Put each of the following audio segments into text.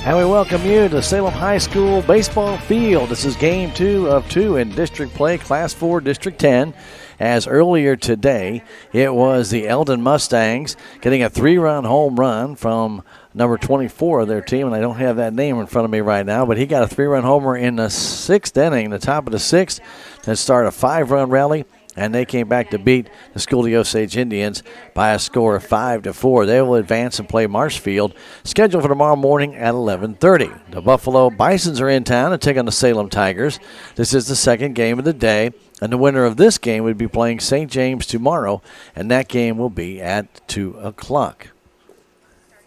And we welcome you to Salem High School baseball field. This is game 2 of 2 in district play, Class 4, District 10. As earlier today, it was the Eldon Mustangs getting a 3-run home run from number 24 of their team, and I don't have that name in front of me right now, but he got a 3-run homer in the 6th inning, the top of the 6th, to start a 5-run rally. And they came back to beat the School of Osage Indians by a score of 5-4. They will advance and play Marshfield, scheduled for tomorrow morning at 11:30. The Buffalo Bisons are in town to take on the Salem Tigers. This is the second game of the day, and the winner of this game would be playing St. James tomorrow, and that game will be at 2 o'clock.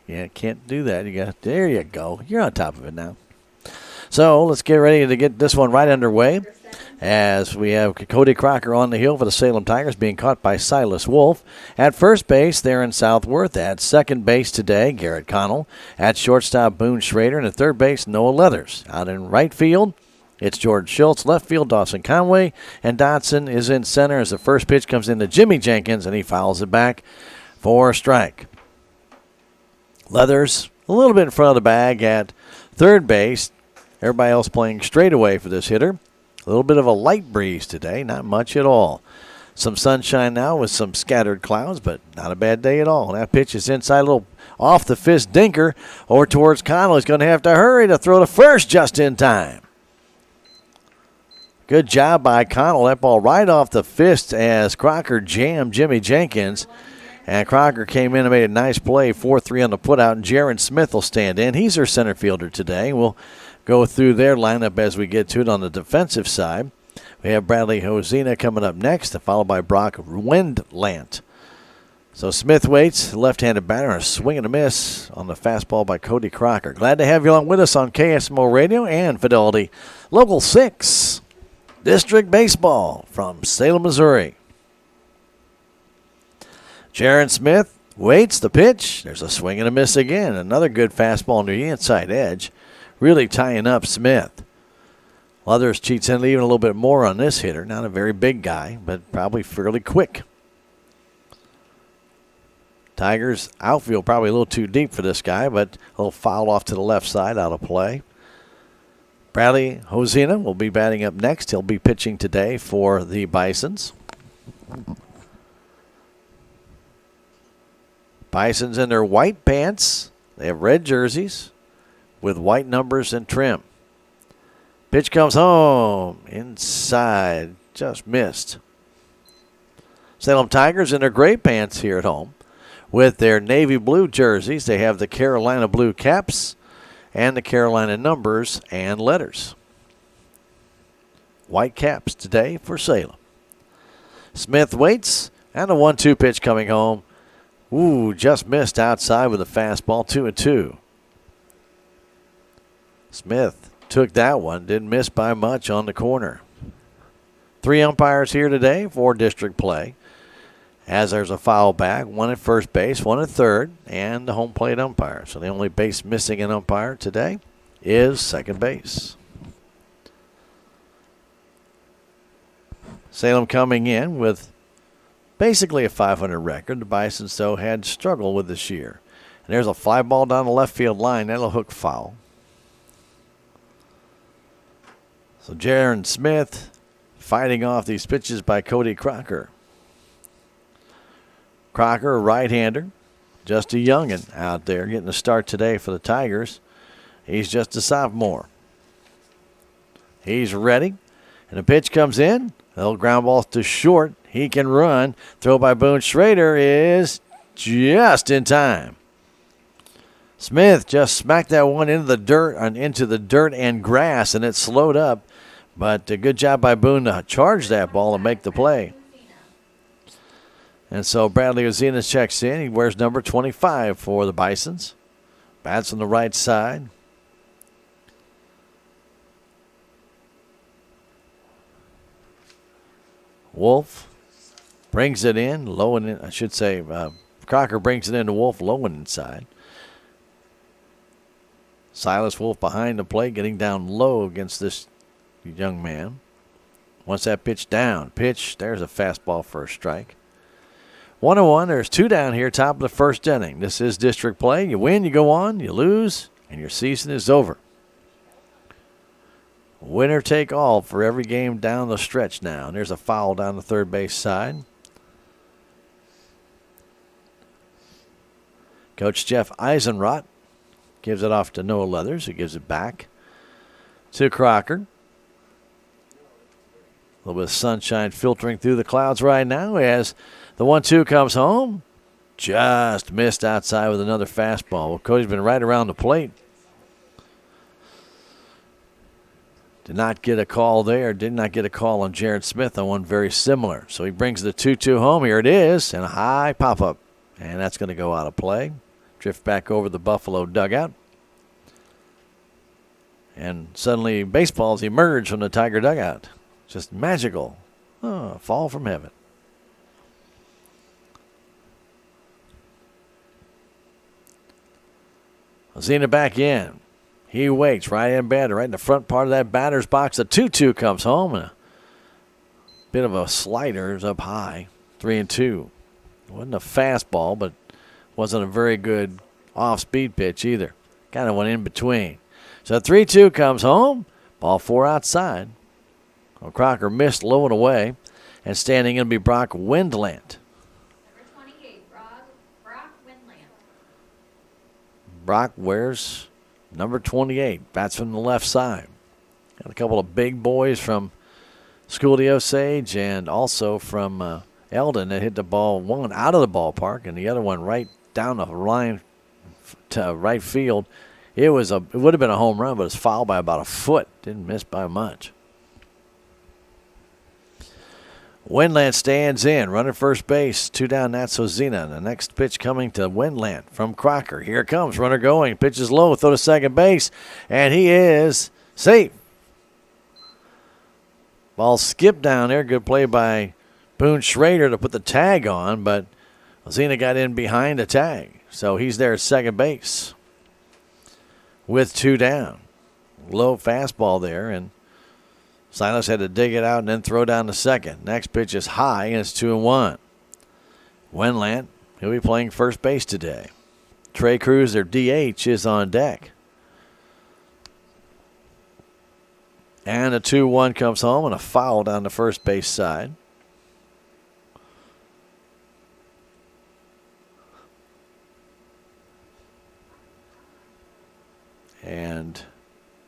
Yeah, can't do that. There you go. You're on top of it now. So let's get ready to get this one right underway, as we have Cody Crocker on the hill for the Salem Tigers, being caught by Silas Wolf. At first base, there in Southworth. At second base today, Garrett Connell. At shortstop, Boone Schrader. And at third base, Noah Leathers. Out in right field, it's George Schultz. Left field, Dawson Conway. And Dodson is in center as the first pitch comes in to Jimmy Jenkins, and he fouls it back for a strike. Leathers a little bit in front of the bag at third base. Everybody else playing straight away for this hitter. A little bit of a light breeze today, not much at all. Some sunshine now with some scattered clouds, but not a bad day at all. That pitch is inside, a little off the fist dinker over towards Connell. He's going to have to hurry to throw to first just in time. Good job by Connell. That ball right off the fist as Crocker jammed Jimmy Jenkins. And Crocker came in and made a nice play, 4-3 on the putout, and Jaron Smith will stand in. He's their center fielder today. We'll go through their lineup as we get to it on the defensive side. We have Bradley Hosina coming up next, followed by Brock Wendlandt. So Smith waits, left-handed batter, and a swing and a miss on the fastball by Cody Crocker. Glad to have you along with us on KSMO Radio and Fidelity Local 6 District Baseball from Salem, Missouri. Jaron Smith waits the pitch. There's a swing and a miss again. Another good fastball on the inside edge, really tying up Smith. Leathers cheats in even a little bit more on this hitter. Not a very big guy, but probably fairly quick. Tigers outfield probably a little too deep for this guy, but a little foul off to the left side, out of play. Bradley Hosina will be batting up next. He'll be pitching today for the Bisons. Bisons in their white pants. They have red jerseys with white numbers and trim. Pitch comes home. Inside. Just missed. Salem Tigers in their gray pants here at home with their navy blue jerseys. They have the Carolina blue caps and the Carolina numbers and letters. White caps today for Salem. Smith waits, and a 1-2 pitch coming home. Ooh, just missed outside with a fastball, 2-2. Smith took that one, didn't miss by much on the corner. 3 umpires here today for district play, as there's a foul back, 1 at first base, 1 at third, and the home plate umpire. So the only base missing an umpire today is second base. Salem coming in with basically a .500 record. The Bisons, though, had struggled with this year. And there's a fly ball down the left field line. That'll hook foul. So Jaron Smith fighting off these pitches by Cody Crocker. Crocker, a right-hander, just a youngin' out there getting a start today for the Tigers. He's just a sophomore. He's ready. And the pitch comes in. A little ground ball to short. He can run. Throw by Boone Schrader is just in time. Smith just smacked that one into the dirt and grass, and it slowed up. But a good job by Boone to charge that ball and make the play. And so Bradley Ozina checks in. He wears number 25 for the Bisons. Bats on the right side. Wolf brings it in, low and in, I should say, Crocker brings it into Wolf, low and inside. Silas Wolf behind the plate, getting down low against this young man. Wants that pitch down. Pitch, there's a fastball for a strike. 1-1, there's 2 down here, top of the first inning. This is district play. You win, you go on. You lose, and your season is over. Winner take all for every game down the stretch now. And there's a foul down the third base side. Coach Jeff Eisenrott gives it off to Noah Leathers, who gives it back to Crocker. A little bit of sunshine filtering through the clouds right now as the 1-2 comes home. Just missed outside with another fastball. Well, Cody's been right around the plate. Did not get a call there. Did not get a call on Jared Smith on one very similar. So he brings the 2-2 home. Here it is. And a high pop-up. And that's going to go out of play. Drift back over the Buffalo dugout. And suddenly baseballs emerge from the Tiger dugout. Just magical. Oh, fall from heaven. Ozina back in. He waits, right-hand batter, right in the front part of that batter's box. The 2-2 comes home. And a bit of a slider is up high. 3-2. Wasn't a fastball, but wasn't a very good off-speed pitch either. Kind of went in between. So 3-2 comes home. Ball 4 outside. Well, Crocker missed low and away. And standing in will be Brock Wendlandt. Number 28, Brock Wendlandt. Brock wears number 28. Bats from the left side. Got a couple of big boys from School de Osage and also from Eldon that hit the ball, one out of the ballpark and the other one right down the line to right field. It would have been a home run, but it's fouled by about a foot. Didn't miss by much. Wendlandt stands in, running first base, 2 down, that's Ozina. The next pitch coming to Wendlandt from Crocker. Here it comes, runner going, pitches low, throw to second base, and he is safe. Ball skipped down there, good play by Boone Schrader to put the tag on, but Ozina got in behind the tag, so he's there at second base with 2 down. Low fastball there, and Silas had to dig it out and then throw down the second. Next pitch is high, and it's 2-1. Wendlandt, he'll be playing first base today. Trey Cruz, their DH, is on deck. And a 2-1 comes home and a foul down the first base side. And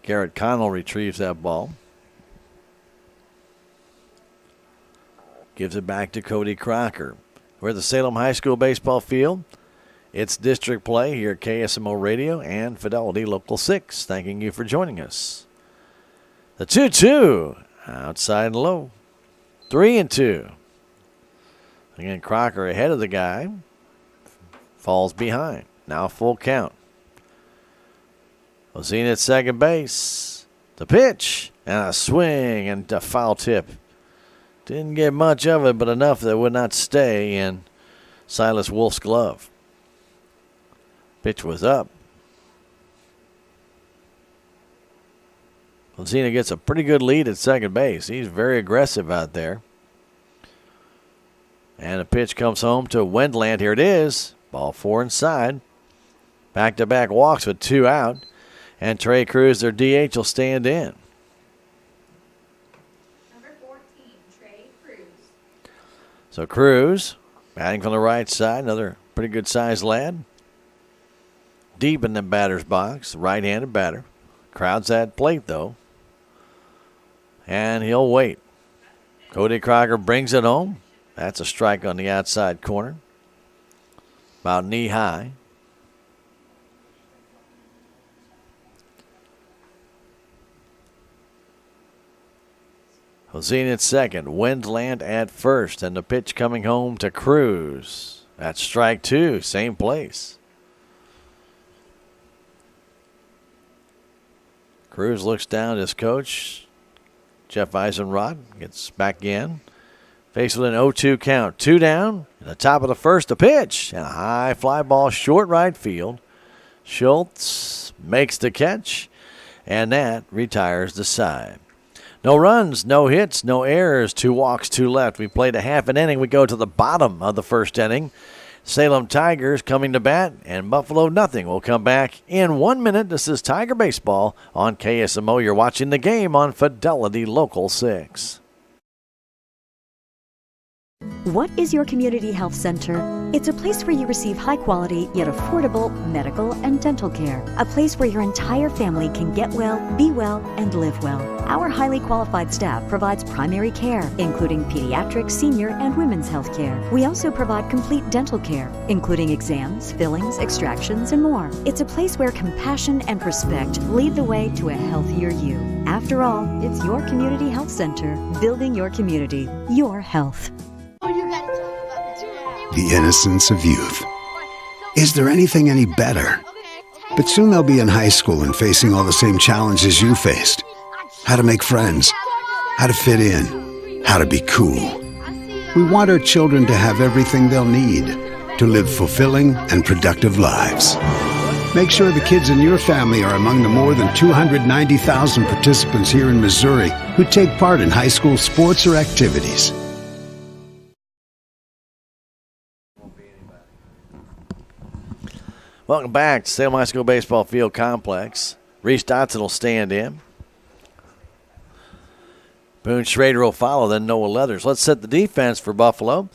Garrett Connell retrieves that ball. Gives it back to Cody Crocker. We're at the Salem High School baseball field. It's district play here at KSMO Radio and Fidelity Local 6. Thanking you for joining us. The 2-2. Outside and low. 3-2. Again, Crocker ahead of the guy. Falls behind. Now full count. Ozina at second base. The pitch. And a swing and a foul tip. Didn't get much of it, but enough that it would not stay in Silas Wolf's glove. Pitch was up. Ozina gets a pretty good lead at second base. He's very aggressive out there. And a pitch comes home to Wendlandt. Here it is. Ball 4 inside. Back-to-back walks with 2 out. And Trey Cruz, their DH, will stand in. So Cruz, batting from the right side, another pretty good-sized lad. Deep in the batter's box, right-handed batter. Crowd's at plate, though. And he'll wait. Cody Crocker brings it home. That's a strike on the outside corner. About knee-high. Ozina at second, Wendlandt at first, and the pitch coming home to Cruz. That's strike 2, same place. Cruz looks down at his coach, Jeff Eisenrod, gets back in. Faced with an 0-2 count, 2 down, at the top of the first, a pitch, and a high fly ball, short right field. Schultz makes the catch, and that retires the side. No runs, no hits, no errors, 2 walks, 2 left. We played a half an inning. We go to the bottom of the first inning. Salem Tigers coming to bat, and Buffalo nothing. We'll come back in 1 minute. This is Tiger Baseball on KSMO. You're watching the game on Fidelity Local 6. What is your community health center? It's a place where you receive high quality yet affordable medical and dental care. A place where your entire family can get well, be well, and live well. Our highly qualified staff provides primary care, including pediatric, senior, and women's health care. We also provide complete dental care, including exams, fillings, extractions, and more. It's a place where compassion and respect lead the way to a healthier you. After all, it's your community health center, building your community, your health. The innocence of youth. Is there anything any better? But soon they'll be in high school and facing all the same challenges you faced. How to make friends, how to fit in, how to be cool. We want our children to have everything they'll need to live fulfilling and productive lives. Make sure the kids in your family are among the more than 290,000 participants here in Missouri who take part in high school sports or activities. Welcome back to Salem High School Baseball Field Complex. Reese Dotson will stand in. Boone Schrader will follow, then Noah Leathers. Let's set the defense for Buffalo.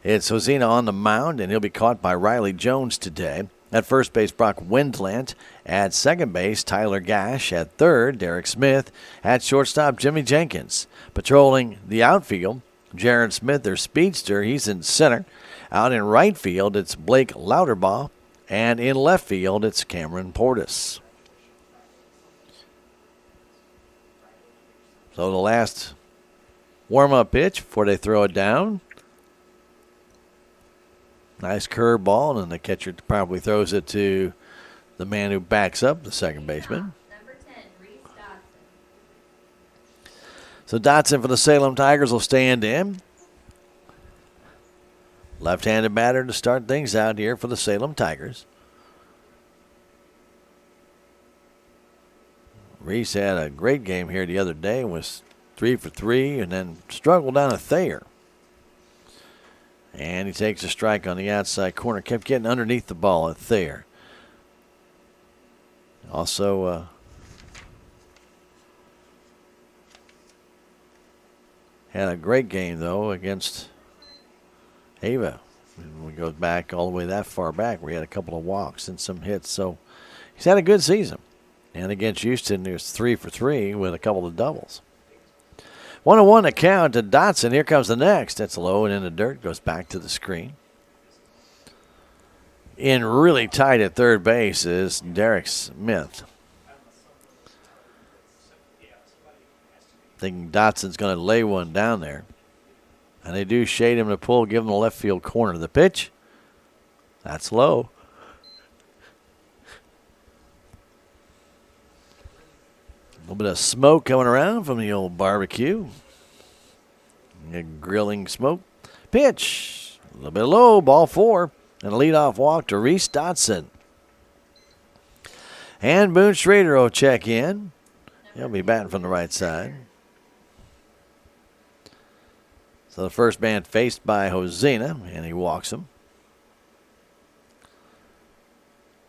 It's Hosina on the mound, and he'll be caught by Riley Jones today. At first base, Brock Windland. At second base, Tyler Gash. At third, Derek Smith. At shortstop, Jimmy Jenkins. Patrolling the outfield, Jared Smith, their speedster. He's in center. Out in right field, it's Blake Louderbaugh. And in left field, it's Cameron Portis. So the last warm-up pitch before they throw it down. Nice curveball, and then the catcher probably throws it to the man who backs up the second baseman. Number 10, Reese Dotson. So Dotson for the Salem Tigers will stand in. Left-handed batter to start things out here for the Salem Tigers. Reese had a great game here the other day, was 3 for 3, and then struggled down a Thayer. And he takes a strike on the outside corner. Kept getting underneath the ball at Thayer. Also, had a great game, though, against Ava. We go back all the way that far back. We had a couple of walks and some hits. So he's had a good season. And against Houston, he was 3 for 3 with a couple of doubles. 1-1 to count to Dotson. Here comes the next. That's low and in the dirt. Goes back to the screen. In really tight at third base is Derek Smith. Thinking Dotson's going to lay one down there. And they do shade him to pull, give him the left field corner. The pitch, that's low. A little bit of smoke coming around from the old barbecue. Grilling smoke. Pitch, a little bit low, ball 4. And a leadoff walk to Reese Dotson. And Boone Schrader will check in. He'll be batting from the right side. So the first man faced by Hosina, and he walks him.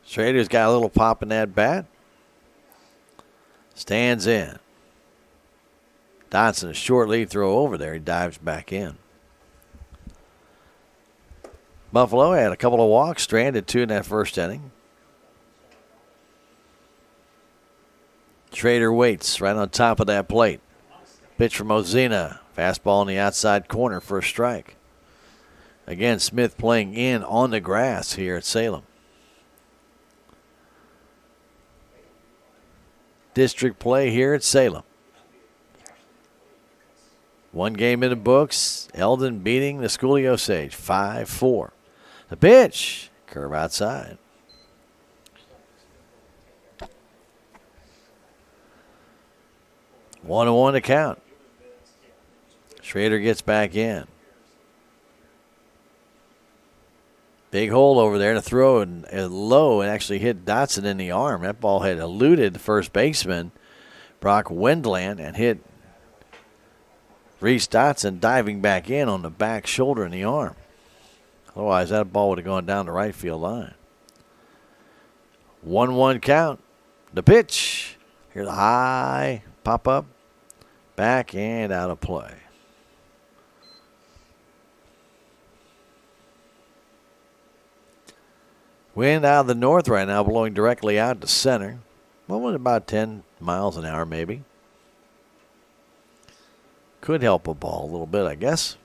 Schrader's got a little pop in that bat. Stands in. Dotson, a short lead throw over there. He dives back in. Buffalo had a couple of walks, stranded 2 in that first inning. Schrader waits right on top of that plate. Pitch from Hosina. Fastball in the outside corner for a strike. Again, Smith playing in on the grass here at Salem. District play here at Salem. 1 game in the books. Eldon beating the Schooley Osage 5-4. The pitch, curve outside. One and one to count. Schrader gets back in. Big hole over there to throw it low and actually hit Dotson in the arm. That ball had eluded the first baseman, Brock Windland, and hit Reese Dotson diving back in on the back shoulder and the arm. Otherwise, that ball would have gone down the right field line. 1-1 count. The pitch. Here's the high pop up. Back and out of play. Wind out of the north right now, blowing directly out to center. Well, about 10 miles an hour, maybe. Could help a ball a little bit, I guess.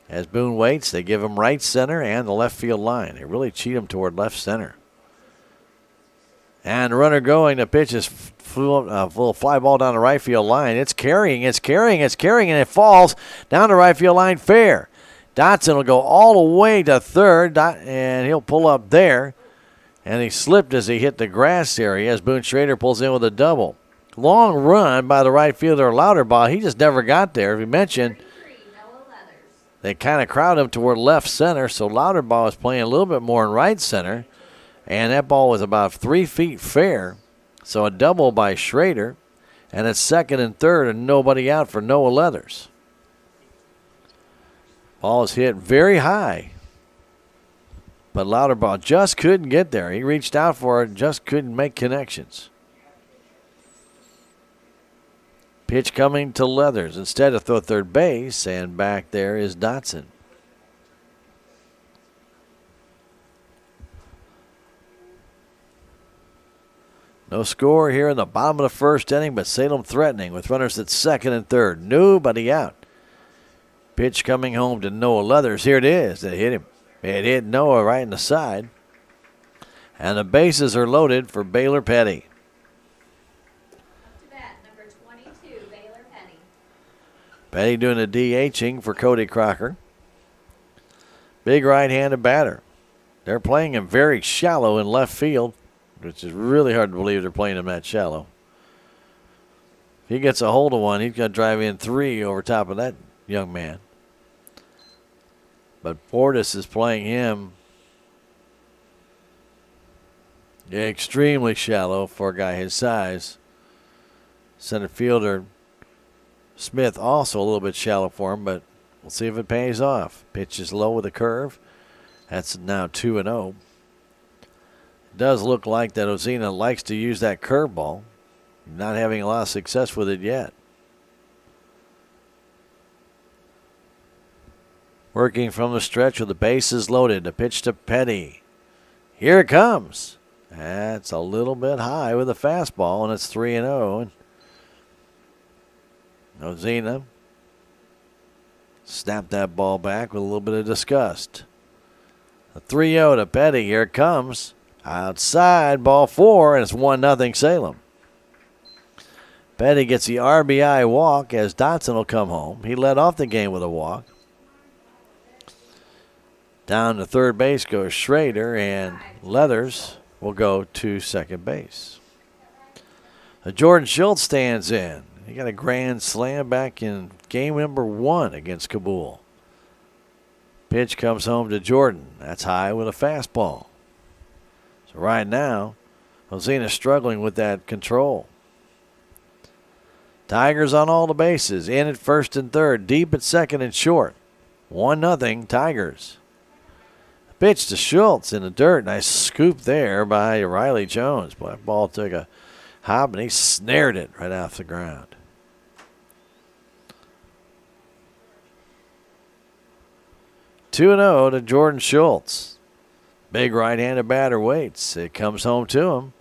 As Boone waits, they give him right center and the left field line. They really cheat him toward left center. And the runner going, the pitch is full fly ball down the right field line. It's carrying, and it falls down the right field line fair. Dotson will go all the way to third, and he'll pull up there. And he slipped as he hit the grass area as Boone Schrader pulls in with a double. Long run by the right fielder, Louderbaugh. He just never got there. As we mentioned, they kind of crowd him toward left center, so Louderbaugh is playing a little bit more in right center. And that ball was about 3 feet fair. So a double by Schrader. And it's second and third and nobody out for Noah Leathers. Ball is hit very high. But Louderbaugh just couldn't get there. He reached out for it, just couldn't make connections. Pitch coming to Leathers. Instead of third base, and back there is Dotson. No score here in the bottom of the first inning, but Salem threatening with runners at second and third. Nobody out. Pitch coming home to Noah Leathers. Here it is. It hit him. It hit Noah right in the side. And the bases are loaded for Baylor Petty. To bat, number 22, Baylor Petty. Petty doing the DHing for Cody Crocker. Big right-handed batter. They're playing him very shallow in left field, which is really hard to believe they're playing him that shallow. If he gets a hold of one, he's going to drive in 3 over top of that young man. But Portis is playing him extremely shallow for a guy his size. Center fielder Smith also a little bit shallow for him, but we'll see if it pays off. Pitch is low with a curve. That's now 2-0. Does look like that Ozina likes to use that curveball. Not having a lot of success with it yet. Working from the stretch with the bases loaded. The pitch to Petty. Here it comes. That's a little bit high with a fastball, and it's 3-0. Ozina snapped that ball back with a little bit of disgust. A 3-0 to Petty. Here it comes. Outside, ball 4, and it's 1-0 Salem. Petty gets the RBI walk as Dotson will come home. He led off the game with a walk. Down to third base goes Schrader, and Leathers will go to second base. Jordan Schultz stands in. He got a grand slam back in game number 1 against Kabul. Pitch comes home to Jordan. That's high with a fastball. So right now, Ozina's struggling with that control. Tigers on all the bases. In at first and third. Deep at second and short. 1-0 Tigers. Pitch to Schultz in the dirt. Nice scoop there by Riley Jones. Boy, that ball took a hop and he snared it right off the ground. Two and 0 to Jordan Schultz. Big right-handed batter waits. It comes home to him.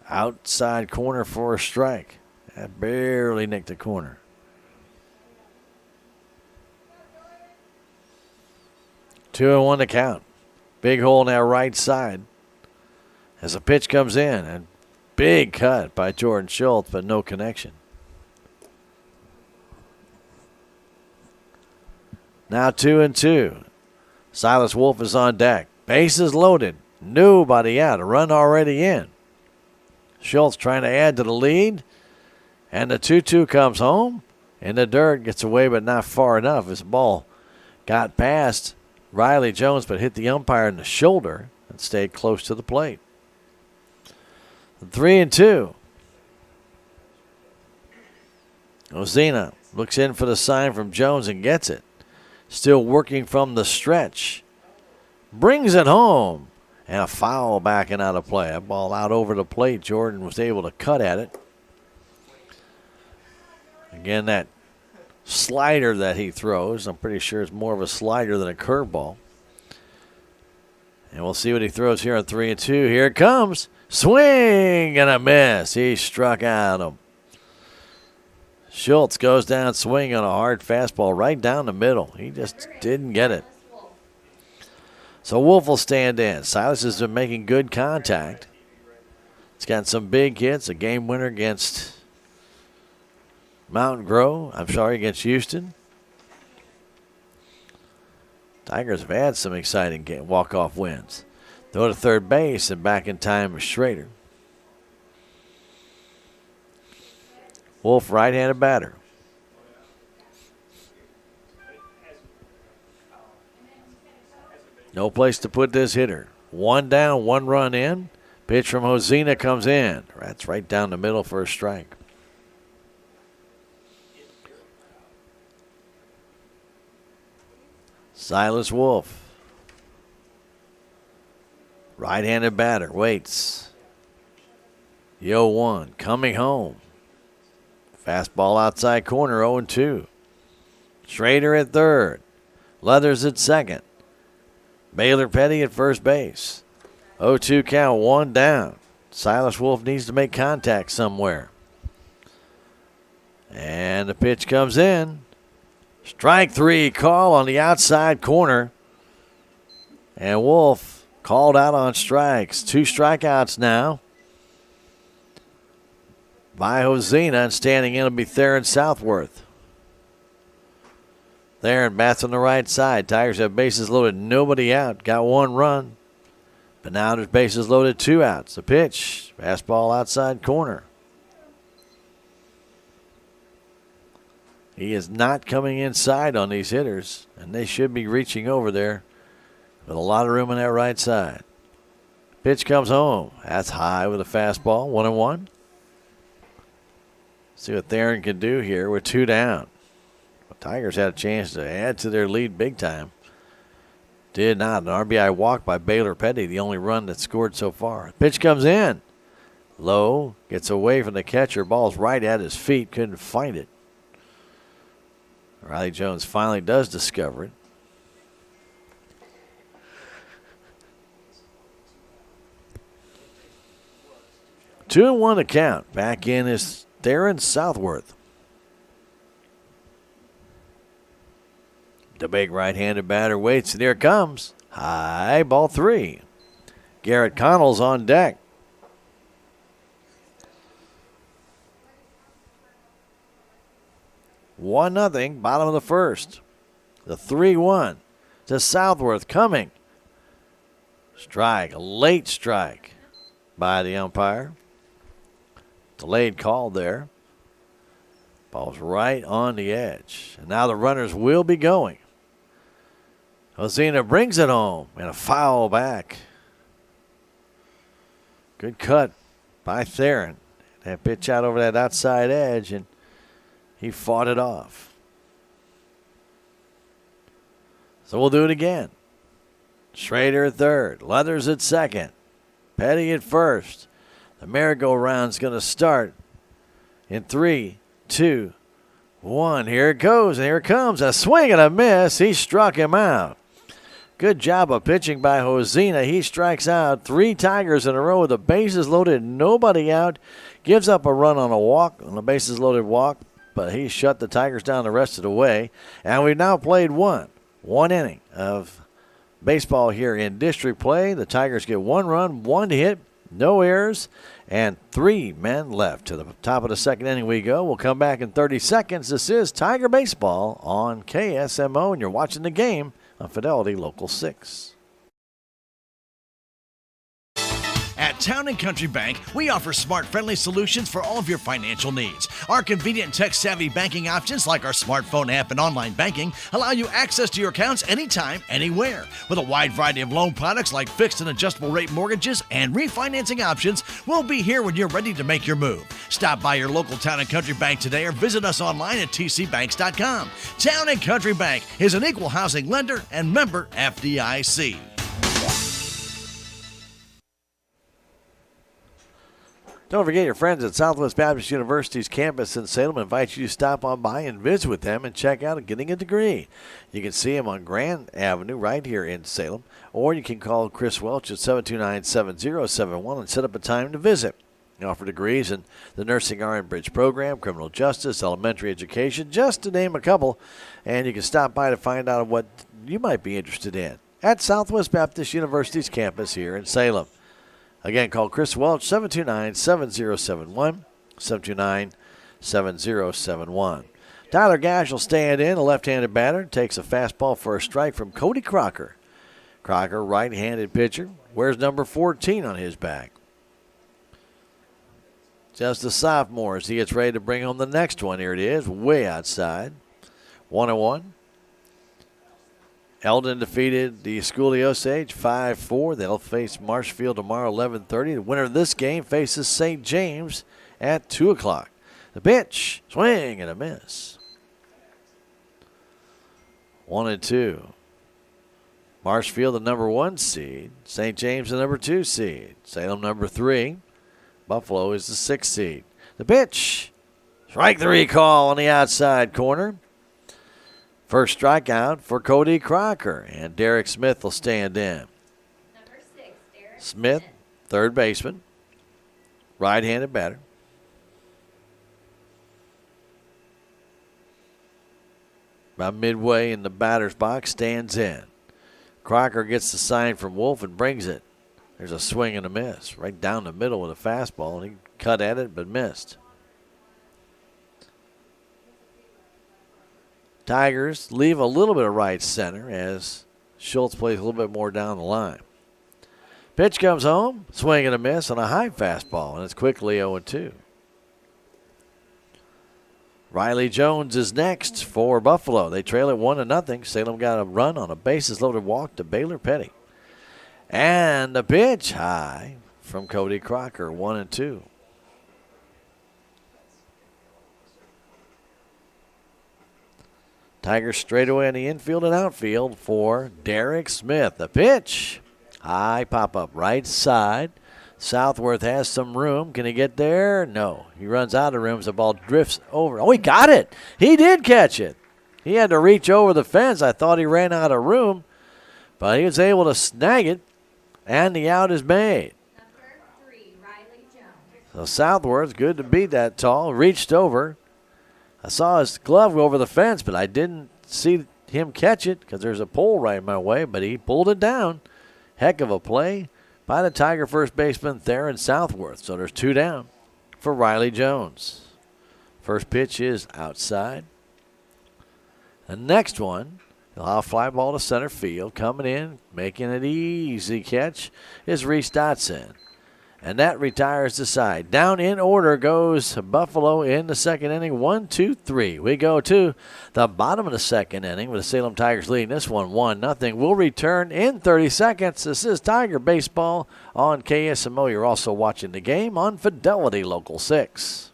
Outside corner for a strike. That barely nicked the corner. 2-1 to count. Big hole now right side. As the pitch comes in. And big cut by Jordan Schultz, but no connection. Now 2-2. Silas Wolf is on deck. Bases loaded. Nobody out. A run already in. Schultz trying to add to the lead. And the 2-2 comes home. In the dirt. Gets away but not far enough. His ball got past Riley Jones but hit the umpire in the shoulder and stayed close to the plate. 3-2. Ozina looks in for the sign from Jones and gets it. still working from the stretch. Brings it home. And a foul backing out of play. That ball out over the plate. Jordan was able to cut at it. Again, that slider that he throws, I'm pretty sure it's more of a slider than a curveball. And we'll see what he throws here on 3-2. Here it comes. Swing and a miss. He struck out him. Schultz goes down swinging on a hard fastball right down the middle. He just didn't get it. So Wolf will stand in. Silas has been making good contact. He's got some big hits, a game winner against against Houston. Tigers have had some exciting walk-off wins. Throw to third base and back in time is Schrader. Wolf, right-handed batter. No place to put this hitter. One down, one run in. Pitch from Hosina comes in. That's right down the middle for a strike. Silas Wolf. Right-handed batter. Waits. The 0-1. Coming home. Fastball outside corner, 0-2. Schrader at third. Leathers at second. Baylor Petty at first base. 0-2 count, one down. Silas Wolf needs to make contact somewhere. And the pitch comes in. Strike three call on the outside corner. And Wolf called out on strikes. 2 strikeouts now by Hosina, and standing in will be Theron Southworth. Theron bats on the right side. Tigers have bases loaded, nobody out. Got 1 run. But now there's bases loaded, 2 outs. The pitch, fastball outside corner. He is not coming inside on these hitters, and they should be reaching over there with a lot of room on that right side. Pitch comes home. That's high with a fastball, 1-1. See what Theron can do here with 2 down. Tigers had a chance to add to their lead big time. Did not. An RBI walk by Baylor Petty, the only run that's scored so far. Pitch comes in. Low, gets away from the catcher. Ball's right at his feet. Couldn't find it. Riley Jones finally does discover it. Two and one to count. Back in is Theron Southworth. The big right-handed batter waits, and here it comes. High, ball 3. Garrett Connell's on deck. One nothing, bottom of the first. The 3-1 to Southworth coming. Strike, a late strike by the umpire. Delayed call there. Ball's right on the edge. And now the runners will be going. Hosina brings it home and a foul back. Good cut by Theron. That pitch out over that outside edge, and he fought it off. So we'll do it again. Schrader at third. Leathers at second. Petty at first. The merry-go-round's going to start in 3, 2, 1. Here it goes, and here it comes. A swing and a miss. He struck him out. Good job of pitching by Hosina. He strikes out 3 Tigers in a row with the bases loaded, nobody out. Gives up a run on a walk, on a bases loaded walk, but he shut the Tigers down the rest of the way. And we've now played one inning of baseball here in district play. The Tigers get 1 run, 1 hit, no errors, and 3 men left. To the top of the second inning we go. We'll come back in 30 seconds. This is Tiger Baseball on KSMO, and you're watching the game on Fidelity Local 6. At Town & Country Bank, we offer smart, friendly solutions for all of your financial needs. Our convenient, tech-savvy banking options like our smartphone app and online banking allow you access to your accounts anytime, anywhere. With a wide variety of loan products like fixed and adjustable rate mortgages and refinancing options, we'll be here when you're ready to make your move. Stop by your local Town and Country Bank today or visit us online at tcbanks.com. Town and Country Bank is an equal housing lender and member FDIC. Don't forget your friends at Southwest Baptist University's campus in Salem invite you to stop on by and visit with them and check out getting a degree. You can see them on Grand Avenue right here in Salem, or you can call Chris Welch at 729-7071 and set up a time to visit. They offer degrees in the Nursing RN Bridge program, criminal justice, elementary education, just to name a couple, and you can stop by to find out what you might be interested in at Southwest Baptist University's campus here in Salem. Again, call Chris Welch, 729-7071, 729-7071. Tyler Gash will stand in, a left-handed batter, takes a fastball for a strike from Cody Crocker. Crocker, right-handed pitcher, wears number 14 on his back. Just a sophomore as he gets ready to bring home the next one. Here it is, way outside. 1-1. Eldon defeated the Schooley Osage 5-4. They'll face Marshfield tomorrow 11:30. The winner of this game faces St. James at 2 o'clock. The pitch, swing and a miss. 1-2. Marshfield the number 1 seed. St. James the number 2 seed. Salem number 3. Buffalo is the 6th seed. The pitch, strike 3 call on the outside corner. First strikeout for Cody Crocker, and Derek Smith will stand in. Number 6, Derek Smith, third baseman, right-handed batter. About midway in the batter's box, stands in. Crocker gets the sign from Wolf and brings it. There's a swing and a miss right down the middle with a fastball, and he cut at it but missed. Tigers leave a little bit of right center as Schultz plays a little bit more down the line. Pitch comes home, swing and a miss on a high fastball, and it's quickly 0-2. Riley Jones is next for Buffalo. They trail it 1-0. Salem got a run on a bases-loaded walk to Baylor Petty. And the pitch high from Cody Crocker, 1-2. Tigers straightaway in the infield and outfield for Derek Smith. The pitch, high pop-up right side. Southworth has some room. Can he get there? No. He runs out of room as the ball drifts over. Oh, he got it. He did catch it. He had to reach over the fence. I thought he ran out of room, but he was able to snag it, and the out is made. Number 3, Riley Jones. So Southworth, good to be that tall, reached over. I saw his glove go over the fence, but I didn't see him catch it because there's a pole right my way, but he pulled it down. Heck of a play by the Tiger first baseman Theron Southworth. So there's 2 down for Riley Jones. First pitch is outside. The next one, he'll have a fly ball to center field. Coming in, making it easy catch is Reese Dotson. And that retires the side. Down in order goes Buffalo in the second inning. 1, 2, 3. We go to the bottom of the second inning with the Salem Tigers leading this one 1-0. We'll return in 30 seconds. This is Tiger Baseball on KSMO. You're also watching the game on Fidelity Local 6.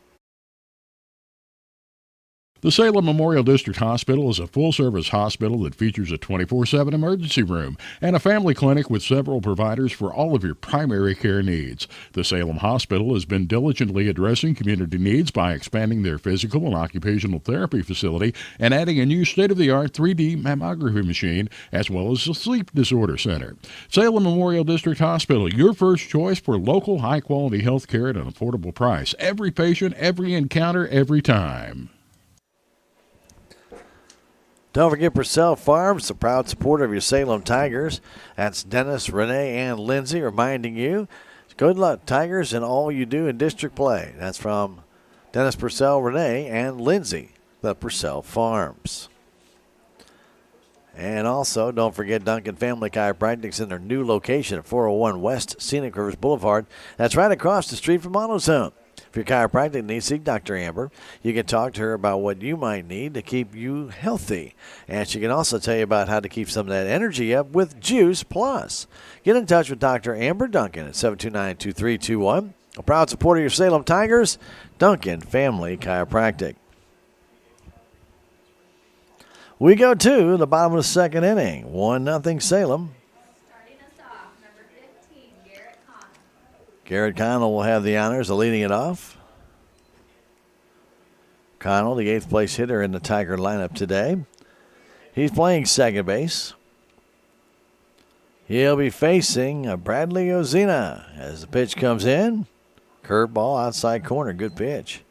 The Salem Memorial District Hospital is a full-service hospital that features a 24/7 emergency room and a family clinic with several providers for all of your primary care needs. The Salem Hospital has been diligently addressing community needs by expanding their physical and occupational therapy facility and adding a new state-of-the-art 3D mammography machine, as well as a sleep disorder center. Salem Memorial District Hospital, your first choice for local high-quality health care at an affordable price. Every patient, every encounter, every time. Don't forget Purcell Farms, the proud supporter of your Salem Tigers. That's Dennis, Renee, and Lindsay reminding you, good luck, Tigers, in all you do in district play. That's from Dennis Purcell, Renee, and Lindsay, the Purcell Farms. And also, don't forget Duncan Family Chiropractic's in their new location at 401 West Scenic Rivers Boulevard. That's right across the street from AutoZone. If your chiropractic needs, see Dr. Amber. You can talk to her about what you might need to keep you healthy. And she can also tell you about how to keep some of that energy up with Juice Plus. Get in touch with Dr. Amber Duncan at 729-2321. A proud supporter of your Salem Tigers, Duncan Family Chiropractic. We go to the bottom of the second inning. 1-0 Salem. Starting us off, number 15, Garrett Connell. Garrett Connell will have the honors of leading it off. Connell, the 8th place hitter in the Tiger lineup today. He's playing second base. He'll be facing Bradley Ozina as the pitch comes in. Curveball outside corner, good pitch.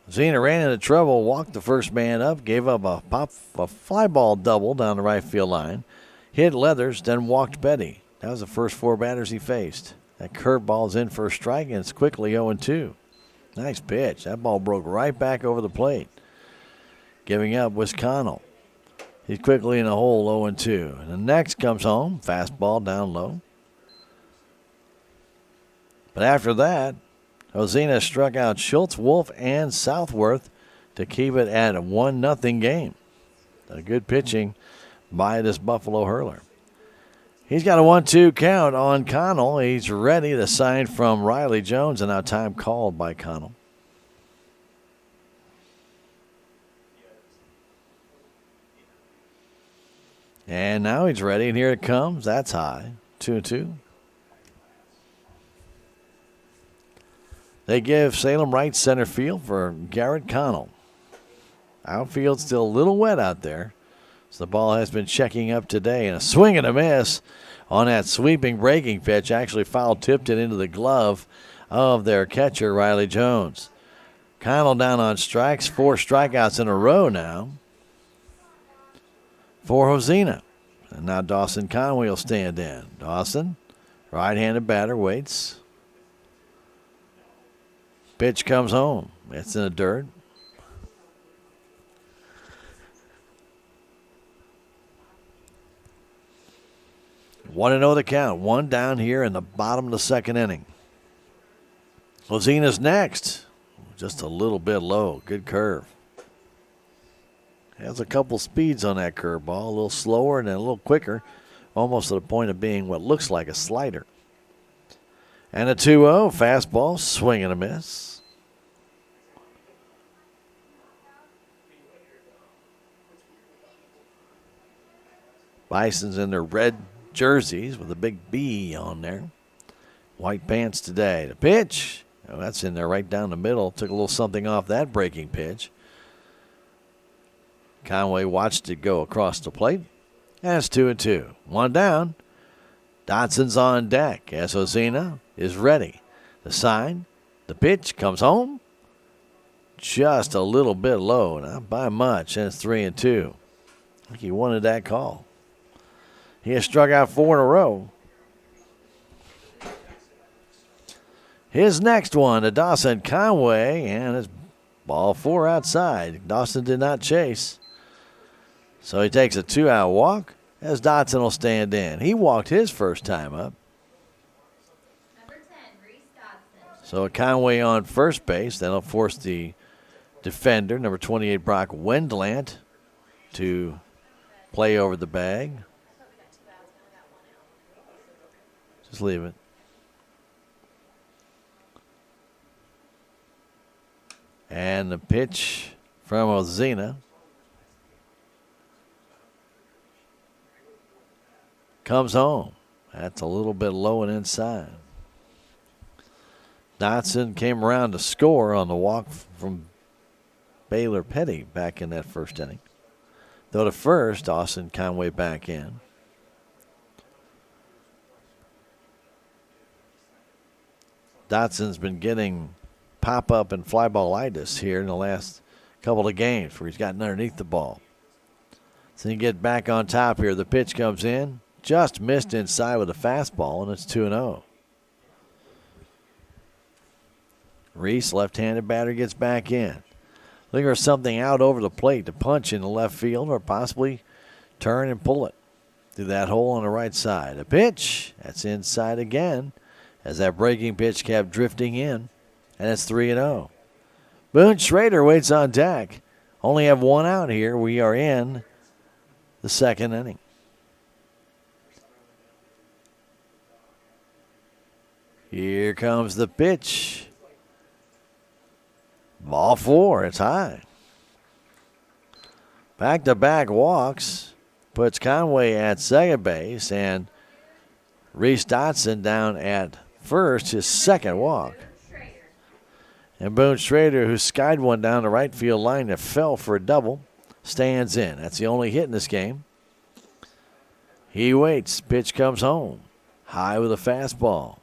Ozina ran into trouble, walked the first man up, gave up a fly ball double down the right field line. Hit Leathers, then walked Betty. That was the first 4 batters he faced. That curveball is in for a strike, and it's quickly 0-2. Nice pitch. That ball broke right back over the plate. Giving up was Connell. He's quickly in the hole, 0-2. And the next comes home, fastball down low. But after that, Ozina struck out Schultz, Wolf, and Southworth to keep it at a 1-0 game. A good pitching by this Buffalo hurler. He's got a 1-2 count on Connell. He's ready to sign from Riley Jones, and now time called by Connell. And now he's ready, and here it comes. That's high. 2-2. They give Salem right center field for Garrett Connell. Outfield still a little wet out there. So the ball has been checking up today. And a swing and a miss on that sweeping breaking pitch. Actually foul tipped it into the glove of their catcher, Riley Jones. Connell down on strikes. 4 strikeouts in a row now for Ozina. And now Dawson Conway will stand in. Dawson, right-handed batter, waits. Pitch comes home. It's in the dirt. One and 0 the count. One down here in the bottom of the second inning. Ozina's next. Just a little bit low. Good curve. Has a couple speeds on that curveball. A little slower and then a little quicker. Almost to the point of being what looks like a slider. And a 2-0 fastball. Swing and a miss. Bison's in their red jerseys with a big B on there. White pants today. The pitch. Oh, that's in there right down the middle. Took a little something off that breaking pitch. Conway watched it go across the plate. And it's 2-2. One down. Dodson's on deck as Ozina is ready. The sign. The pitch comes home. Just a little bit low. Not by much. And it's 3-2. I think he wanted that call. He has struck out 4 in a row. His next one to Dawson Conway, and it's ball 4 outside. Dawson did not chase. So he takes a 2-out walk as Dodson will stand in. He walked his first time up. Number 10, Reese Dodson. So Conway on first base. That'll force the defender, number 28, Brock Wendlandt, to play over the bag. Just leave it. And the pitch from Ozina comes home. That's a little bit low and inside. Dodson came around to score on the walk from Baylor Petty back in that first inning. Though to first, Dawson Conway back in. Dodson's been getting pop-up and fly ball-itis here in the last couple of games where he's gotten underneath the ball. So you get back on top here. The pitch comes in. Just missed inside with a fastball, and it's 2-0. Reese, left-handed batter, gets back in. Looking for something out over the plate to punch in the left field or possibly turn and pull it through that hole on the right side. A pitch. That's inside again as that breaking pitch kept drifting in, and it's 3-0. Boone Schrader waits on deck. Only have one out here. We are in the second inning. Here comes the pitch. Ball 4, it's high. Back-to-back walks puts Conway at second base and Reese Dotson down at first, his second walk. And Boone Schrader, who skied one down the right field line that fell for a double, stands in. That's the only hit in this game. He waits. Pitch comes home. High with a fastball.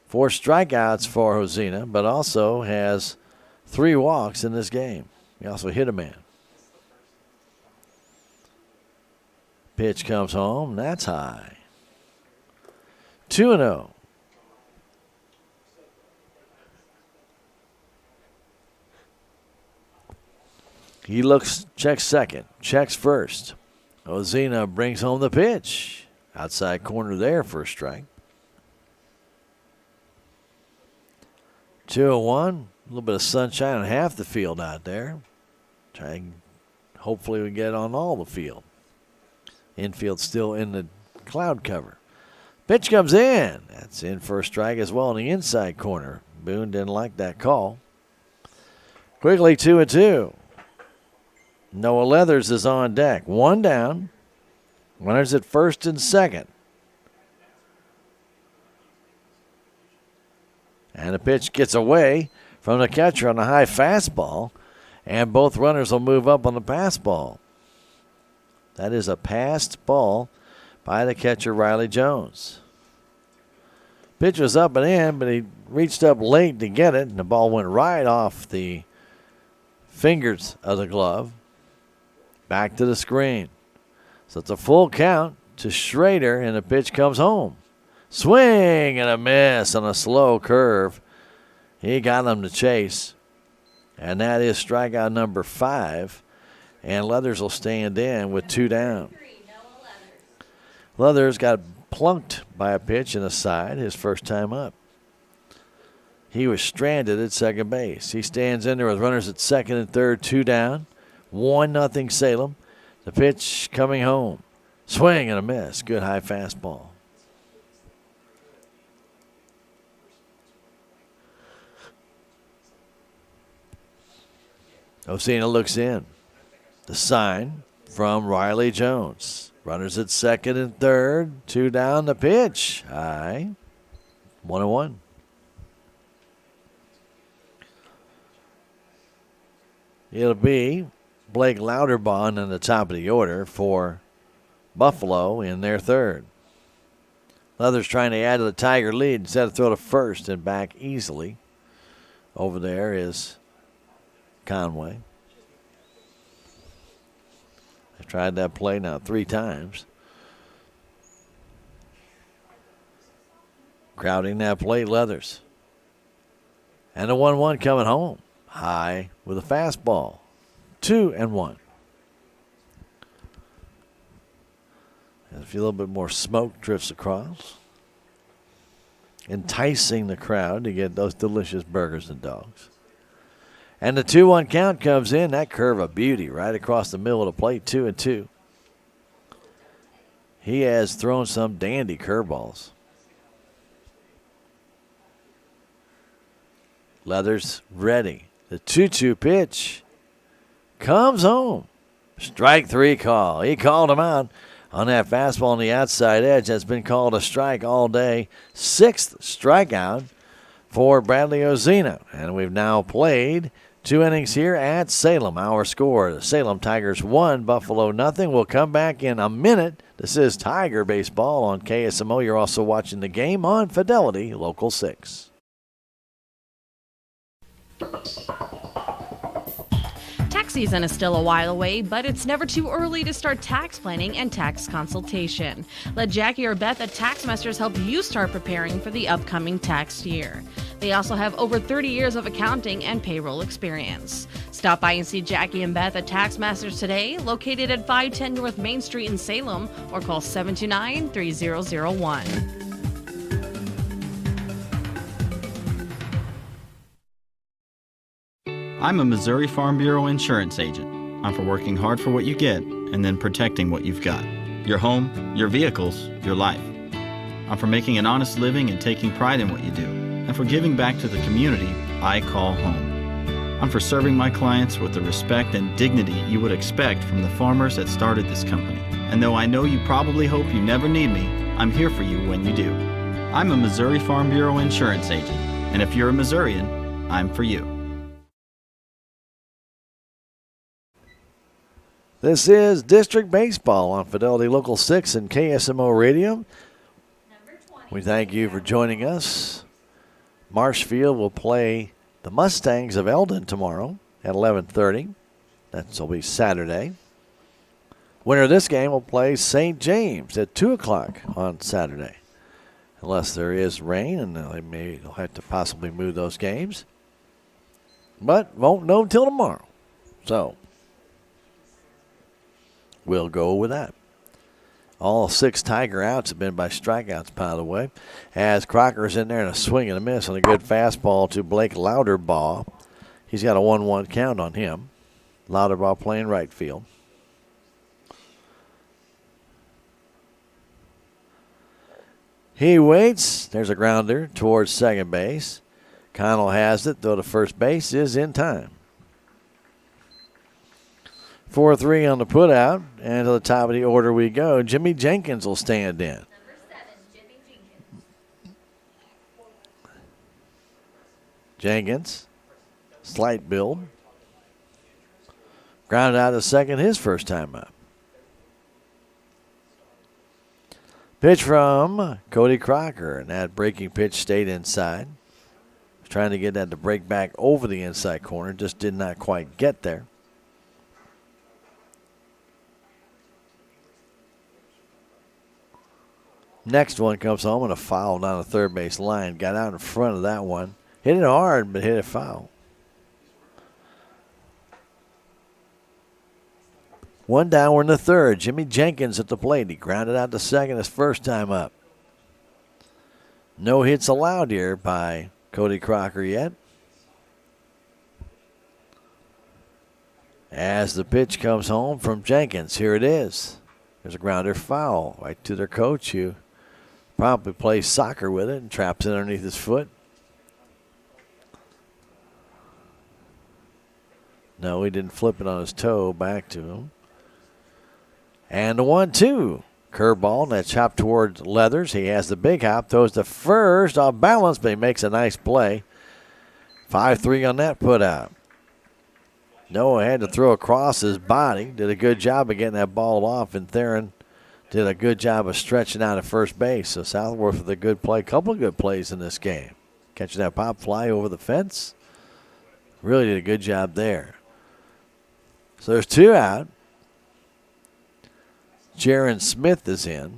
4 strikeouts for Hosina, but also has 3 walks in this game. He also hit a man. Pitch comes home. That's high. 2-0. He looks, checks second, checks first. Hosina brings home the pitch. Outside corner there for a strike. 2-1. A little bit of sunshine on half the field out there. Hopefully we get on all the field. Infield still in the cloud cover. Pitch comes in. That's in for a strike as well in the inside corner. Boone didn't like that call. Quickly 2-2. Noah Leathers is on deck. 1 down. Runners at first and second. And the pitch gets away from the catcher on a high fastball. And both runners will move up on the pass ball. That is a passed ball by the catcher, Riley Jones. Pitch was up and in, but he reached up late to get it, and the ball went right off the fingers of the glove. Back to the screen. So it's a full count to Schrader, and the pitch comes home. Swing and a miss on a slow curve. He got him to chase. And that is strikeout number 5. And Leathers will stand in with 2 down. Leathers got plunked by a pitch in the side his first time up. He was stranded at second base. He stands in there with runners at second and third, 2 down. 1-0 Salem. The pitch coming home. Swing and a miss. Good high fastball. Hosina looks in. The sign from Riley Jones. Runners at second and third. 2 down. The pitch. High. 1-1. It'll be Blake Louderbaugh in the top of the order for Buffalo in their third. Leathers trying to add to the Tiger lead instead of throw to first and back easily. Over there is Conway. They've tried that play now 3 times. Crowding that plate, Leathers. And a 1-1 coming home. High with a fastball. 2-1. And a little bit more smoke drifts across. Enticing the crowd to get those delicious burgers and dogs. And the 2-1 count comes in. That curve of beauty right across the middle of the plate. 2-2. He has thrown some dandy curveballs. Leathers ready. The 2-2 pitch comes home. Strike 3 call. He called him out on that fastball on the outside edge. That's been called a strike all day. 6th strikeout for Bradley Hosina. And we've now played 2 innings here at Salem. Our score, the Salem Tigers 1, Buffalo nothing. We'll come back in a minute. This is Tiger Baseball on KSMO. You're also watching the game on Fidelity Local 6. Tax season is still a while away, but it's never too early to start tax planning and tax consultation. Let Jackie or Beth at Taxmasters help you start preparing for the upcoming tax year. They also have over 30 years of accounting and payroll experience. Stop by and see Jackie and Beth at Taxmasters today, located at 510 North Main Street in Salem, or call 729-3001. I'm a Missouri Farm Bureau insurance agent. I'm for working hard for what you get and then protecting what you've got. Your home, your vehicles, your life. I'm for making an honest living and taking pride in what you do, and for giving back to the community I call home. I'm for serving my clients with the respect and dignity you would expect from the farmers that started this company. And though I know you probably hope you never need me, I'm here for you when you do. I'm a Missouri Farm Bureau insurance agent, and if you're a Missourian, I'm for you. This is District Baseball on Fidelity Local 6 and KSMO Radio. We thank you for joining us. Marshfield will play the Mustangs of Eldon tomorrow at 11:30. That will be Saturday. Winner of this game will play St. James at 2 o'clock on Saturday. Unless there is rain, and they'll have to possibly move those games. But won't know until tomorrow. So we'll go with that. All 6 Tiger outs have been by strikeouts, by the way. As Crocker's in there and a swing and a miss on a good fastball to Blake Louderbaugh. He's got a 1-1 count on him. Louderbaugh playing right field. He waits. There's a grounder towards second base. Connell has it, though the first base is in time. 4-3 on the putout, and to the top of the order we go. Jimmy Jenkins will stand in. Number 7, Jimmy Jenkins. Jenkins, slight build. Grounded out to second his first time up. Pitch from Cody Crocker, and that breaking pitch stayed inside. Was trying to get that to break back over the inside corner, just did not quite get there. Next one comes home and a foul down the third base line. Got out in front of that one. Hit it hard, but hit it foul. One down, we're in the third. Jimmy Jenkins at the plate. He grounded out to second his first time up. No hits allowed here by Cody Crocker yet. As the pitch comes home from Jenkins, here it is. There's a grounder foul right to their coach, who probably plays soccer with it and traps it underneath his foot. No, he didn't flip it on his toe back to him. And the 1-2. Curveball, and that's chopped towards Leathers. He has the big hop, throws the first off balance, but he makes a nice play. 5-3 on that put out. Noah had to throw across his body. Did a good job of getting that ball off, and Theron did a good job of stretching out at first base. So Southworth with a good play, couple of good plays in this game. Catching that pop fly over the fence. Really did a good job there. So there's 2 out. Jaron Smith is in.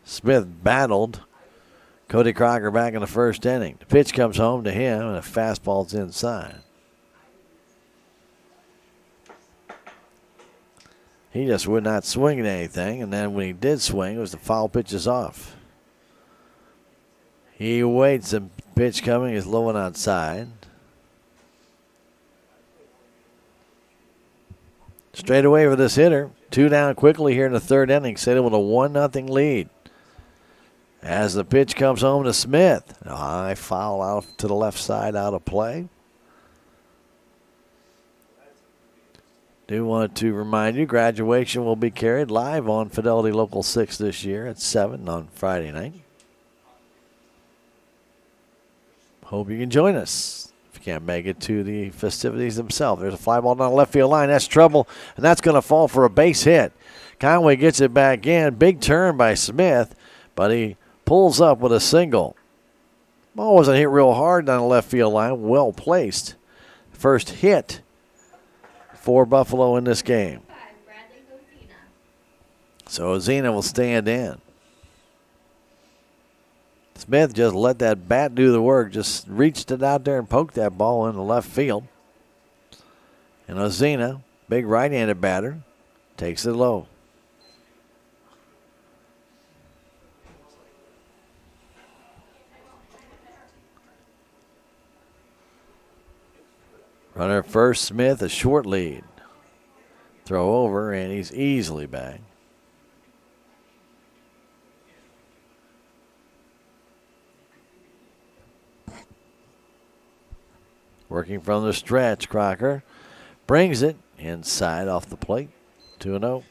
Smith battled Cody Crocker back in the first inning. The pitch comes home to him, and a fastball's inside. He just would not swing at anything, and then when he did swing, it was the foul pitches off. He waits, the pitch coming is low and outside. Straight away for this hitter. 2 down quickly here in the third inning. Salem with a 1-0 lead. As the pitch comes home to Smith. A high foul out to the left side, out of play. Do want to remind you, graduation will be carried live on Fidelity Local 6 this year at 7 on Friday night. Hope you can join us. If you can't make it to the festivities themselves. There's a fly ball down the left field line. That's trouble, and that's going to fall for a base hit. Conway gets it back in. Big turn by Smith, but he pulls up with a single. Ball wasn't hit real hard down the left field line. Well placed. First hit for Buffalo in this game. So Ozina will stand in. Smith just let that bat do the work, just reached it out there and poked that ball in the left field. And Ozina, big right-handed batter, takes it low. Runner first, Smith, a short lead. Throw over, and he's easily back. Working from the stretch, Crocker brings it inside off the plate. 2-0.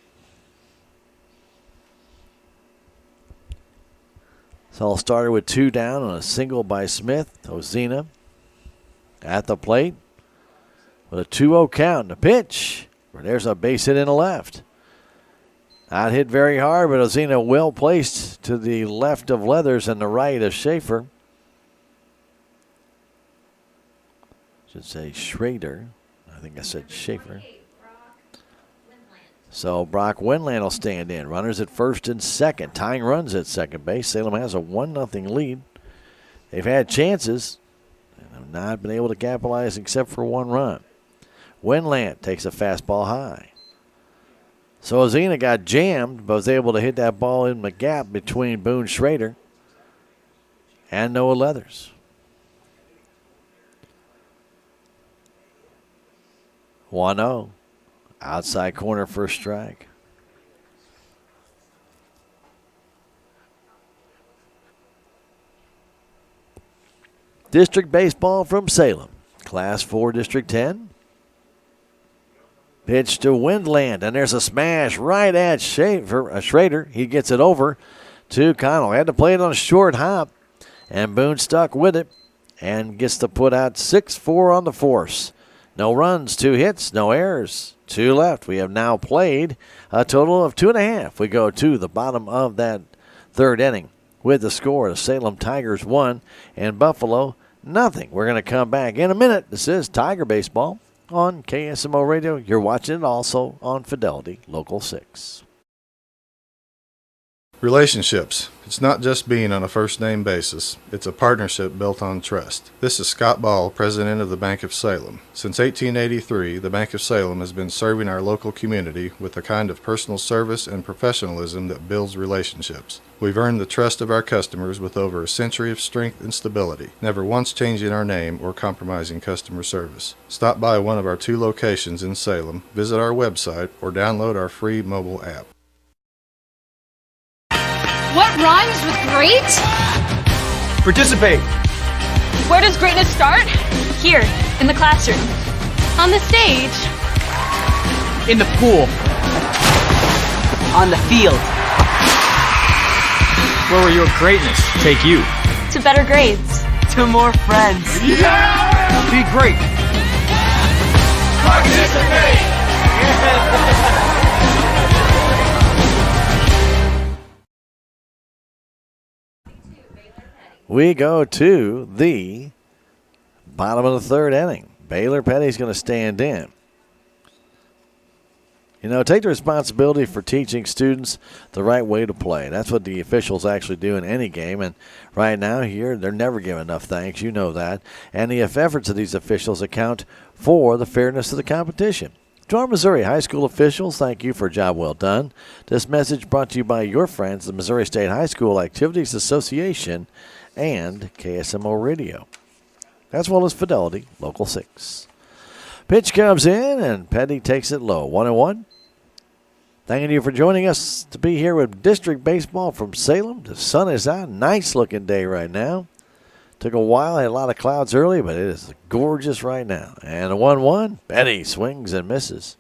This all started with 2 down on a single by Smith. Ozina at the plate with a 2-0 count. And a pitch. There's a base hit in the left. Not hit very hard, but Ozina well placed to the left of Leathers and the right of Schaefer. Should say Schrader. I think I said Schaefer. So Brock Winland will stand in. Runners at first and second. Tying runs at second base. Salem has a 1-0 lead. They've had chances and have not been able to capitalize except for 1 run. Winland takes a fastball high. So Ozina got jammed, but was able to hit that ball in the gap between Boone Schrader and Noah Leathers. 1-0. Outside corner first strike. District baseball from Salem. Class 4, District 10. Pitch to Windland, and there's a smash right at Schrader. He gets it over to Connell. Had to play it on a short hop, and Boone stuck with it and gets to put out 6-4 on the force. No runs, 2 hits, no errors, 2 left. We have now played a total of 2.5. We go to the bottom of that 3rd inning with the score. The Salem Tigers 1 and Buffalo 0. We're going to come back in a minute. This is Tiger Baseball on KSMO Radio. You're watching it also on Fidelity Local 6. Relationships. It's not just being on a first-name basis. It's a partnership built on trust. This is Scott Ball, president of the Bank of Salem. Since 1883, the Bank of Salem has been serving our local community with the kind of personal service and professionalism that builds relationships. We've earned the trust of our customers with over a century of strength and stability, never once changing our name or compromising customer service. Stop by one of our 2 locations in Salem, visit our website, or download our free mobile app. What rhymes with great? Participate. Where does greatness start? Here, in the classroom. On the stage. In the pool. On the field. Where will your greatness take you? To better grades. To more friends. Yeah! Be great. Participate! We go to the bottom of the 3rd inning. Baylor Petty's going to stand in. You know, take the responsibility for teaching students the right way to play. That's what the officials actually do in any game. And right now here, they're never given enough thanks. You know that. And the efforts of these officials account for the fairness of the competition. To our Missouri high school officials, thank you for a job well done. This message brought to you by your friends, the Missouri State High School Activities Association and KSMO Radio, as well as Fidelity Local 6. Pitch comes in, and Petty takes it low. 1-1. Thanking you for joining us to be here with District Baseball from Salem. The sun is out. Nice looking day right now. Took a while, had a lot of clouds early, but it is gorgeous right now. And a 1-1. Petty swings and misses.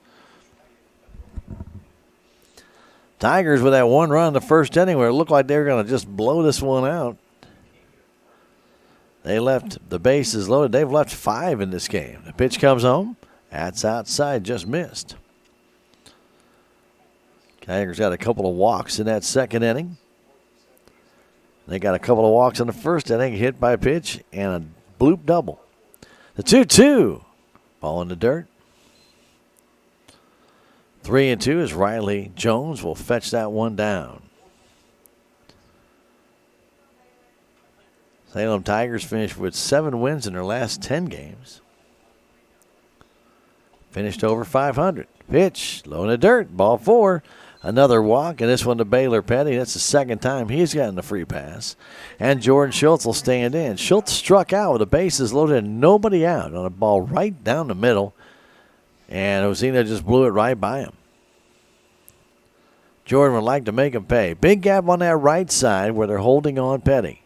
Tigers with that 1 run in the first inning where it looked like they were going to just blow this one out. They left the bases loaded. They've left 5 in this game. The pitch comes home. That's outside, just missed. Tigers got a couple of walks in that 2nd inning. They got a couple of walks in the 1st inning, hit by a pitch, and a bloop double. The 2-2. Ball in the dirt. 3-2 as Riley Jones will fetch that one down. Salem Tigers finished with 7 wins in their last 10 games. Finished over 500. Pitch, low in the dirt, ball 4. Another walk, and this one to Baylor Petty. That's the 2nd time he's gotten a free pass. And Jordan Schultz will stand in. Schultz struck out with the bases loaded and nobody out on a ball right down the middle. And Ozina just blew it right by him. Jordan would like to make him pay. Big gap on that right side where they're holding on Petty.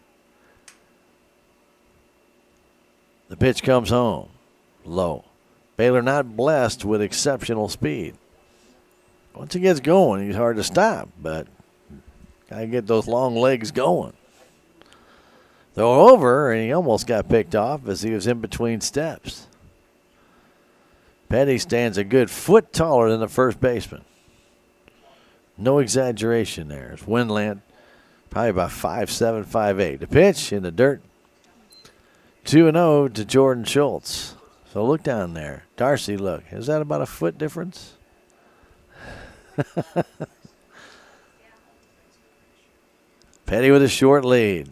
The pitch comes home. low. Baylor not blessed with exceptional speed. Once he gets going, he's hard to stop, but got to get those long legs going. Throw over, and he almost got picked off as he was in between steps. Petty stands a good foot taller than the first baseman. No exaggeration there. It's Wendlandt, probably about 5'7", 5'8". The pitch in the dirt. 2-0 to Jordan Schultz. So look down there. Darcy, look. Is that about a foot difference? Petty with a short lead.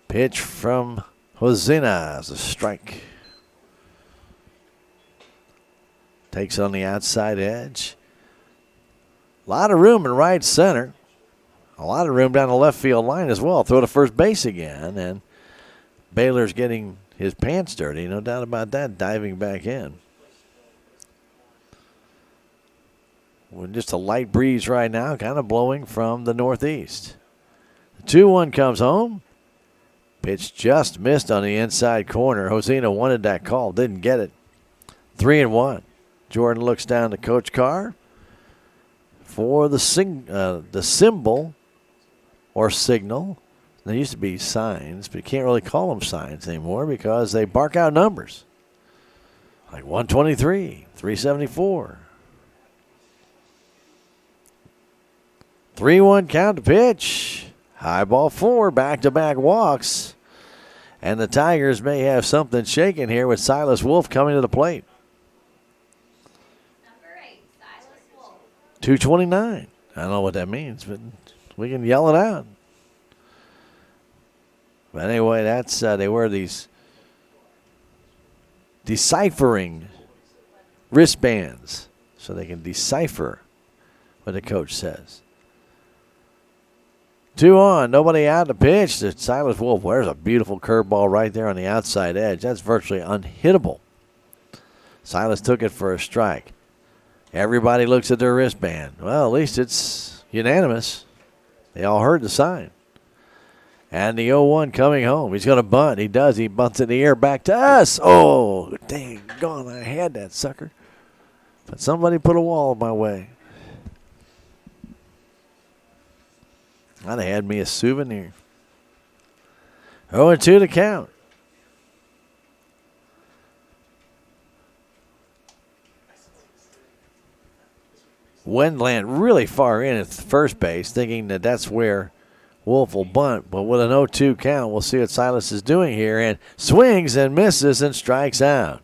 Pitch from Hosina as a strike. Takes on the outside edge. A lot of room in right center. A lot of room down the left field line as well. Throw to first base again. And Baylor's getting his pants dirty. No doubt about that. Diving back in. With just a light breeze right now. Kind of blowing from the northeast. The 2-1 comes home. Pitch just missed on the inside corner. Hosina wanted that call. Didn't get it. 3-1. Jordan looks down to Coach Carr for the symbol or signal. There used to be signs, but you can't really call them signs anymore because they bark out numbers. Like 123, 374. 3-1 count to pitch. High ball 4, back-to-back walks. And the Tigers may have something shaking here with Silas Wolf coming to the plate. Number 8, Silas Wolf. 229. I don't know what that means, but we can yell it out. But anyway, that's they wear these deciphering wristbands so they can decipher what the coach says. 2 on, nobody out to pitch. Silas Wolf wears a beautiful curveball right there on the outside edge. That's virtually unhittable. Silas took it for a strike. Everybody looks at their wristband. Well, at least it's unanimous. They all heard the sign. And the 0-1 coming home. He's going to bunt. He does. He bunts in the air back to us. Oh, dang gone. I had that sucker. But somebody put a wall in my way. I'd have had me a souvenir. 0-2 to count. Wendlandt really far in at first base, thinking that that's where Wolf will bunt. But with an 0-2 count, we'll see what Silas is doing here. And swings and misses and strikes out.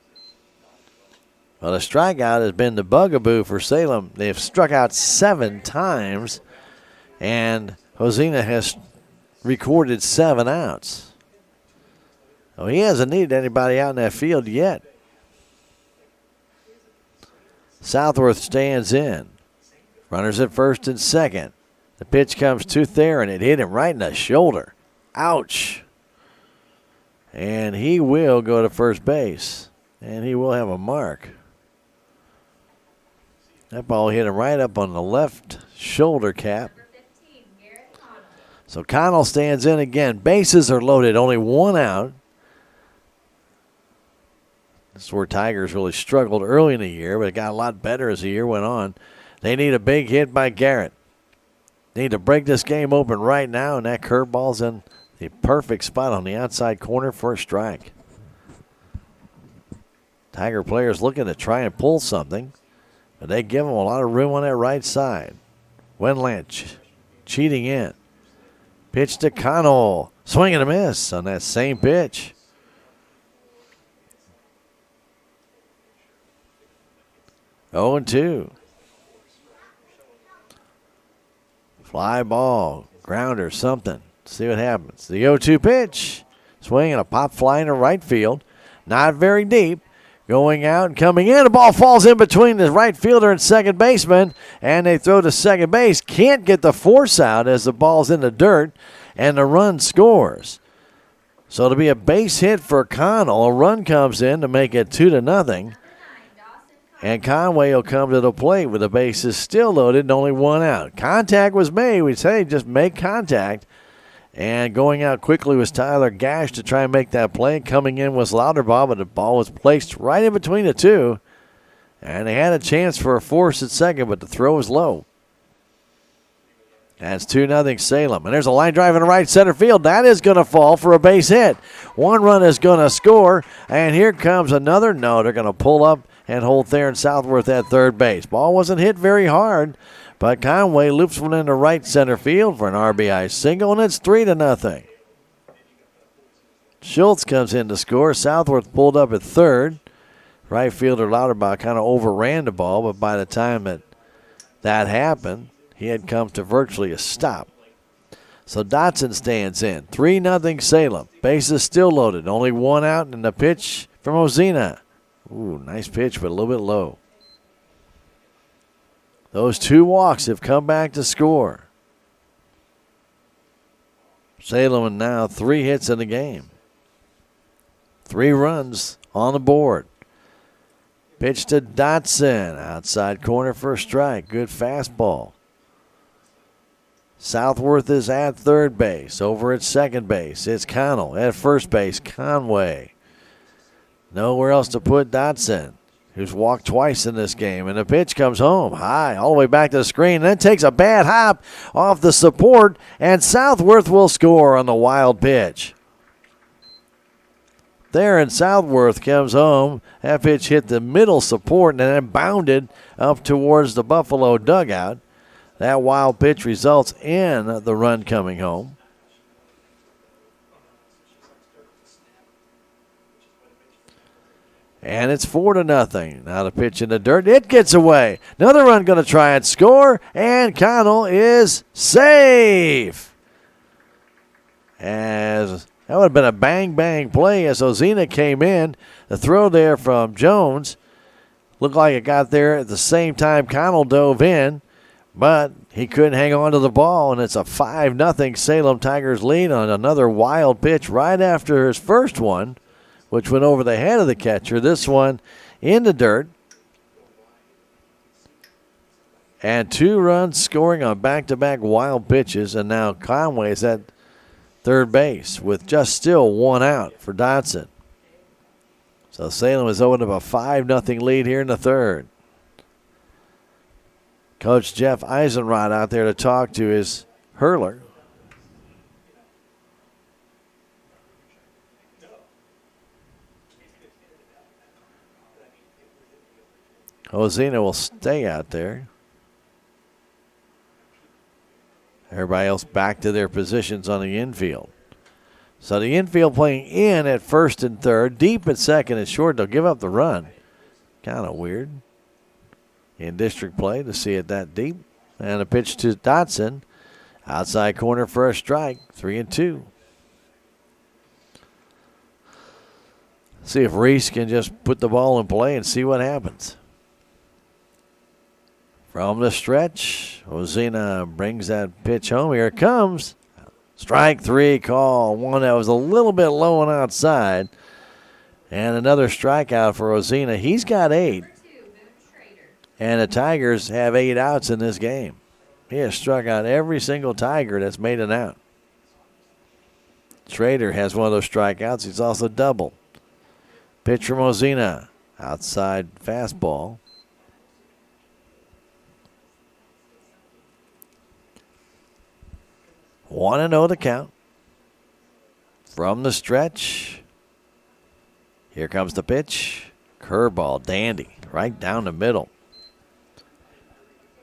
Well, the strikeout has been the bugaboo for Salem. They've struck out 7 times. And Hosina has recorded 7 outs. Well, he hasn't needed anybody out in that field yet. Southworth stands in. Runners at first and second. The pitch comes to Thayer, and it hit him right in the shoulder. Ouch. And he will go to first base. And he will have a mark. That ball hit him right up on the left shoulder cap. So Connell stands in again. Bases are loaded. Only 1 out. This is where Tigers really struggled early in the year, but it got a lot better as the year went on. They need a big hit by Garrett. They need to break this game open right now, and that curveball's in the perfect spot on the outside corner for a strike. Tiger players looking to try and pull something, but they give them a lot of room on that right side. Wendlandt cheating in. Pitch to Connell. Swing and a miss on that same pitch. Oh, 0-2. Fly ball, grounder, something. See what happens. The 0-2 pitch. Swing and a pop fly into right field. Not very deep. Going out and coming in. The ball falls in between the right fielder and second baseman. And they throw to second base. Can't get the force out as the ball's in the dirt. And the run scores. So it'll be a base hit for Connell. A run comes in to make it 2-0. And Conway will come to the plate with the bases still loaded and only 1 out. Contact was made. We say just make contact. And going out quickly was Tyler Gash to try and make that play. Coming in was Louderbaugh, but the ball was placed right in between the two. And they had a chance for a force at second, but the throw was low. That's 2-0 Salem. And there's a line drive in the right center field. That is going to fall for a base hit. One run is going to score. And here comes another. No, they're going to pull up and hold Theron Southworth at third base. Ball wasn't hit very hard, but Conway loops one into right center field for an RBI single, and it's 3-0. Schultz comes in to score. Southworth pulled up at third. Right fielder Louderbaugh kind of overran the ball, but by the time that happened, he had come to virtually a stop. So Dotson stands in. 3-0 Salem. Bases still loaded. Only one out, and the pitch from Ozina. Ooh, nice pitch, but a little bit low. Those two walks have come back to score. Salem now 3 hits in the game. 3 runs on the board. Pitch to Dotson. Outside corner for a strike. Good fastball. Southworth is at third base. Over at second base, it's Connell. At first base, Conway. Nowhere else to put Dotson, who's walked twice in this game. And the pitch comes home high, all the way back to the screen. Then takes a bad hop off the support, and Southworth will score on the wild pitch. Theron Southworth comes home. That pitch hit the middle support and then bounded up towards the Buffalo dugout. That wild pitch results in the run coming home. And it's 4-0. Now the pitch in the dirt. It gets away. Another run going to try and score. And Connell is safe. As that would have been a bang-bang play as Ozina came in. The throw there from Jones looked like it got there at the same time Connell dove in, but he couldn't hang on to the ball, and it's a 5-0 Salem Tigers lead on another wild pitch right after his first one, which went over the head of the catcher. This one in the dirt. And 2 runs scoring on back-to-back wild pitches, and now Conway's at third base with just still 1 out for Dotson. So Salem is opened up a 5-0 lead here in the third. Coach Jeff Eisenrod out there to talk to his hurler. Ozina will stay out there. Everybody else back to their positions on the infield. So the infield playing in at first and third, deep at second and short. They'll give up the run. Kind of weird in district play to see it that deep. And a pitch to Dotson. Outside corner for a strike. 3-2. See if Reese can just put the ball in play and see what happens. From the stretch, Ozina brings that pitch home. Here it comes. Strike 3 call. One that was a little bit low and outside. And another strikeout for Ozina. He's got 8. And the Tigers have 8 outs in this game. He has struck out every single Tiger that's made an out. Schrader has one of those strikeouts. He's also doubled. Pitch from Ozina. Outside fastball. 1-0 to count. From the stretch. Here comes the pitch. Curveball, dandy, right down the middle.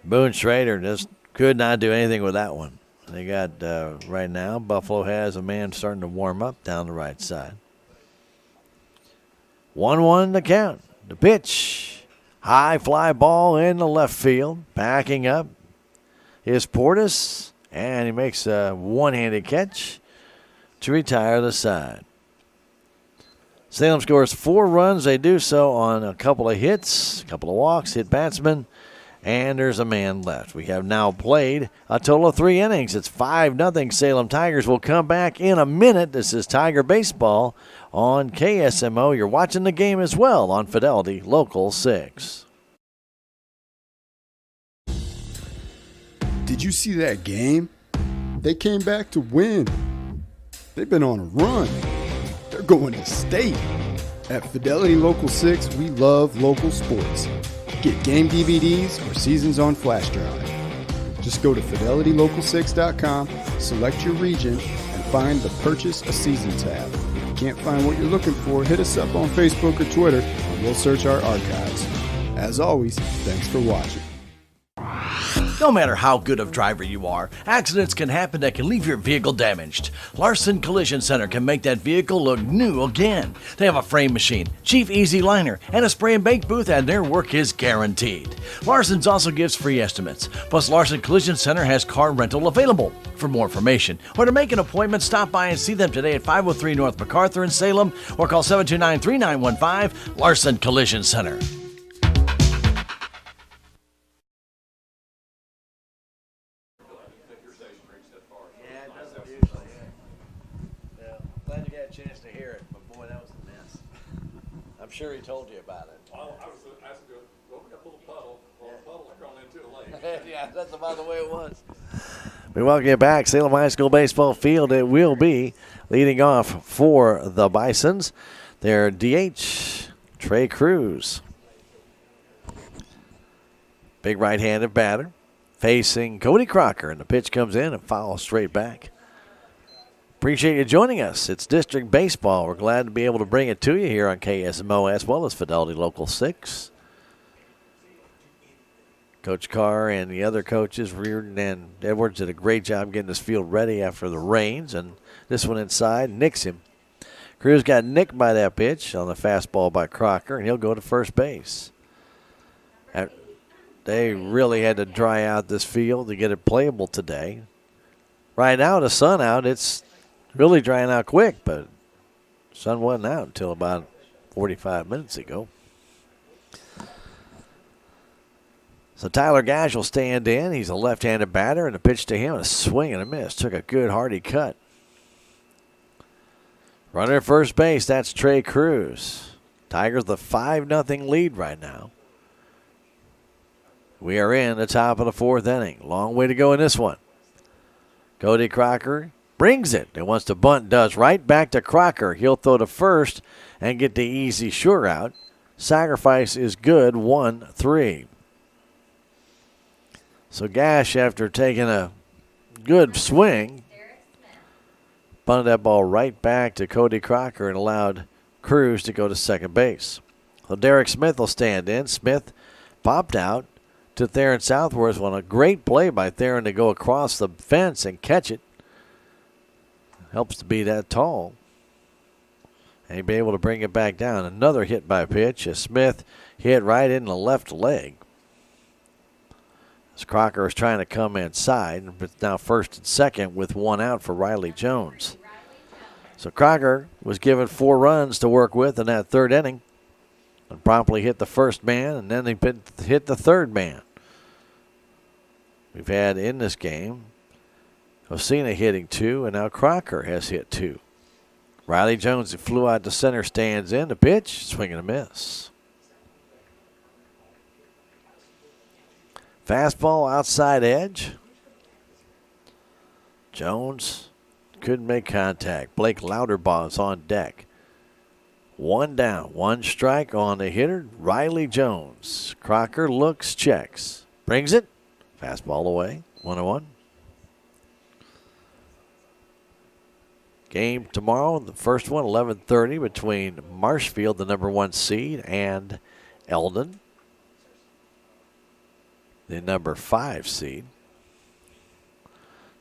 Boone Schrader just could not do anything with that one. They got, right now, Buffalo has a man starting to warm up down the right side. 1-1 to count. The pitch. High fly ball in the left field. Backing up is Portis. And he makes a one-handed catch to retire the side. Salem scores 4 runs. They do so on a couple of hits, a couple of walks, hit batsmen, and there's a man left. We have now played a total of 3 innings. It's 5-0 Salem Tigers. Will come back in a minute. This is Tiger Baseball on KSMO. You're watching the game as well on Fidelity Local 6. Did you see that game? They came back to win. They've been on a run. They're going to state. At Fidelity Local 6, we love local sports. Get game DVDs or seasons on flash drive. Just go to fidelitylocal6.com, select your region, and find the Purchase a Season tab. If you can't find what you're looking for, hit us up on Facebook or Twitter, and we'll search our archives. As always, thanks for watching. No matter how good of driver you are, accidents can happen that can leave your vehicle damaged. Larson Collision Center can make that vehicle look new again. They have a frame machine, Chief Easy Liner, and a spray and bake booth, and their work is guaranteed. Larson's also gives free estimates. Plus, Larson Collision Center has car rental available. For more information or to make an appointment, stop by and see them today at 503 North MacArthur in Salem or call 729-3915 Larson Collision Center. Sure he told you about it. Well, I was asking you, well, we got a little puddle. Well, the puddle I crawled into a lake. Yeah, that's about the way it was. We welcome you back. Salem High School baseball field. It will be leading off for the Bisons. Their DH, Trey Cruz. Big right-handed batter facing Cody Crocker, and the pitch comes in and fouls straight back. Appreciate you joining us. It's District Baseball. We're glad to be able to bring it to you here on KSMO as well as Fidelity Local 6. Coach Carr and the other coaches, Reardon and Edwards, did a great job getting this field ready after the rains, and this one inside nicks him. Cruz got nicked by that pitch on the fastball by Crocker, and he'll go to first base. They really had to dry out this field to get it playable today. Right now, the sun out, it's really drying out quick, but the sun wasn't out until about 45 minutes ago. So Tyler Gash will stand in. He's a left-handed batter, and the pitch to him, a swing and a miss. Took a good hearty cut. Runner at first base, that's Trey Cruz. Tigers the 5-0 lead right now. We are in the top of the fourth inning. Long way to go in this one. Cody Crocker brings it and wants to bunt, does right back to Crocker. He'll throw to first and get the easy sure out. Sacrifice is good, 1-3. So Gash, after taking a good swing, bunted that ball right back to Cody Crocker and allowed Cruz to go to second base. So Derek Smith will stand in. Smith popped out to Theron Southworth on a great play by Theron to go across the fence and catch it. Helps to be that tall. And he'd be able to bring it back down. Another hit by pitch as Smith hit right in the left leg. As Crocker is trying to come inside, but now first and second with one out for Riley Jones. So Crocker was given 4 runs to work with in that third inning and promptly hit the first man, and then he hit the third man. We've had in this game Osina hitting 2, and now Crocker has hit 2. Riley Jones, who flew out to center, stands in. The pitch, swing and a miss. Fastball outside edge. Jones couldn't make contact. Blake Louderbaugh is on deck. 1 down, 1 strike on the hitter, Riley Jones. Crocker looks, checks, brings it. Fastball away, 1-1. Game tomorrow, the first one, 11:30, between Marshfield, the number 1 seed, and Eldon, the number 5 seed.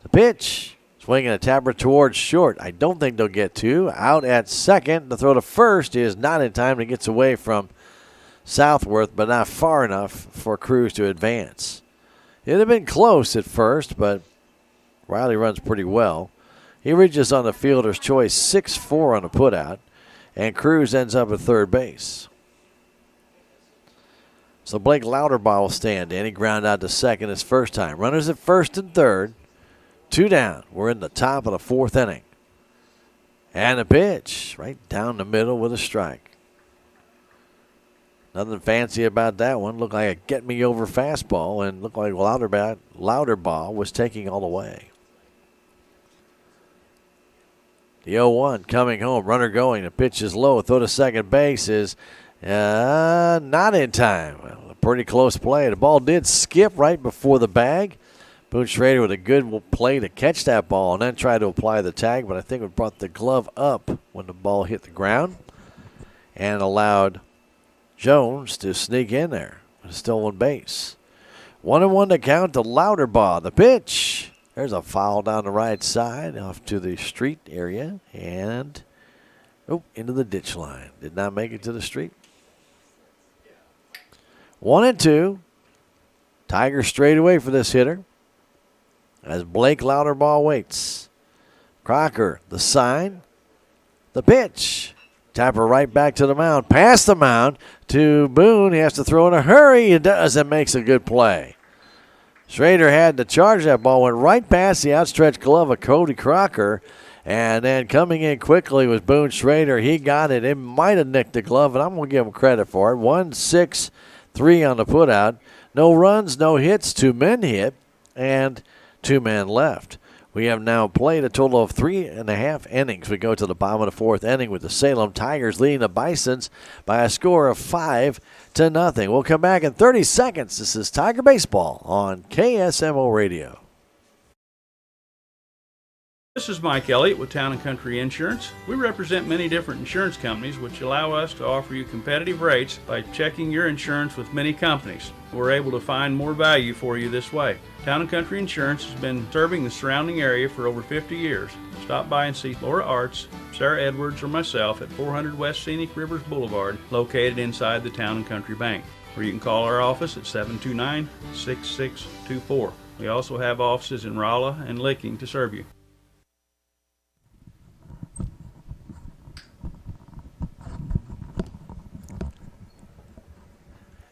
The pitch, swinging a tapper towards short. I don't think they'll get 2. Out at second. The throw to first is not in time. It gets away from Southworth, but not far enough for Cruz to advance. It'd have been close at first, but Riley runs pretty well. He reaches on the fielder's choice, 6-4 on the putout, and Cruz ends up at third base. So Blake Louderbaugh will stand in. He ground out to second his first time. Runners at first and third. 2 down. We're in the top of the fourth inning. And a pitch right down the middle with a strike. Nothing fancy about that one. Looked like a get-me-over fastball and looked like Louderbaugh was taking all the way. The 0-1 coming home. Runner going. The pitch is low. Throw to second base is not in time. Well, a pretty close play. The ball did skip right before the bag. Boone Schrader with a good play to catch that ball and then try to apply the tag, but I think it brought the glove up when the ball hit the ground and allowed Jones to sneak in there with a stolen base. 1-1 to count to Louderbaugh. The pitch. There's a foul down the right side off to the street area and into the ditch line. Did not make it to the street. 1-2. Tigers straight away for this hitter as Blake Louderbaugh waits. Crocker, the sign, the pitch. Tapper right back to the mound. Past the mound to Boone. He has to throw in a hurry. He does and makes a good play. Schrader had to charge that ball. Went right past the outstretched glove of Cody Crocker. And then coming in quickly was Boone Schrader. He got it. It might have nicked the glove, and I'm going to give him credit for it. 1-6-3 on the putout. No runs, no hits. 2 men hit, and 2 men left. We have now played a total of 3.5 innings. We go to the bottom of the 4th inning with the Salem Tigers leading the Bisons by a score of 5-0. We'll come back in 30 seconds. This is Tiger Baseball on KSMO Radio. This is Mike Elliott with Town & Country Insurance. We represent many different insurance companies which allow us to offer you competitive rates by checking your insurance with many companies. We're able to find more value for you this way. Town & Country Insurance has been serving the surrounding area for over 50 years. Stop by and see Laura Arts, Sarah Edwards, or myself at 400 West Scenic Rivers Boulevard, located inside the Town & Country Bank. Or you can call our office at 729-6624. We also have offices in Rolla and Licking to serve you.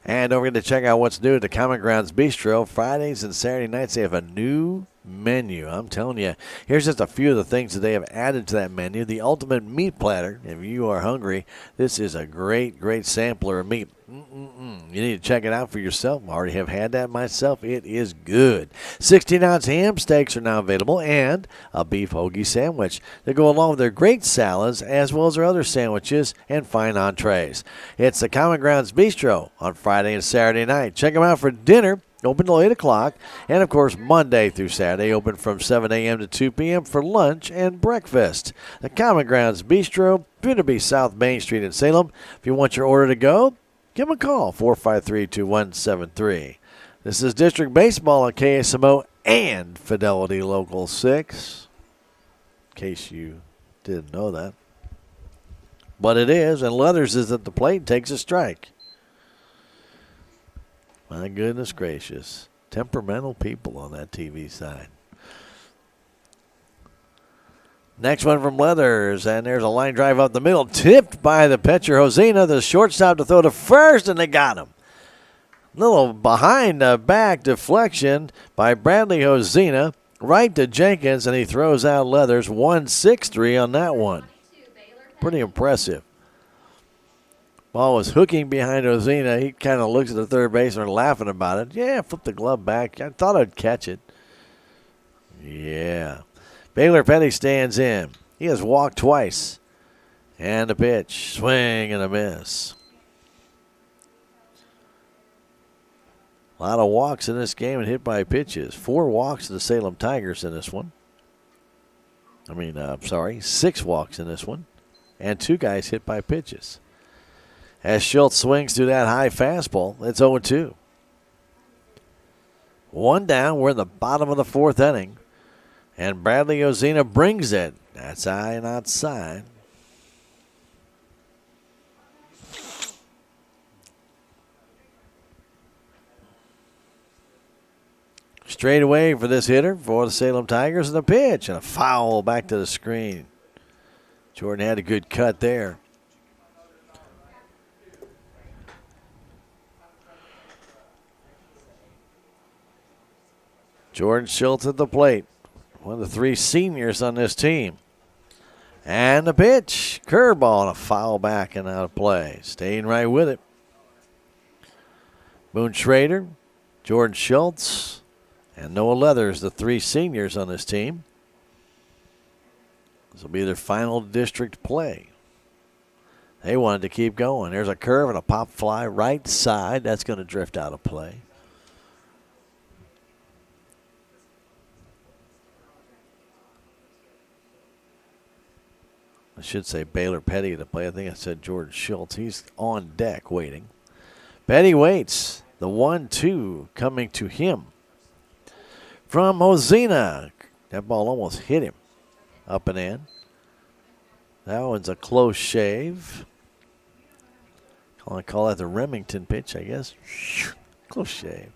And don't forget to check out what's new at the Common Grounds Bistro. Fridays and Saturday nights, they have a new menu. I'm telling you, here's just a few of the things that they have added to that menu. The ultimate meat platter. If you are hungry, this is a great, great sampler of meat. You need to check it out for yourself. I already have had that myself. It is good. 16-ounce ham steaks are now available and a beef hoagie sandwich. They go along with their great salads as well as their other sandwiches and fine entrees. It's the Common Grounds Bistro on Friday and Saturday night. Check them out for dinner. Open till 8 o'clock. And, of course, Monday through Saturday, open from 7 a.m. to 2 p.m. for lunch and breakfast. The Common Grounds Bistro, Punity South Main Street in Salem. If you want your order to go, give them a call, 453-2173. This is District Baseball on KSMO and Fidelity Local 6, in case you didn't know that. But it is, and Leathers is at the plate and takes a strike. My goodness gracious. Temperamental people on that TV side. Next one from Leathers, and there's a line drive up the middle, tipped by the pitcher, Hosina, the shortstop to throw to first, and they got him. Little behind the back deflection by Bradley Hosina, right to Jenkins, and he throws out Leathers. 1-6-3 on that one. Pretty impressive. Ball was hooking behind Hosina. He kind of looks at the third baseman laughing about it. Yeah, flip the glove back. I thought I'd catch it. Yeah. Baylor Petty stands in. He has walked twice. And a pitch. Swing and a miss. A lot of walks in this game and hit by pitches. 4 walks to the Salem Tigers in this one. 6 walks in this one. And 2 guys hit by pitches. As Schultz swings through that high fastball, it's 0-2. 1 down. We're in the bottom of the 4th inning. And Bradley Hosina brings it. That's high and outside. Straight away for this hitter for the Salem Tigers, and a pitch and a foul back to the screen. Jordan had a good cut there. Jordan Schultz at the plate. One of the 3 seniors on this team. And the pitch. Curveball and a foul back and out of play. Staying right with it. Boone Schrader, Jordan Schultz, and Noah Leathers, the 3 seniors on this team. This will be their final district play. They wanted to keep going. There's a curve and a pop fly right side. That's going to drift out of play. I should say Baylor Petty to play. I think I said Jordan Schultz. He's on deck waiting. Petty waits. The 1-2 coming to him. From Hosina. That ball almost hit him. Up and in. That one's a close shave. I call that the Remington pitch, I guess. Close shave.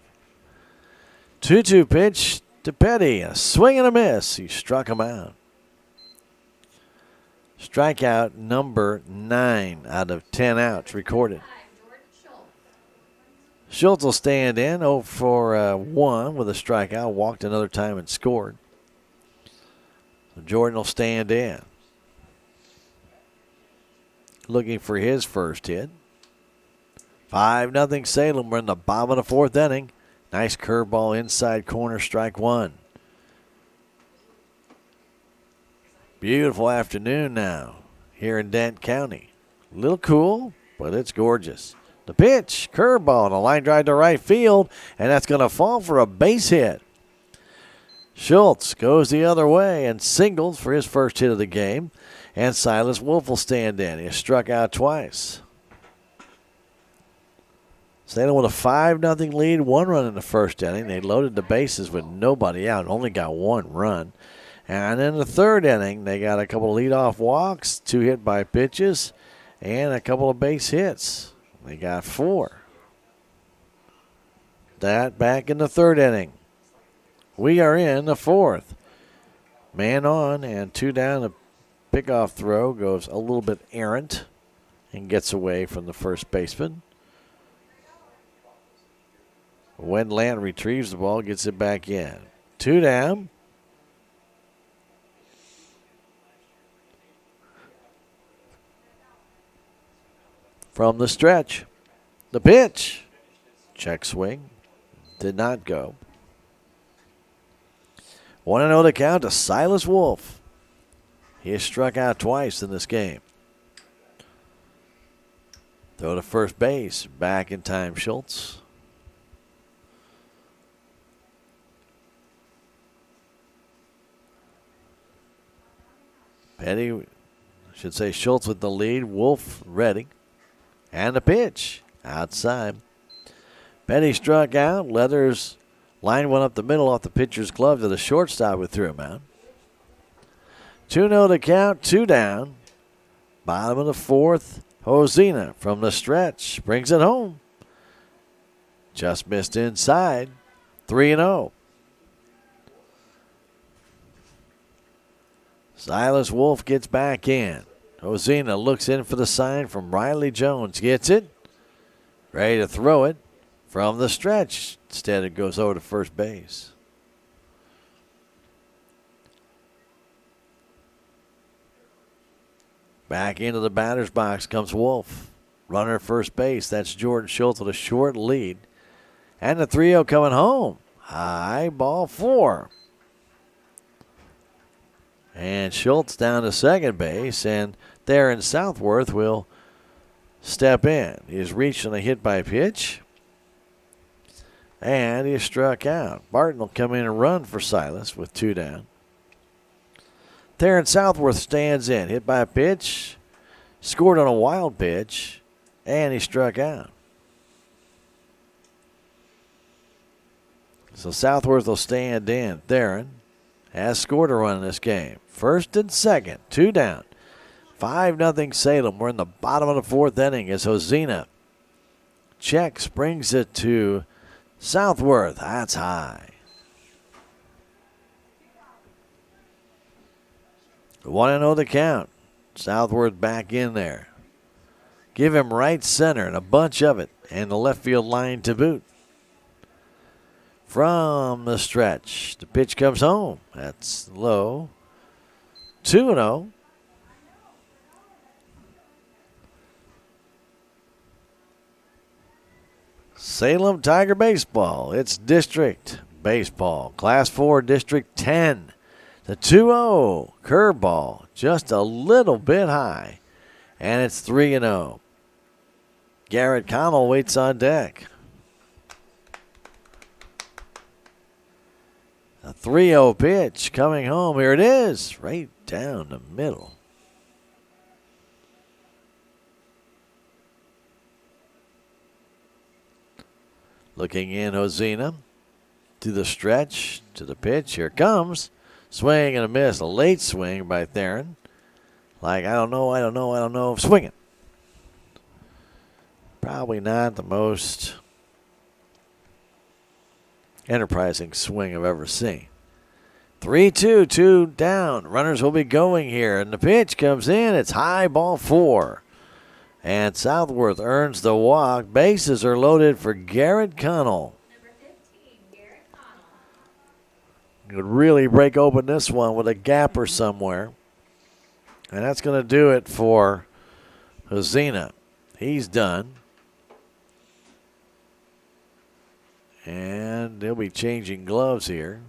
2-2 pitch to Petty. A swing and a miss. He struck him out. Strikeout number 9 out of 10 outs recorded. Schultz will stand in 0 for 1 with a strikeout. Walked another time and scored. Jordan will stand in. Looking for his first hit. 5-0 Salem. We're in the bottom of the 4th inning. Nice curveball inside corner, strike 1. Beautiful afternoon now here in Dent County. A little cool, but it's gorgeous. The pitch, curveball, and a line drive to right field, and that's going to fall for a base hit. Schultz goes the other way and singles for his first hit of the game, and Silas Wolf will stand in. He struck out twice. Salem with a 5-0 lead, 1 run in the first inning. They loaded the bases with nobody out, only got 1 run. And in the 3rd inning, they got a couple of leadoff walks, 2 hit by pitches, and a couple of base hits. They got 4. That back in the 3rd inning. We are in the 4th. Man on and 2 down. The pickoff throw goes a little bit errant and gets away from the first baseman. Wendland retrieves the ball, gets it back in. 2 down. From the stretch, the pitch. Check swing. Did not go. 1-0 to count to Silas Wolf. He has struck out twice in this game. Throw to first base. Back in time, Schultz. Petty, should say Schultz with the lead. Wolf ready. And the pitch outside. Petty struck out. Leathers line one up the middle off the pitcher's glove to the shortstop who threw him out. 2-0 to count, 2 down. Bottom of the 4th. Hosina from the stretch brings it home. Just missed inside. 3-0. Silas Wolf gets back in. Hosina looks in for the sign from Riley Jones. Gets it. Ready to throw it from the stretch. Instead, it goes over to first base. Back into the batter's box comes Wolf. Runner at first base. That's Jordan Schultz with a short lead. And the 3-0 coming home. High ball 4. And Schultz down to second base, and Theron Southworth will step in. He's reached on a hit by pitch, and he struck out. Barton will come in and run for Silas with 2 down. Theron Southworth stands in, hit by a pitch, scored on a wild pitch, and he struck out. So Southworth will stand in. Theron has scored a run in this game. First and second, 2 down. 5-0 Salem. We're in the bottom of the 4th inning as Hosina checks, brings it to Southworth. That's high. 1-0 to count. Southworth back in there. Give him right center and a bunch of it, and the left field line to boot. From the stretch, the pitch comes home. That's low. 2-0. Salem Tiger Baseball. It's District Baseball. Class 4, District 10. The 2-0 curveball, just a little bit high, and it's 3-0. Garrett Connell waits on deck. A 3-0 pitch coming home. Here it is, right down the middle. Looking in, Hosina to the stretch, to the pitch. Here it comes. Swing and a miss. A late swing by Theron. Like, I don't know. Swinging. Probably not the most enterprising swing I've ever seen. 3-2, 2 down. Runners will be going here. And the pitch comes in. It's high, ball 4. And Southworth earns the walk. Bases are loaded for Garrett Connell. Could really break open this one with a gapper somewhere. And that's going to do it for Hosina. He's done. And they'll be changing gloves here.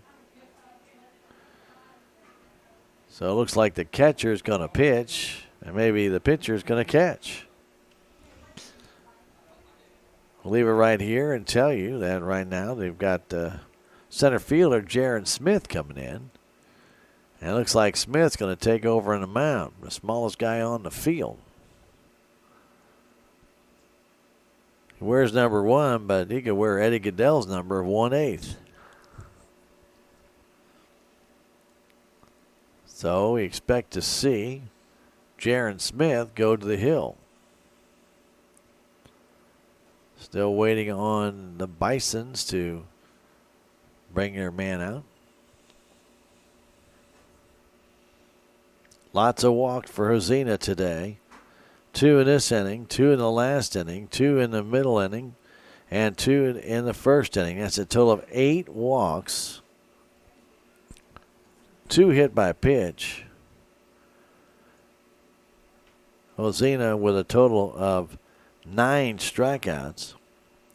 So it looks like the catcher's going to pitch, and maybe the pitcher's going to catch. We'll leave it right here and tell you that right now they've got center fielder Jaron Smith coming in. And it looks like Smith's going to take over on the mound, the smallest guy on the field. He wears number 1, but he could wear Eddie Goodell's number of 1/8. So we expect to see Jaron Smith go to the hill. Still waiting on the Bisons to bring their man out. Lots of walk for Hosina today. 2 in this inning, 2 in the last inning, 2 in the middle inning, and 2 in the first inning. That's a total of 8 walks. 2 hit by pitch. Hosina with a total of 9 strikeouts.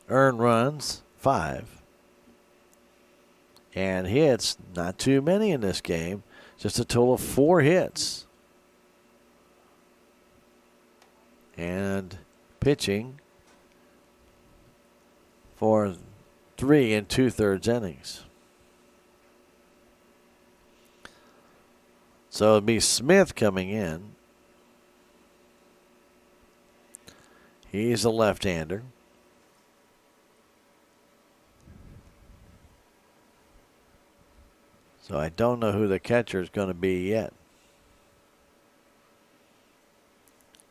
Earned runs, 5. And hits, not too many in this game. Just a total of 4 hits. And pitching for 3 2/3 innings. So it'd be Smith coming in. He's a left-hander. So I don't know who the catcher is going to be yet.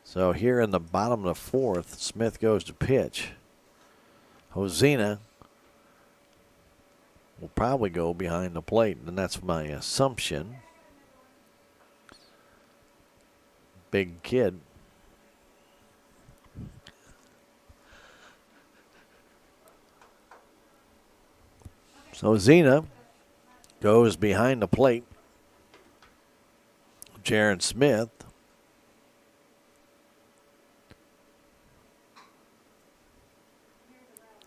So here in the bottom of the 4th, Smith goes to pitch. Hosina will probably go behind the plate, and that's my assumption. Big kid. So Hosina goes behind the plate. Jaron Smith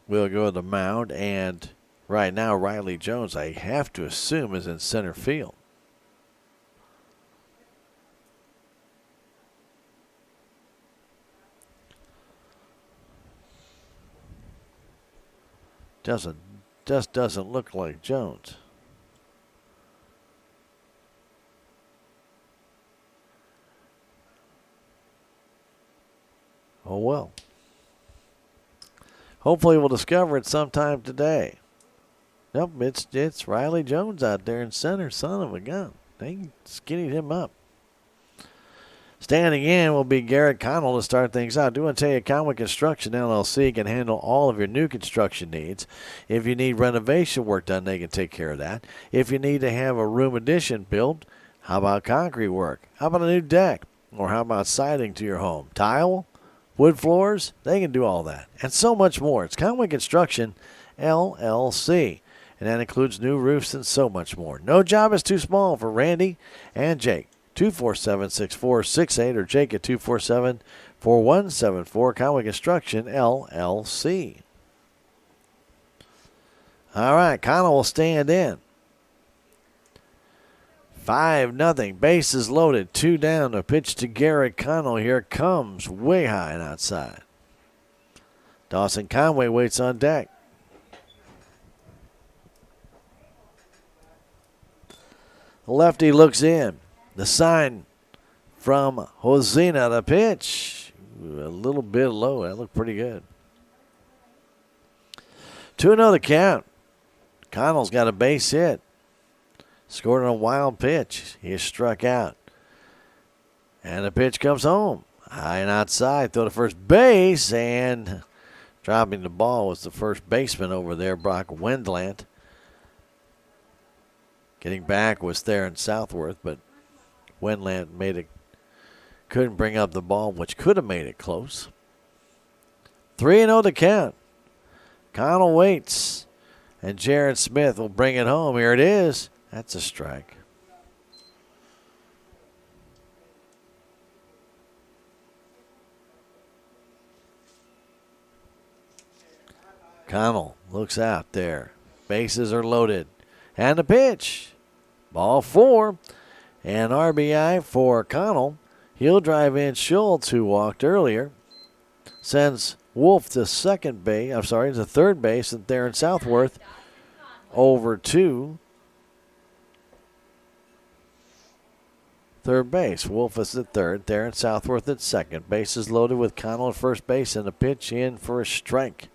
will go to the mound, and right now Riley Jones, I have to assume, is in center field. Just doesn't look like Jones. Oh well. Hopefully we'll discover it sometime today. Nope, it's Riley Jones out there in center, son of a gun. They skinnied him up. Standing in will be Garrett Connell to start things out. I do want to tell you, Conway Construction LLC can handle all of your new construction needs. If you need renovation work done, they can take care of that. If you need to have a room addition built, how about concrete work? How about a new deck? Or how about siding to your home? Tile? Wood floors? They can do all that. And so much more. It's Conway Construction LLC. And that includes new roofs and so much more. No job is too small for Randy and Jake. 247-6468 or Jake at 247-4174. Conway Construction LLC. All right, Connell will stand in. 5-0. Bases loaded. 2 down. A pitch to Garrett Connell. Here it comes. Way high and outside. Dawson Conway waits on deck. The lefty looks in. The sign from Hosina. The pitch. A little bit low. That looked pretty good. 2-0 the count. Connell's got a base hit. Scored on a wild pitch. He is struck out. And the pitch comes home. High and outside. Throw to first base. And dropping the ball was the first baseman over there, Brock Wendlandt. Getting back was Theron Southworth, but Wendlandt couldn't bring up the ball, which could have made it close. 3-0 the count. Connell waits. And Jared Smith will bring it home. Here it is. That's a strike. Connell looks out there. Bases are loaded. And the pitch. Ball 4. And RBI for Connell. He'll drive in Schultz, who walked earlier. Sends Wolf to third base, and Theron Southworth over to third base. Wolf is at third, Theron Southworth at second. Bases loaded with Connell at first base, and a pitch in for a strike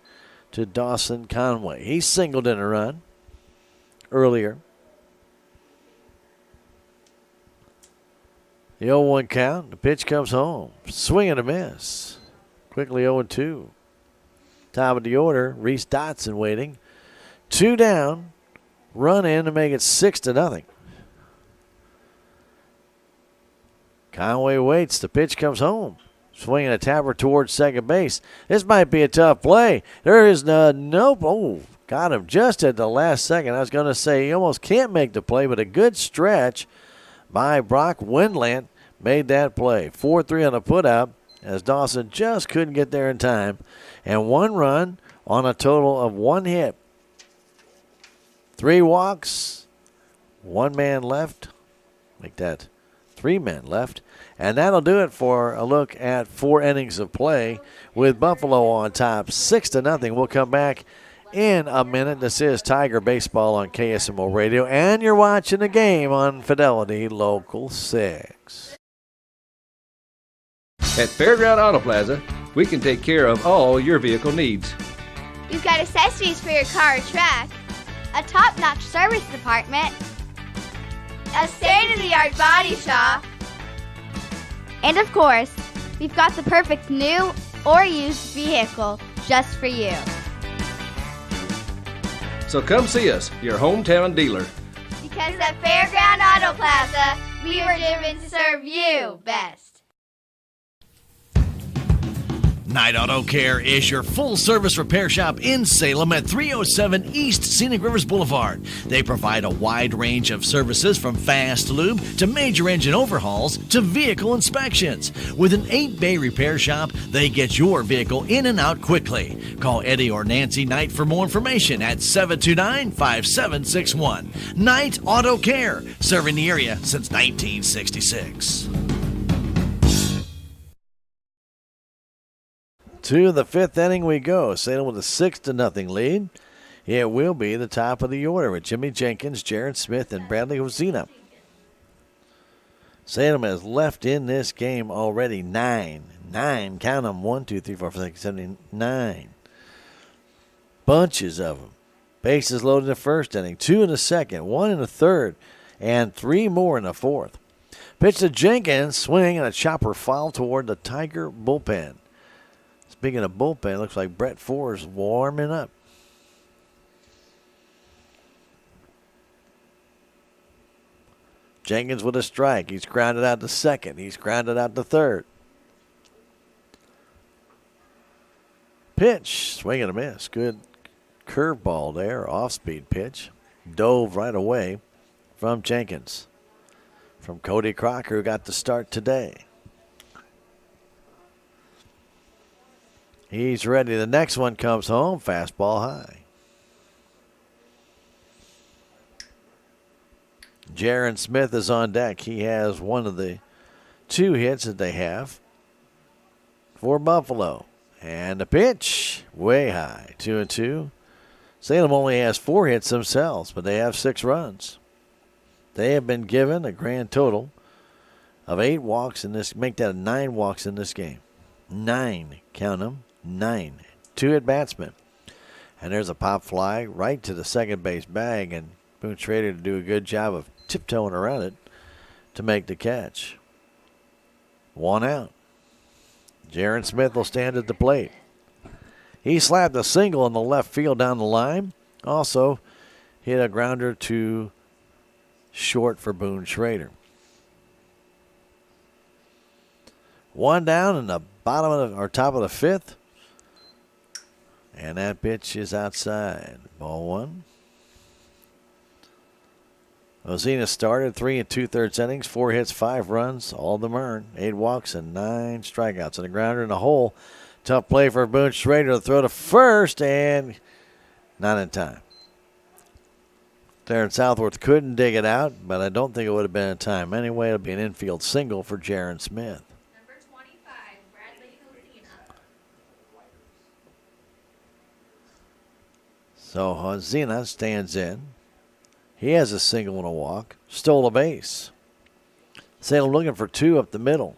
to Dawson Conway. He singled in a run earlier. The 0-1 count. The pitch comes home. Swing and a miss. Quickly 0-2. Top of the order, Reese Dotson waiting. 2 down. Run in to make it 6-0. Conway waits. The pitch comes home. Swinging a tapper towards second base. This might be a tough play. There is nope. Oh, got him just at the last second. I was going to say he almost can't make the play, but a good stretch by Brock Wendlandt made that play. 4-3 on a putout as Dawson just couldn't get there in time. And 1 run on a total of 1 hit. 3 walks, 1 man left. Make that 3 men left. And that'll do it for a look at 4 innings of play with Buffalo on top 6-0. We'll come back in a minute. This is Tiger Baseball on KSMO Radio, and you're watching the game on Fidelity Local 6. At Fairground Auto Plaza, we can take care of all your vehicle needs. We've got accessories for your car or truck, a top-notch service department, a state-of-the-art body shop, and of course, we've got the perfect new or used vehicle just for you. So come see us, your hometown dealer. Because at Fairground Auto Plaza, we were driven to serve you best. Knight Auto Care is your full-service repair shop in Salem at 307 East Scenic Rivers Boulevard. They provide a wide range of services from fast lube to major engine overhauls to vehicle inspections. With an 8-bay repair shop, they get your vehicle in and out quickly. Call Eddie or Nancy Knight for more information at 729-5761. Knight Auto Care, serving the area since 1966. To the 5th inning we go. Salem with a 6-0 lead. It will be the top of the order with Jimmy Jenkins, Jared Smith, and Bradley Hosina. Salem has left in this game already 9. Count them. 1, 2, 3, 4, 5, 6, 7, 8, 9. Bunches of them. Bases loaded in the first inning. 2 in the second. 1 in the third. And 3 more in the fourth. Pitch to Jenkins. Swing and a chopper foul toward the Tiger bullpen. Speaking of bullpen, looks like Brett Forrest warming up. Jenkins with a strike. He's grounded out to second. He's grounded out to third. Pitch. Swing and a miss. Good curveball there. Off-speed pitch. Dove right away from Jenkins. From Cody Crocker, who got the start today. He's ready. The next one comes home. Fastball high. Jaron Smith is on deck. He has one of the 2 hits that they have for Buffalo. And the pitch, way high, 2-2. Salem only has 4 hits themselves, but they have 6 runs. They have been given a grand total of 8 walks in this, make that 9 walks in this game. 9, count them, 9. 2 at-batsmen. And there's a pop fly right to the second base bag, and Boone Schrader to do a good job of tiptoeing around it to make the catch. 1 out. Jaron Smith will stand at the plate. He slapped a single in the left field down the line. Also hit a grounder to short for Boone Schrader. 1 down in the bottom of the, or top of the 5th. And that pitch is outside. Ball 1. Ozina started 3 2/3 innings, 4 hits, 5 runs, all of them earned, 8 walks and 9 strikeouts. And a grounder in the hole. Tough play for Boone Schrader to throw to first, and not in time. Darren Southworth couldn't dig it out, but I don't think it would have been in time anyway. It'll be an infield single for Jaron Smith. So Ozina stands in. He has a single and a walk. Stole a base. Salem looking for 2 up the middle.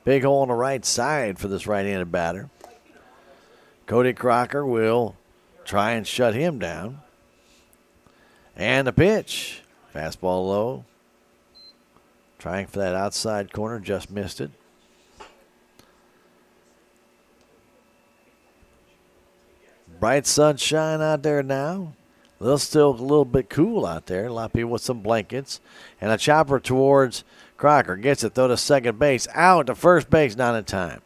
Big hole on the right side for this right-handed batter. Cody Crocker will try and shut him down. And the pitch. Fastball low. Trying for that outside corner. Just missed it. Bright sunshine out there now. Still a little bit cool out there. A lot of people with some blankets. And a chopper towards Crocker. Gets it, throw to second base. Out to first base, not in time.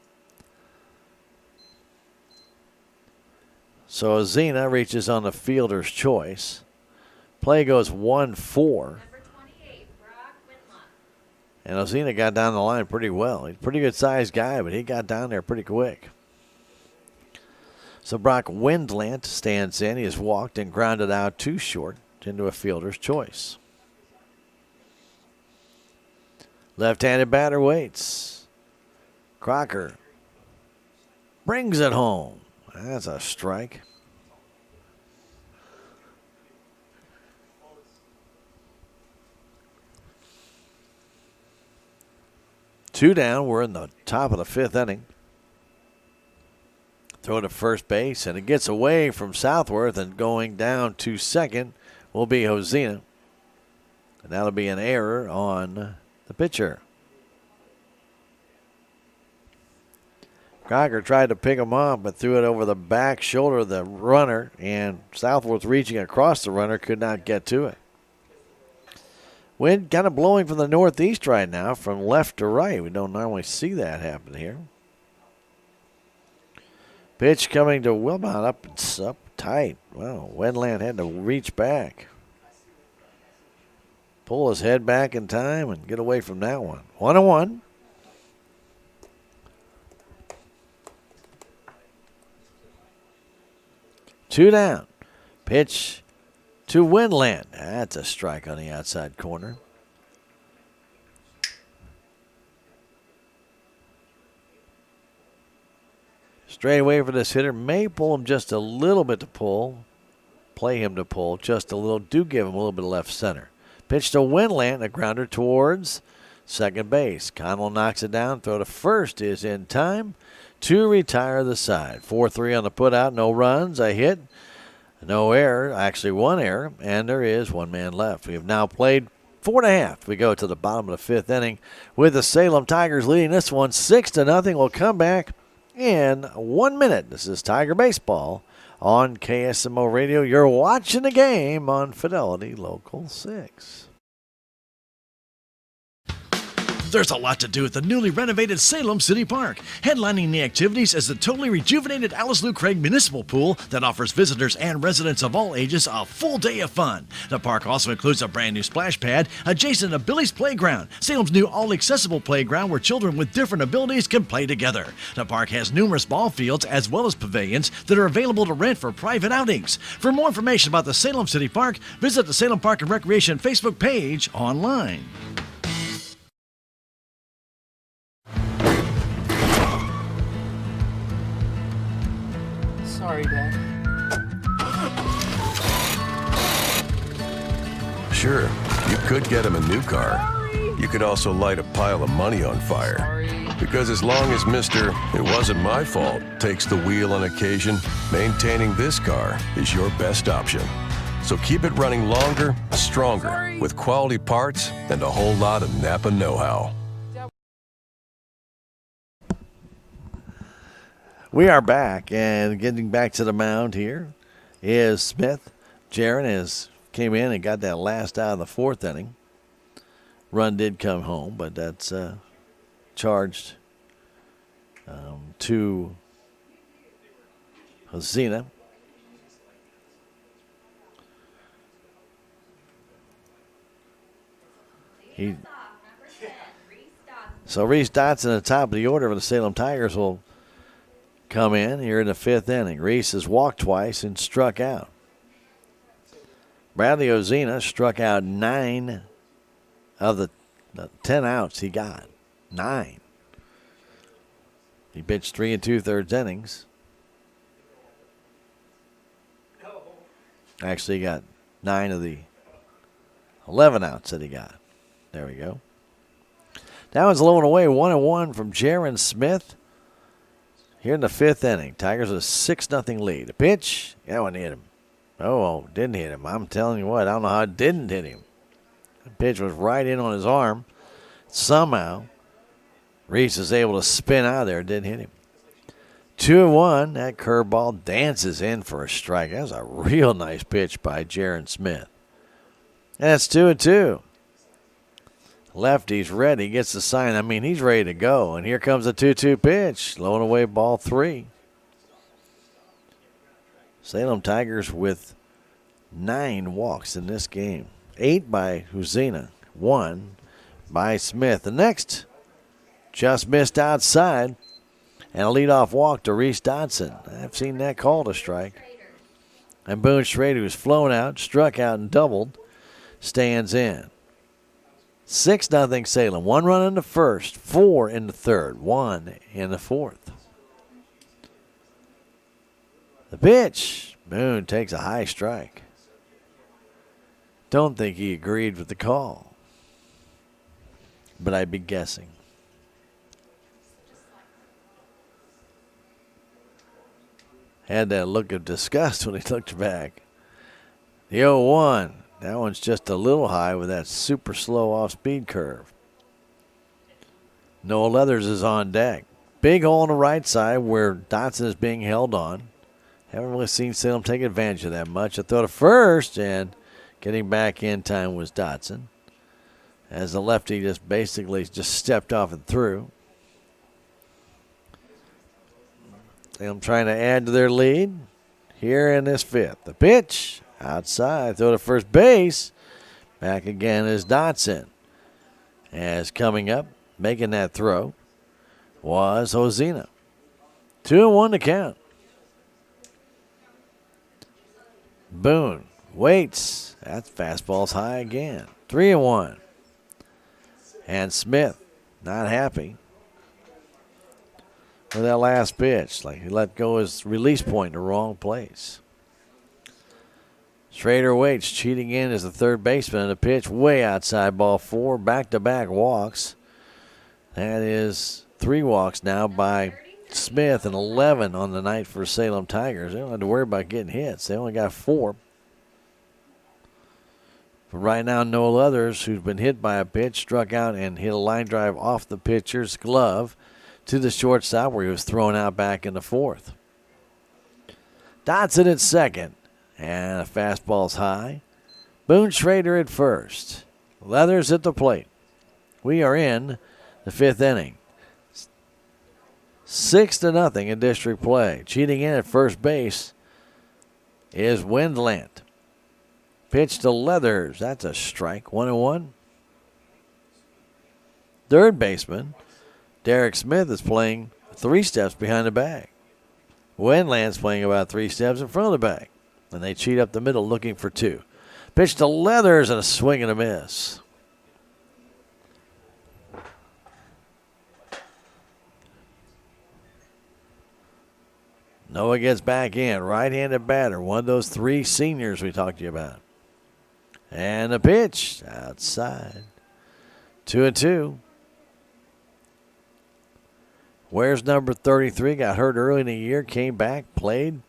So Ozina reaches on the fielder's choice. Play goes 1-4. And Ozina got down the line pretty well. He's a pretty good sized guy, but he got down there pretty quick. So Brock Wendlandt stands in. He has walked and grounded out too short into a fielder's choice. Left-handed batter waits. Crocker brings it home. That's a strike. Two down. We're in the top of the 5th inning. Throw to first base, and it gets away from Southworth, and going down to second will be Ozina. And that'll be an error on the pitcher. Crocker tried to pick him up, but threw it over the back shoulder of the runner, and Southworth reaching across the runner could not get to it. Wind kind of blowing from the northeast right now, from left to right. We don't normally see that happen here. Pitch coming to Wilmot, up tight. Wow, Wendlandt had to reach back. Pull his head back in time and get away from that one. 1-1. Two down. Pitch to Wendlandt. That's a strike on the outside corner. Straight away for this hitter. May pull him just a little bit to pull. Play him to pull just a little. Do give him a little bit of left center. Pitch to Wendlandt. A grounder towards second base. Connell knocks it down. Throw to first is in time to retire the side. 4-3 on the putout. No runs. A hit. No error. Actually, 1 error. And there is 1 man left. We have now played 4.5. We go to the bottom of the 5th inning with the Salem Tigers leading this one 6-0. We'll come back in 1 minute. This is Tiger Baseball on KSMO Radio. You're watching the game on Fidelity Local 6. There's a lot to do at the newly renovated Salem City Park. Headlining the activities is the totally rejuvenated Alice Lou Craig Municipal Pool that offers visitors and residents of all ages a full day of fun. The park also includes a brand new splash pad adjacent to Billy's Playground, Salem's new all-accessible playground where children with different abilities can play together. The park has numerous ball fields as well as pavilions that are available to rent for private outings. For more information about the Salem City Park, visit the Salem Park and Recreation Facebook page online. Sorry, Dad. Sure, you could get him a new car. You could also light a pile of money on fire. Because as long as Mr. It wasn't my fault takes the wheel on occasion, maintaining this car is your best option. So keep it running longer, stronger, with quality parts and a whole lot of Napa know-how. We are back, and getting back to the mound here is Smith. Jaron came in and got that last out of the fourth inning. Run did come home, but that's charged to Hosina. So Reese Dotson at the top of the order for the Salem Tigers will come in here in the fifth inning. Reese has walked twice and struck out. Bradley Ozina struck out 9 of the 10 outs he got. 9. He pitched 3 2/3 innings. Actually, he got 9 of the 11 outs that he got. There we go. That one's low and away. 1-1 from Jaron Smith. Here in the fifth inning, Tigers with a 6-0 lead. A pitch, that one hit him. Oh, didn't hit him. I'm telling you what, I don't know how it didn't hit him. The pitch was right in on his arm. Somehow, Reese is able to spin out of there. It didn't hit him. 2-1, that curveball dances in for a strike. That was a real nice pitch by Jaron Smith. And it's 2-2. Lefty's ready, gets the sign. I mean, he's ready to go. And here comes the 2-2 pitch. Low and away, ball 3. Salem Tigers with 9 walks in this game. 8 by Husina, 1 by Smith. The next just missed outside. And a leadoff walk to Reese Dodson. I've seen that called a strike. And Boone Schrader, who's flown out, struck out and doubled, stands in. 6-0 Salem. 1 run in the first, 4 in the third, 1 in the fourth. The pitch. Boone takes a high strike. Don't think he agreed with the call, but I'd be guessing. Had that look of disgust when he looked back. The 0-1. That one's just a little high with that super slow off-speed curve. Noah Leathers is on deck. Big hole on the right side where Dotson is being held on. Haven't really seen Salem take advantage of that much. A throw to first, and getting back in time was Dotson. As the lefty just basically just stepped off and through. Salem trying to add to their lead here in this fifth. The pitch. Outside, throw to first base. Back again is Dotson. As coming up, making that throw, was Hosina. 2-1 to count. Boone waits. That fastball's high again. 3-1. And Smith, not happy with that last pitch. Like he let go his release point in the wrong place. Schrader waits, cheating in as the third baseman. And the pitch way outside, ball 4. Back-to-back walks. That is 3 walks now by Smith and 11 on the night for Salem Tigers. They don't have to worry about getting hits. They only got 4. But right now, Noah Leathers, who's been hit by a pitch, struck out and hit a line drive off the pitcher's glove to the shortstop where he was thrown out back in the fourth. Dotson at second. And a fastball's high. Boone Schrader at first. Leathers at the plate. We are in the 5th inning. 6-0 in district play. Cheating in at first base is Windland. Pitch to Leathers. That's a strike. 1-1. Third baseman, Derek Smith, is playing 3 steps behind the bag. Windland's playing about 3 steps in front of the bag. And they cheat up the middle looking for 2. Pitch to Leathers and a swing and a miss. Noah gets back in. Right-handed batter. One of those 3 seniors we talked to you about. And the pitch outside. 2-2. Where's number 33? Got hurt early in the year. Came back. Played.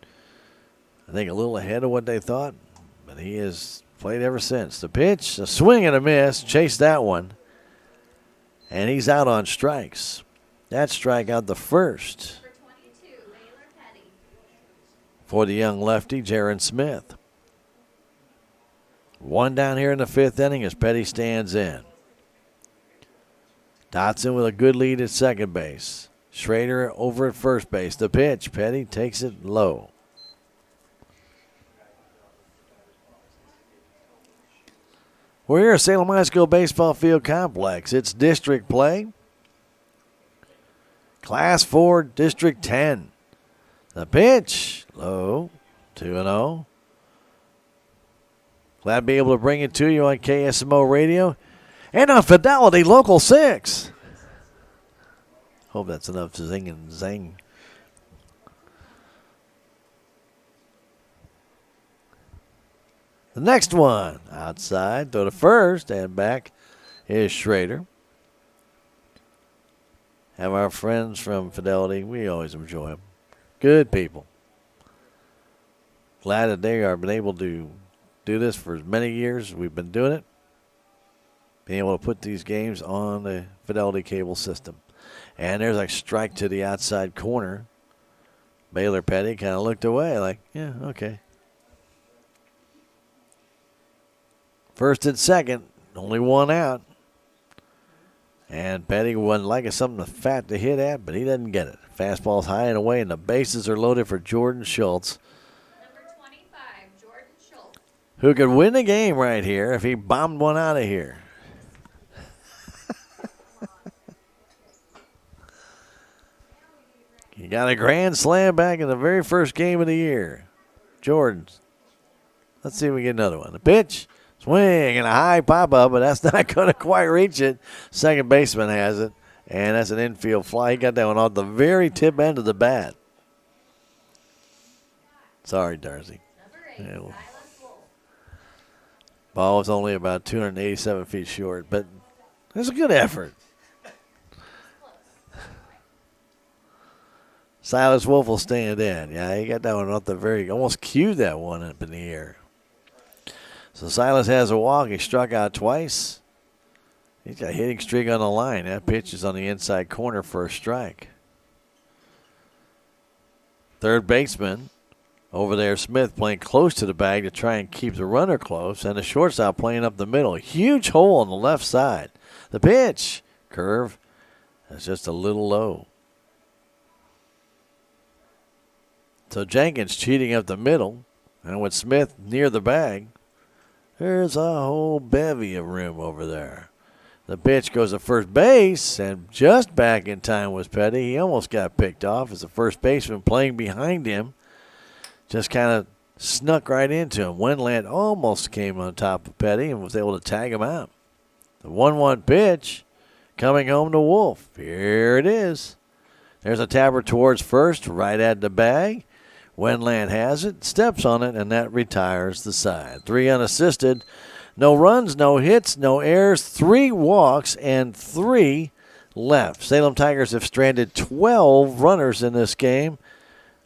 I think a little ahead of what they thought. But he has played ever since. The pitch. A swing and a miss. Chased that one. And he's out on strikes. That strike out the first. For the young lefty, Jaron Smith. 1 down here in the 5th inning as Petty stands in. Dotson with a good lead at second base. Schrader over at first base. The pitch. Petty takes it low. We're here at Salem High School Baseball Field Complex. It's district play. Class 4, District 10. The pitch, low, 2-0. Glad to be able to bring it to you on KSMO Radio and on Fidelity Local 6. Hope that's enough to zing and zang. The next one, outside, throw to first, and back is Schrader. Have our friends from Fidelity, we always enjoy them. Good people. Glad that they are been able to do this for as many years as we've been doing it. Being able to put these games on the Fidelity cable system. And there's a strike to the outside corner. Baylor Petty kind of looked away like, yeah, okay. First and second, only 1 out. And Petty would like something fat to hit at, but he doesn't get it. Fastball's high and away, and the bases are loaded for Jordan Schultz. Number 25, Jordan Schultz. Who could win the game right here if he bombed one out of here. He got a grand slam back in the very first game of the year. Jordan. Let's see if we get another one. The pitch. Swing and a high pop-up, but that's not going to quite reach it. Second baseman has it, and that's an infield fly. He got that one off the very tip end of the bat. Sorry, Darcy. Yeah, well, ball was only about 287 feet short, but it was a good effort. Silas Wolf will stand in. Yeah, he got that one off the very, almost cued that one up in the air. So Silas has a walk. He struck out twice. He's got a hitting streak on the line. That pitch is on the inside corner for a strike. Third baseman over there, Smith, playing close to the bag to try and keep the runner close. And the shortstop playing up the middle. Huge hole on the left side. The pitch. Curve. That's just a little low. So Jenkins cheating up the middle. And with Smith near the bag, there's a whole bevy of room over there. The pitch goes to first base, and just back in time was Petty. He almost got picked off as the first baseman playing behind him just kind of snuck right into him. Wendland almost came on top of Petty and was able to tag him out. The 1-1 pitch coming home to Wolf. Here it is. There's a tapper towards first, right at the bag. Wendland has it, steps on it, and that retires the side. 3 unassisted, no runs, no hits, no errors, 3 walks, and 3 left. Salem Tigers have stranded 12 runners in this game,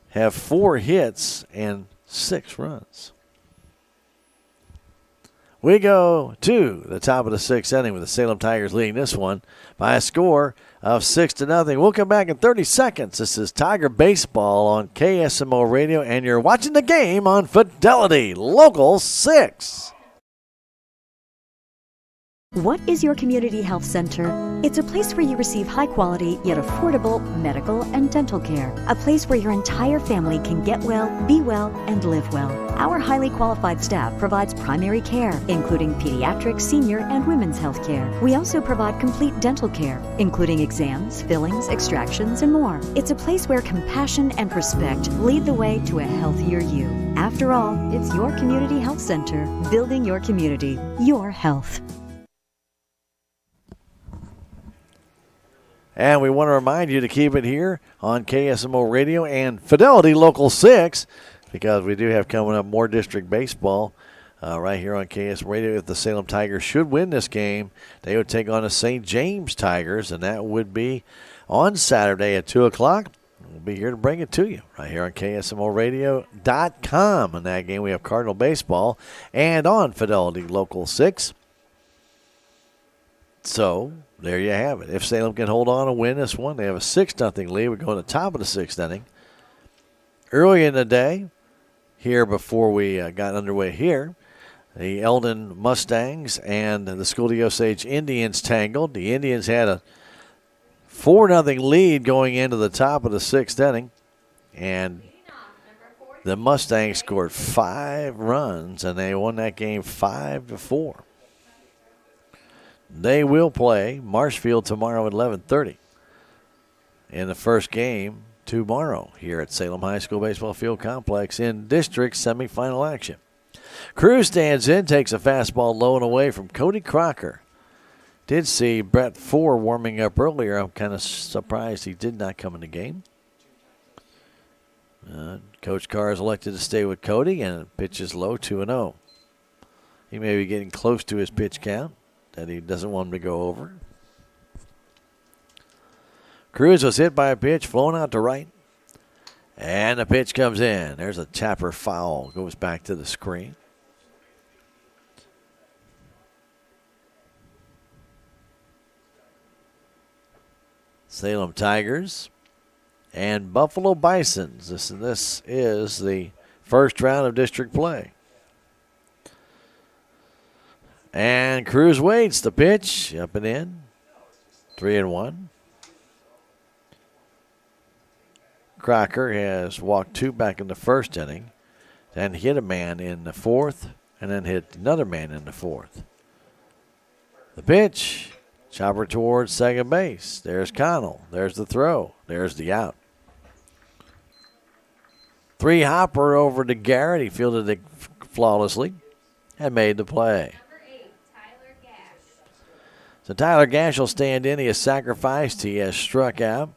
have 4 hits and 6 runs. We go to the top of the 6th inning with the Salem Tigers leading this one by a score of 6-0. We'll come back in 30 seconds. This is Tiger Baseball on KSMO Radio, and you're watching the game on Fidelity Local 6. What is your community health center? It's a place where you receive high quality yet affordable medical and dental care. A place where your entire family can get well, be well, and live well. Our highly qualified staff provides primary care, including pediatric, senior, and women's health care. We also provide complete dental care, including exams, fillings, extractions, and more. It's a place where compassion and respect lead the way to a healthier you. After all, it's your community health center, building your community, your health. And we want to remind you to keep it here on KSMO Radio and Fidelity Local 6, because we do have coming up more district baseball right here on KSMO Radio. If the Salem Tigers should win this game, they would take on the St. James Tigers, and that would be on Saturday at 2 o'clock. We'll be here to bring it to you right here on KSMORadio.com. In that game, we have Cardinal Baseball and on Fidelity Local 6. So there you have it. If Salem can hold on and win this one, they have a 6-0 lead. We're going to the top of the 6th inning. Early in the day, here before we got underway here, the Eldon Mustangs and the School Osage Indians tangled. The Indians had a 4-0 lead going into the top of the 6th inning, and the Mustangs scored 5 runs, and they won that game 5-4. They will play Marshfield tomorrow at 11:30 in the first game tomorrow here at Salem High School Baseball Field Complex in district semifinal action. Cruz stands in, takes a fastball low and away from Cody Crocker. Did see Brett Ford warming up earlier. I'm kind of surprised he did not come in the game. Coach Carr is elected to stay with Cody, and pitches low, 2-0. He may be getting close to his pitch count that he doesn't want him to go over. Cruz was hit by a pitch, flown out to right. And the pitch comes in. There's a tapper foul. Goes back to the screen. Salem Tigers and Buffalo Bisons. This is the first round of district play. And Cruz waits. The pitch up and in. 3-1. Crocker has walked 2 back in the first inning, then hit a man in the 4th, and then hit another man in the 4th. The pitch, chopper towards second base. There's Connell. There's the throw. There's the out. 3-hopper over to Garrett. He fielded it flawlessly and made the play. So Tyler Gash will stand in. He has sacrificed. He has struck out.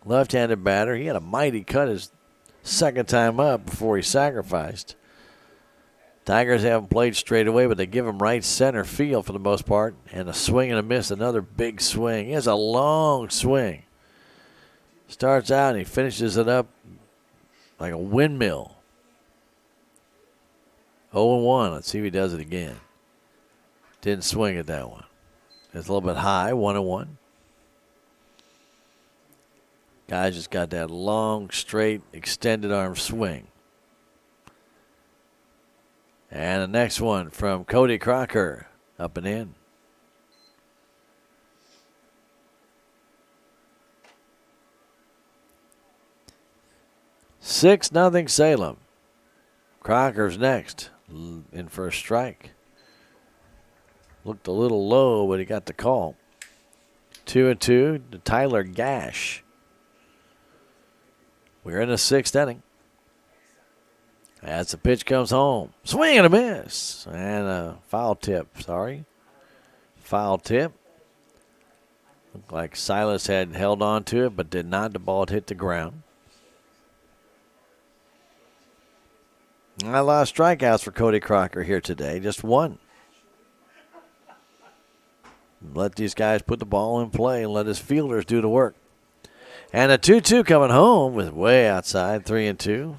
Left-handed batter. He had a mighty cut his second time up before he sacrificed. Tigers haven't played straight away, but they give him right center field for the most part. And a swing and a miss. Another big swing. He has a long swing. Starts out and he finishes it up like a windmill. 0-1. Let's see if he does it again. Didn't swing at that one. It's a little bit high, 1-1. Guy just got that long, straight, extended arm swing. And the next one from Cody Crocker, up and in. Six nothing Salem. Crocker's next, in for a strike. Looked a little low, but he got the call. 2-2 to Tyler Gash. We're in the 6th inning. As the pitch comes home. Swing and a miss. And a foul tip, Foul tip. Looked like Silas had held on to it, but did not. The ball had hit the ground. Not a lot of strikeouts for Cody Crocker here today. Just one. Let these guys put the ball in play and let his fielders do the work. And a 2-2 coming home with way outside, 3-2.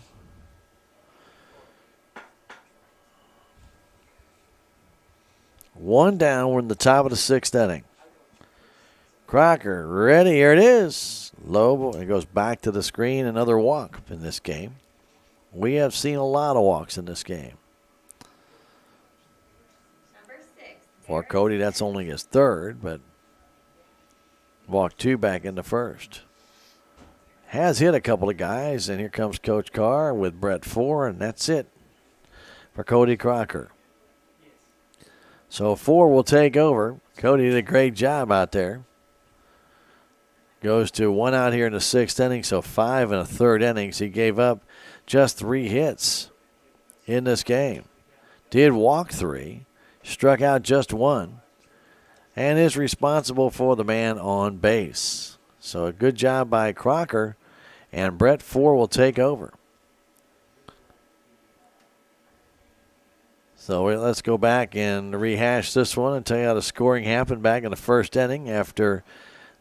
One down. We're in the top of the 6th inning. Crocker ready. Here it is. Low. It goes back to the screen. Another walk in this game. We have seen a lot of walks in this game. Number 6, For Cody, that's only his third, but walked 2 back in the first. Has hit a couple of guys, and here comes Coach Carr with Brett 4, and that's it for Cody Crocker. So 4 will take over. Cody did a great job out there. Goes to 1 out here in the 6th inning, so 5 in the 3rd innings. He gave up just 3 hits in this game. Did walk 3, struck out just 1, and is responsible for the man on base. So a good job by Crocker, and Brett 4 will take over. So let's go back and rehash this one and tell you how the scoring happened back in the 1st inning after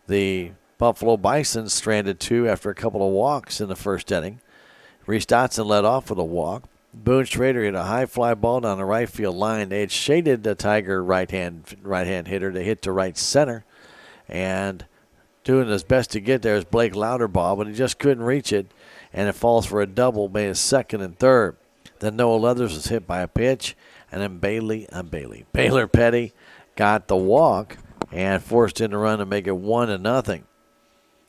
the Buffalo Bison stranded 2 after a couple of walks in the 1st inning. Reese Dotson led off with a walk. Boone Schrader hit a high fly ball down the right field line. They had shaded the Tiger right-hand hitter to hit to right center. And doing his best to get there is Blake Louderbaugh, but he just couldn't reach it. And it falls for a double, made it 2nd and 3rd. Then Noah Leathers was hit by a pitch. And then Baylor Petty got the walk and forced in the run to make it 1-0.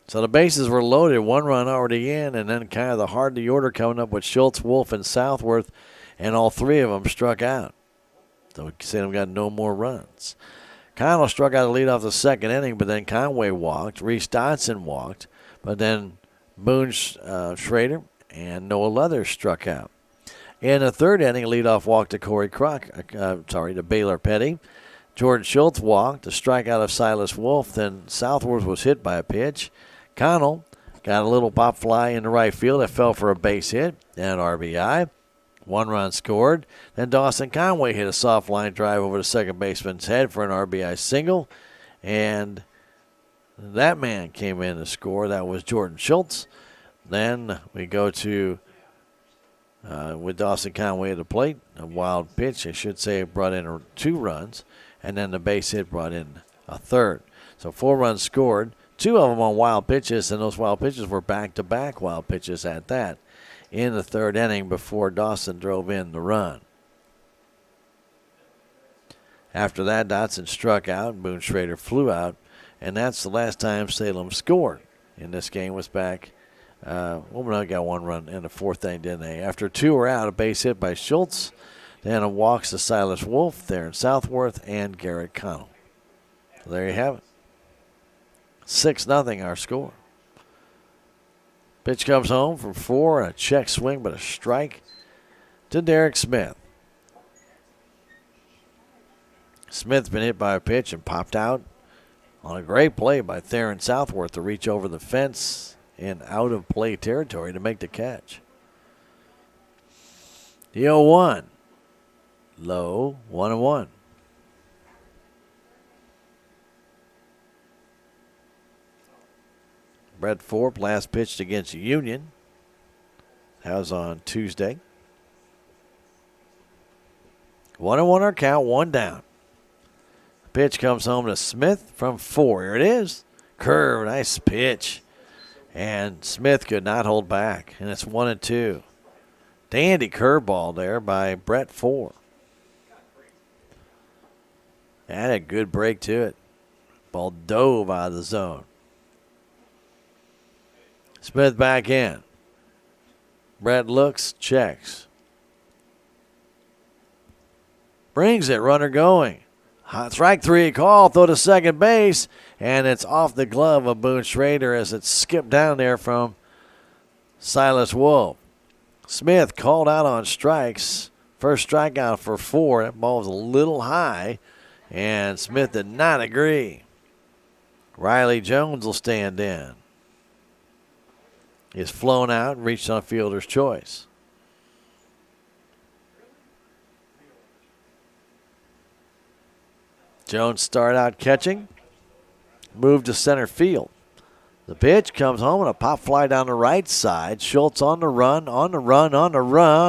So the bases were loaded, 1 run already in, and then kind of the heart of the order coming up with Schultz, Wolf, and Southworth, and all 3 of them struck out. So Salem got no more runs. Connell struck out to lead off the 2nd inning, but then Conway walked. Reese Dotson walked, but then Boone Schrader and Noah Leathers struck out. In the 3rd inning, leadoff walk to to Baylor Petty. Jordan Schultz walked, a strikeout of Silas Wolf. Then Southworth was hit by a pitch. Connell got a little pop fly in the right field that fell for a base hit and an RBI. 1 run scored. Then Dawson Conway hit a soft line drive over the second baseman's head for an RBI single. And that man came in to score. That was Jordan Schultz. Then we go to with Dawson Conway at the plate, a wild pitch, I should say, brought in 2 runs, and then the base hit brought in a 3rd. So 4 runs scored, 2 of them on wild pitches, and those wild pitches were back-to-back wild pitches at that in the 3rd inning before Dawson drove in the run. After that, Dotson struck out, Boone Schrader flew out, and that's the last time Salem scored in this game was back. Wilmington got 1 run in the 4th inning, didn't they? After 2 were out, a base hit by Schultz, then a walks to Silas Wolf there in Southworth and Garrett Connell. So there you have it. 6-0 our score. Pitch comes home from 4, a check swing, but a strike to Derek Smith. Smith's been hit by a pitch and popped out on a great play by Theron Southworth to reach over the fence in out-of-play territory to make the catch. The 0-1. Low, 1-1. Brett Thorpe last pitched against Union. That was on Tuesday. 1-1 our count, 1 down. Pitch comes home to Smith from 4. Here it is. Curve, nice pitch. And Smith could not hold back, and it's 1-2. Dandy curveball there by Brett 4. Had a good break to it. Ball dove out of the zone. Smith back in. Brett looks, checks. Brings it, runner going. Hot strike 3 call, throw to second base, and it's off the glove of Boone Schrader as it skipped down there from Silas Wolf. Smith called out on strikes. First strikeout for 4. That ball was a little high, and Smith did not agree. Riley Jones will stand in. He's flown out and reached on fielder's choice. Jones started out catching, moved to center field. The pitch comes home and a pop fly down the right side. Schultz on the run,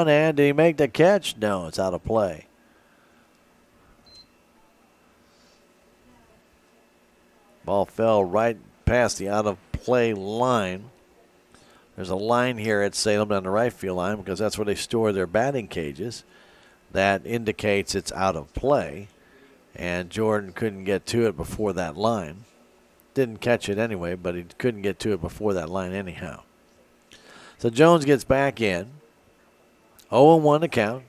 and did he make the catch? No, it's out of play. Ball fell right past the out-of-play line. There's a line here at Salem down the right field line because that's where they store their batting cages. That indicates it's out of play. And Jordan couldn't get to it before that line. Didn't catch it anyway, but he couldn't get to it before that line anyhow. So Jones gets back in. 0-1 to count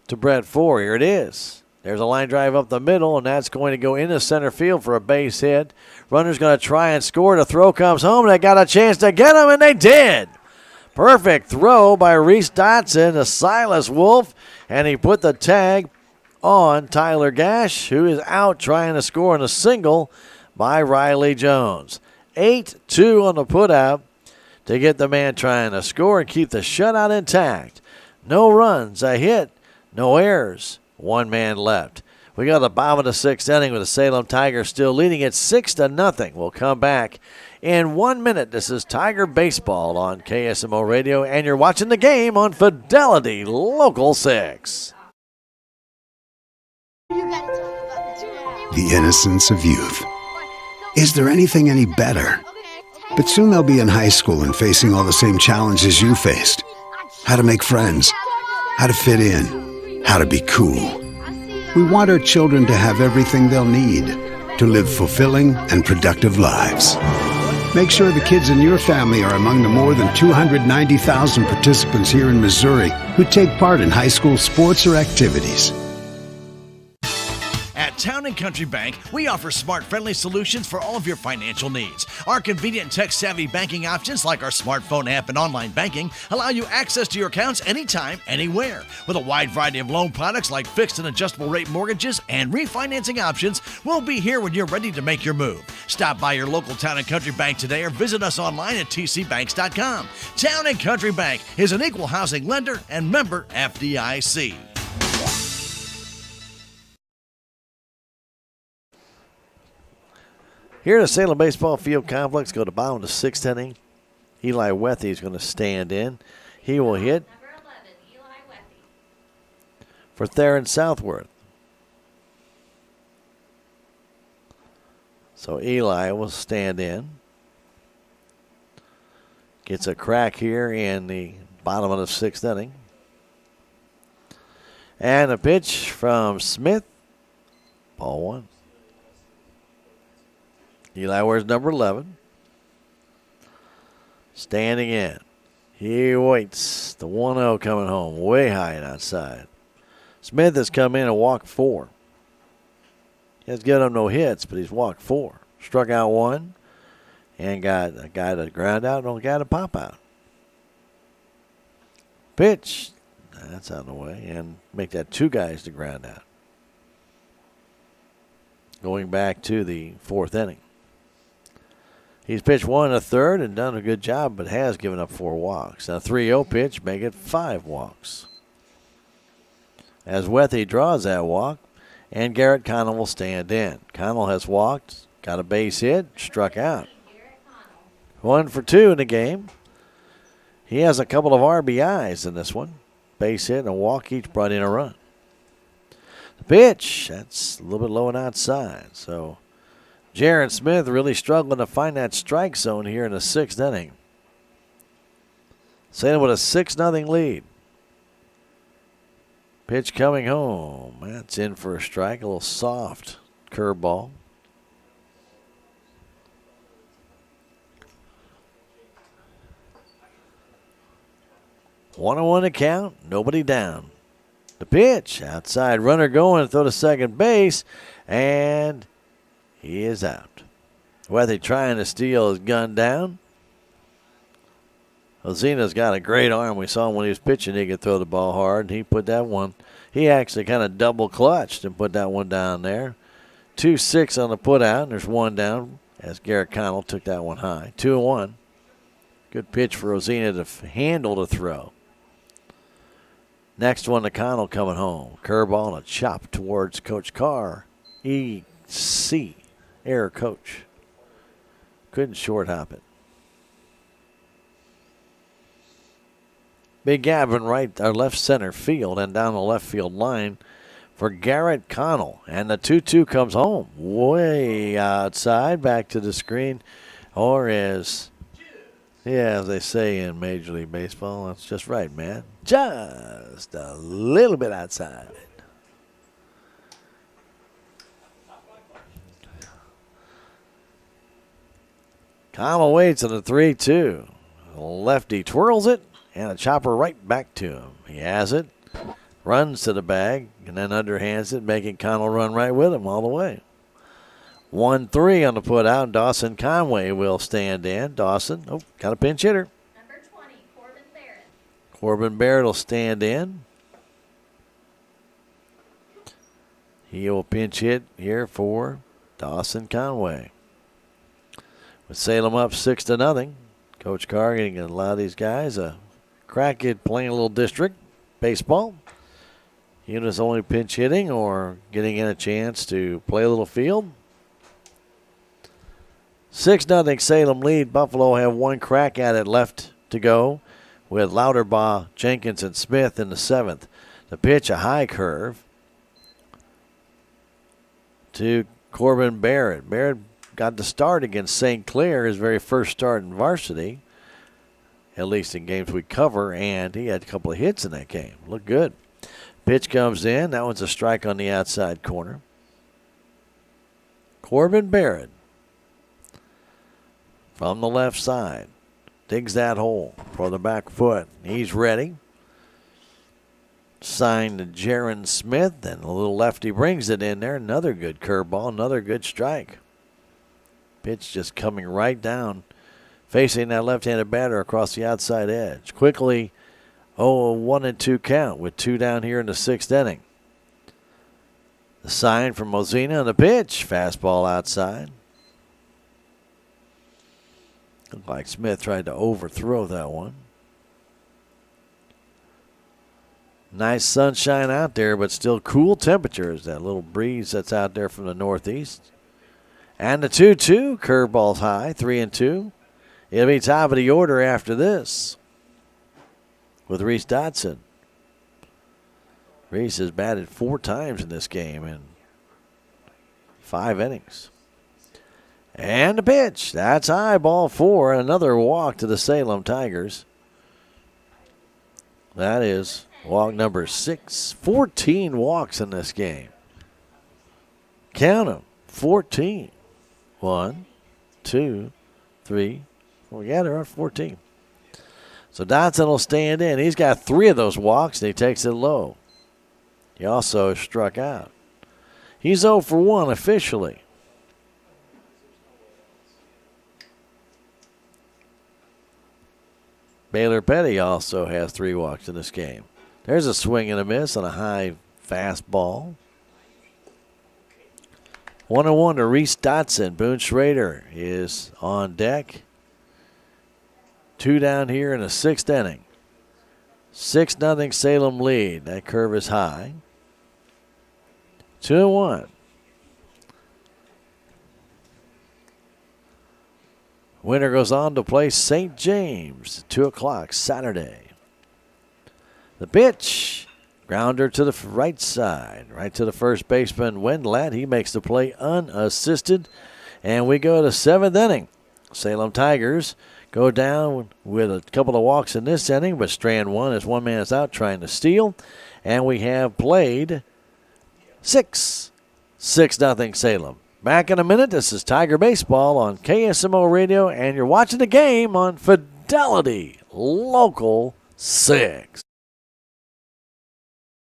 to Brett Ford. Here it is. There's a line drive up the middle, and that's going to go into center field for a base hit. Runner's going to try and score. The throw comes home. They got a chance to get him, and they did. Perfect throw by Reese Dotson to Silas Wolf, and he put the tag on Tyler Gash, who is out trying to score on a single by Riley Jones. 8-2 on the putout to get the man trying to score and keep the shutout intact. No runs, a hit, no errors. One man left. We got the bottom of the sixth inning with the Salem Tigers still leading it 6-0. We'll come back in 1 minute. This is Tiger Baseball on KSMO Radio, and you're watching the game on Fidelity Local 6. The innocence of youth. Is there anything any better? But soon they'll be in high school and facing all the same challenges you faced. How to make friends, how to fit in, how to be cool. We want our children to have everything they'll need to live fulfilling and productive lives. Make sure the kids in your family are among the more than 290,000 participants here in Missouri who take part in high school sports or activities. At Town & Country Bank, we offer smart, friendly solutions for all of your financial needs. Our convenient tech-savvy banking options like our smartphone app and online banking allow you access to your accounts anytime, anywhere. With a wide variety of loan products like fixed and adjustable rate mortgages and refinancing options, we'll be here when you're ready to make your move. Stop by your local Town & Country Bank today or visit us online at tcbanks.com. Town & Country Bank is an equal housing lender and member FDIC. Here at the Salem Baseball Field Complex, go to bottom of the sixth inning. Eli Wethy is going to stand in. He will hit for Theron Southworth. So Eli will stand in. Gets a crack here in the bottom of the sixth inning. And a pitch from Smith. Ball one. Eli wears number 11. Standing in. He waits. The 1-0 coming home. Way high and outside. Smith has come in and walked 4. He has given him no hits, but he's walked 4. Struck out 1. And got a guy to ground out and a guy to pop out. Pitch. That's out of the way. And make that 2 guys to ground out. Going back to the 4th inning. He's pitched 1 1/3 and done a good job, but has given up 4 walks. A 3-0 pitch, make it 5 walks. As Wethy draws that walk, and Garrett Connell will stand in. Connell has walked, got a base hit, struck out. 1 for 2 in the game. He has a couple of RBIs in this one. Base hit and a walk each brought in a run. The pitch, that's a little bit low and outside, so Jaron Smith really struggling to find that strike zone here in the 6th inning. Salem with a 6-0 lead. Pitch coming home. That's in for a strike. A little soft curveball. One on one to count. Nobody down. The pitch. Outside runner going to throw to second base. And he is out. Whether trying to steal his gun down. Ozina's got a great arm. We saw him when he was pitching. He could throw the ball hard. And he put that one. He actually kind of double clutched and put that one down there. 2-6 on the put out. And there's 1 down as Garrett Connell took that one high. 2-1. Good pitch for Ozina to handle the throw. Next one to Connell coming home. Curveball and a chop towards Coach Carr. EC. Error coach. Couldn't short hop it. Big gap in right or left center field and down the left field line for Garrett Connell. And the 2-2 comes home. Way outside. Back to the screen. Or as they say in Major League Baseball, that's just right, man. Just a little bit outside. Connell waits on the 3-2. Lefty twirls it, and a chopper right back to him. He has it, runs to the bag, and then underhands it, making Connell run right with him all the way. 1-3 on the put out. Dawson Conway will stand in. Dawson, got a pinch hitter. Number 20, Corbin Barrett. Corbin Barrett will stand in. He will pinch hit here for Dawson Conway. With Salem up 6-0, Coach Carr going to allow these guys a crack at playing a little district baseball. Units only pinch hitting or getting in a chance to play a little field. 6-0 Salem lead. Buffalo have one crack at it left to go with Louderbaugh, Jenkins, and Smith in the 7th. The pitch, a high curve to Corbin Barrett. Barrett got the start against St. Clair, his very first start in varsity, at least in games we cover, and he had a couple of hits in that game. Looked good. Pitch comes in. That one's a strike on the outside corner. Corbin Barrett from the left side digs that hole for the back foot. He's ready. Signed to Jaron Smith, and a little lefty brings it in there. Another good curveball, another good strike. Pitch just coming right down, facing that left-handed batter across the outside edge. Quickly, 1-2 count with 2 down here in the 6th inning. The sign from Mozina on the pitch. Fastball outside. Looked like Smith tried to overthrow that one. Nice sunshine out there, but still cool temperatures. That little breeze that's out there from the northeast. And the 2-2, curveball's high, 3-2. It'll be top of the order after this with Reese Dotson. Reese has batted 4 times in this game in 5 innings. And the pitch, that's high, ball 4, and another walk to the Salem Tigers. That is walk number 6. 14 walks in this game. Count them, 14. 1, 2, 3, 4. Yeah, they're on 14. So Dotson will stand in. He's got 3 of those walks, and he takes it low. He also struck out. He's 0 for 1 officially. Baylor Petty also has 3 walks in this game. There's a swing and a miss on a high fastball. 1-1 to Reese Dotson. Boone Schrader is on deck. 2 down here in the 6th inning. 6-0 Salem lead. That curve is high. 2-1. Winner goes on to play St. James, 2 o'clock Saturday. The pitch, grounder to the right side, right to the first baseman, Wendlat. He makes the play unassisted, and we go to 7th inning. Salem Tigers go down with a couple of walks in this inning, but strand 1 as one man is out trying to steal, and we have played 6-0 Salem. Back in a minute. This is Tiger Baseball on KSMO Radio, and you're watching the game on Fidelity Local 6.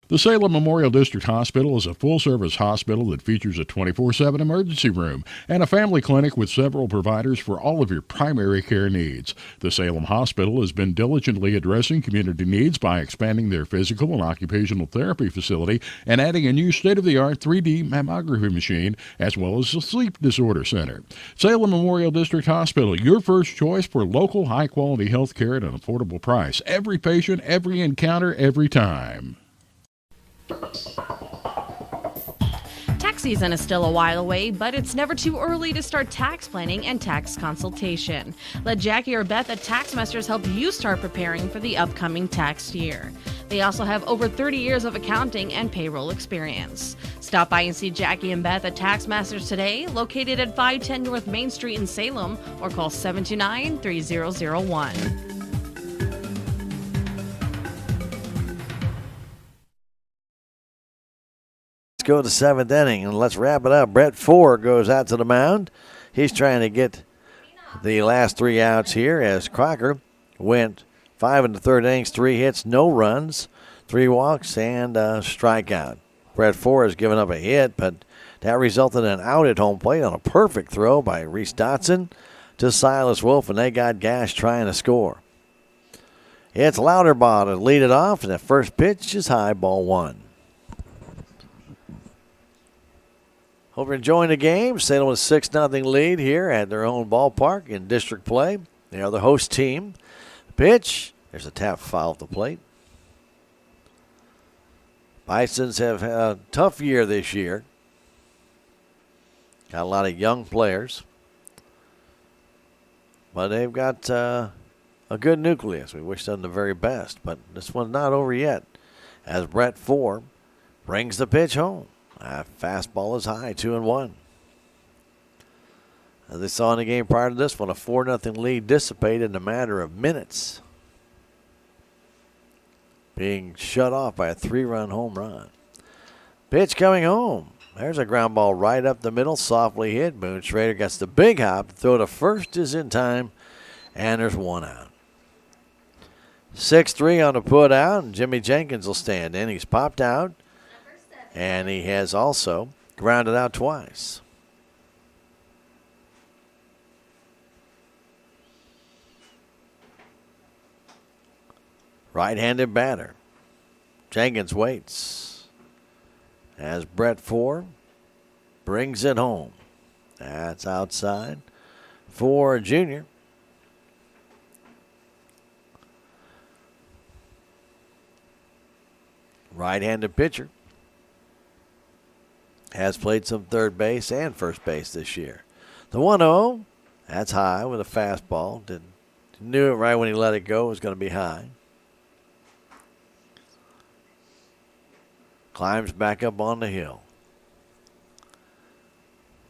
The Salem Memorial District Hospital is a full-service hospital that features a 24/7 emergency room and a family clinic with several providers for all of your primary care needs. The Salem Hospital has been diligently addressing community needs by expanding their physical and occupational therapy facility and adding a new state-of-the-art 3D mammography machine, as well as a sleep disorder center. Salem Memorial District Hospital, your first choice for local high-quality health care at an affordable price. Every patient, every encounter, every time. Tax season is still a while away, but it's never too early to start tax planning and tax consultation. Let Jackie or Beth at Taxmasters help you start preparing for the upcoming tax year. They also have over 30 years of accounting and payroll experience. Stop by and see Jackie and Beth at Taxmasters today, located at 510 North Main Street in Salem, or call 729-3001. Let's go to the 7th inning, and let's wrap it up. Brett Ford goes out to the mound. He's trying to get the last 3 outs here as Crocker went 5 in the third innings, 3 hits, no runs, 3 walks, and a strikeout. Brett Ford has given up a hit, but that resulted in an out at home plate on a perfect throw by Reese Dotson to Silas Wolf, and they got gas trying to score. It's Louderbaugh to lead it off, and the first pitch is high, ball 1. Hope you're enjoying the game. Salem with a 6-0 lead here at their own ballpark in district play. They are the host team. Pitch, there's a tap foul at the plate. Bisons have had a tough year this year. Got a lot of young players. But they've got a good nucleus. We wish them the very best. But this one's not over yet as Brett Ford brings the pitch home. Fastball is high, 2-1. As they saw in the game prior to this one, a 4-0 lead dissipated in a matter of minutes, being shut off by a 3-run home run. Pitch coming home. There's a ground ball right up the middle, softly hit. Boone Schrader gets the big hop. The throw to first is in time, and there's 1 out. 6-3 on the put out, and Jimmy Jenkins will stand in. He's popped out, and he has also grounded out twice. Right-handed batter. Jenkins waits as Brett Ford brings it home. That's outside for Junior. Right-handed pitcher. Has played some third base and first base this year. The 1-0, that's high with a fastball. Knew it right when he let it go. It was going to be high. Climbs back up on the hill.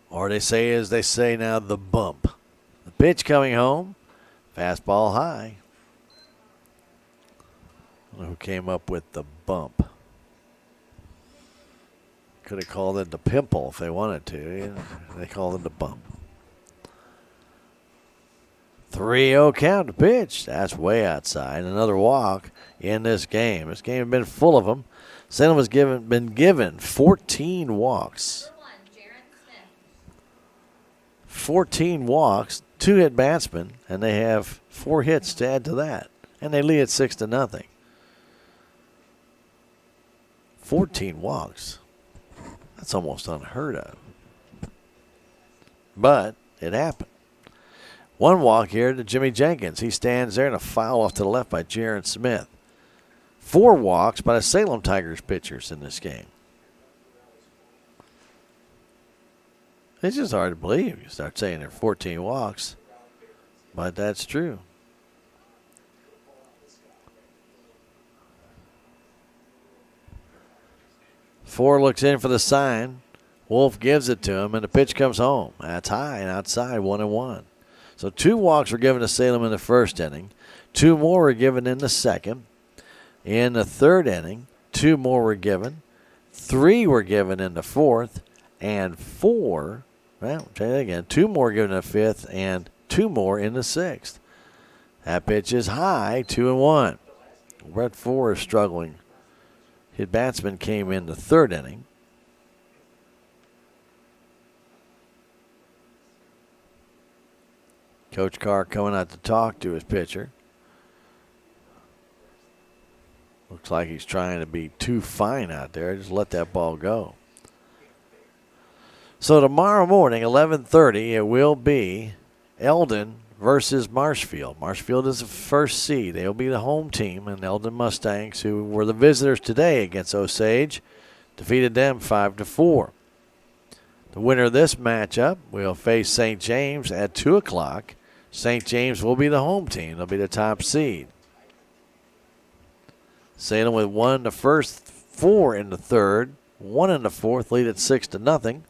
Or they say, as they say now, the bump. The pitch coming home. Fastball high. I don't know who came up with the bump. Could have called it the pimple if they wanted to. They called it the bump. 3-0 count to pitch. That's way outside. Another walk in this game. This game has been full of them. Salem has been given 14 walks. 14 walks, 2 hit batsmen, and they have 4 hits to add to that. And they lead at 6-0. 14 walks. That's almost unheard of. But it happened. 1 walk here to Jimmy Jenkins. He stands there and a foul off to the left by Jaron Smith. 4 walks by the Salem Tigers pitchers in this game. It's just hard to believe. You start saying there are 14 walks. But that's true. Ford looks in for the sign. Wolf gives it to him, and the pitch comes home. That's high and outside, 1-1. So 2 walks were given to Salem in the first inning. 2 more were given in the second. In the third inning, 2 more were given. 3 were given in the fourth. And 4, well, try that again. 2 more given in the fifth and 2 more in the sixth. That pitch is high, 2-1. Brett Ford is struggling. His batsman came in the third inning. Coach Carr coming out to talk to his pitcher. Looks like he's trying to be too fine out there. Just let that ball go. So tomorrow morning, 11:30, it will be Eldon versus Marshfield. Marshfield is the first seed. They'll be the home team, and Eldon Mustangs, who were the visitors today against Osage, defeated them 5-4. The winner of this matchup will face St. James at 2 o'clock. St. James will be the home team. They'll be the top seed. Salem with 1 in the first, 4 in the third, 1 in the fourth, lead at 6-0.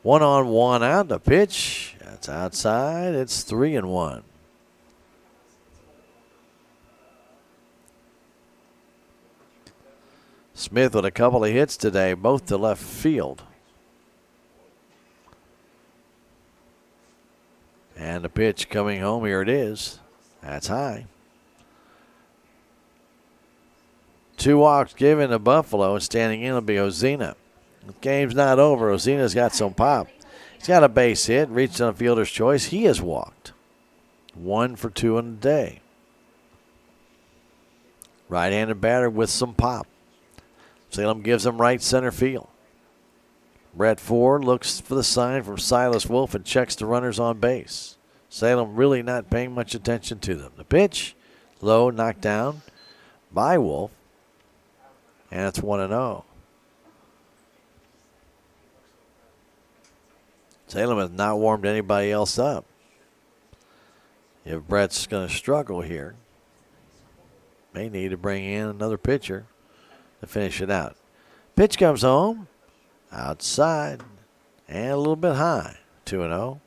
1 on, 1 out. The pitch, that's outside. It's 3-1. Smith with a couple of hits today, both to left field. And And the pitch coming home, here it is. That's high. 2 walks given to Buffalo, and standing in will be Ozina. The game's not over. Ozina's got some pop. He's got a base hit, reached on a fielder's choice. He has walked. 1 for 2 in the day. Right-handed batter with some pop. Salem gives him right center field. Brett Ford looks for the sign from Silas Wolf and checks the runners on base. Salem really not paying much attention to them. The pitch, low, knocked down by Wolf. And it's 1-0. Salem has not warmed anybody else up. If Brett's going to struggle here, may need to bring in another pitcher to finish it out. Pitch comes home, outside, and a little bit high. 2-0.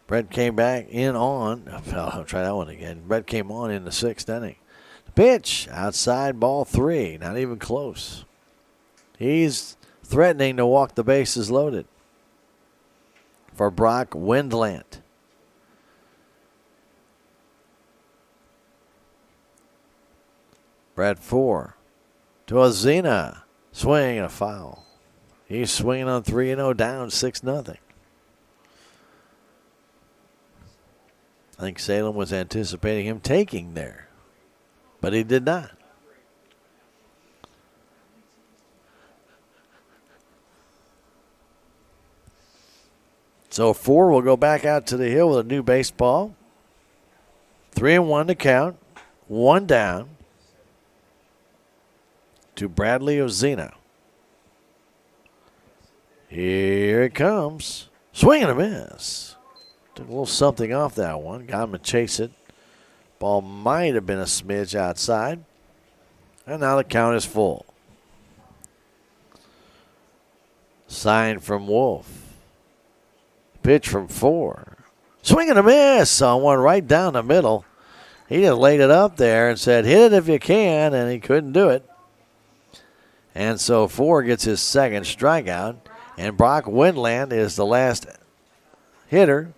Brett came back in on. I'll try that one again. Brett came on in the 6th inning. The pitch, outside, ball 3. Not even close. He's threatening to walk the bases loaded for Brock Wendlandt. Brett 4 to Ozina. Swing and a foul. He's swinging on 3-0, down 6-0. I think Salem was anticipating him taking there, but he did not. So 4 will go back out to the hill with a new baseball. 3-1 to count. 1 down to Bradley Ozina. Here it comes. Swing and a miss. Took a little something off that one. Got him to chase it. Ball might have been a smidge outside. And now the count is full. Sign from Wolf. Pitch from 4. Swing and a miss on one right down the middle. He just laid it up there and said, hit it if you can, and he couldn't do it. And so 4 gets his 2nd strikeout. And Brock Wendlandt is the last hitter.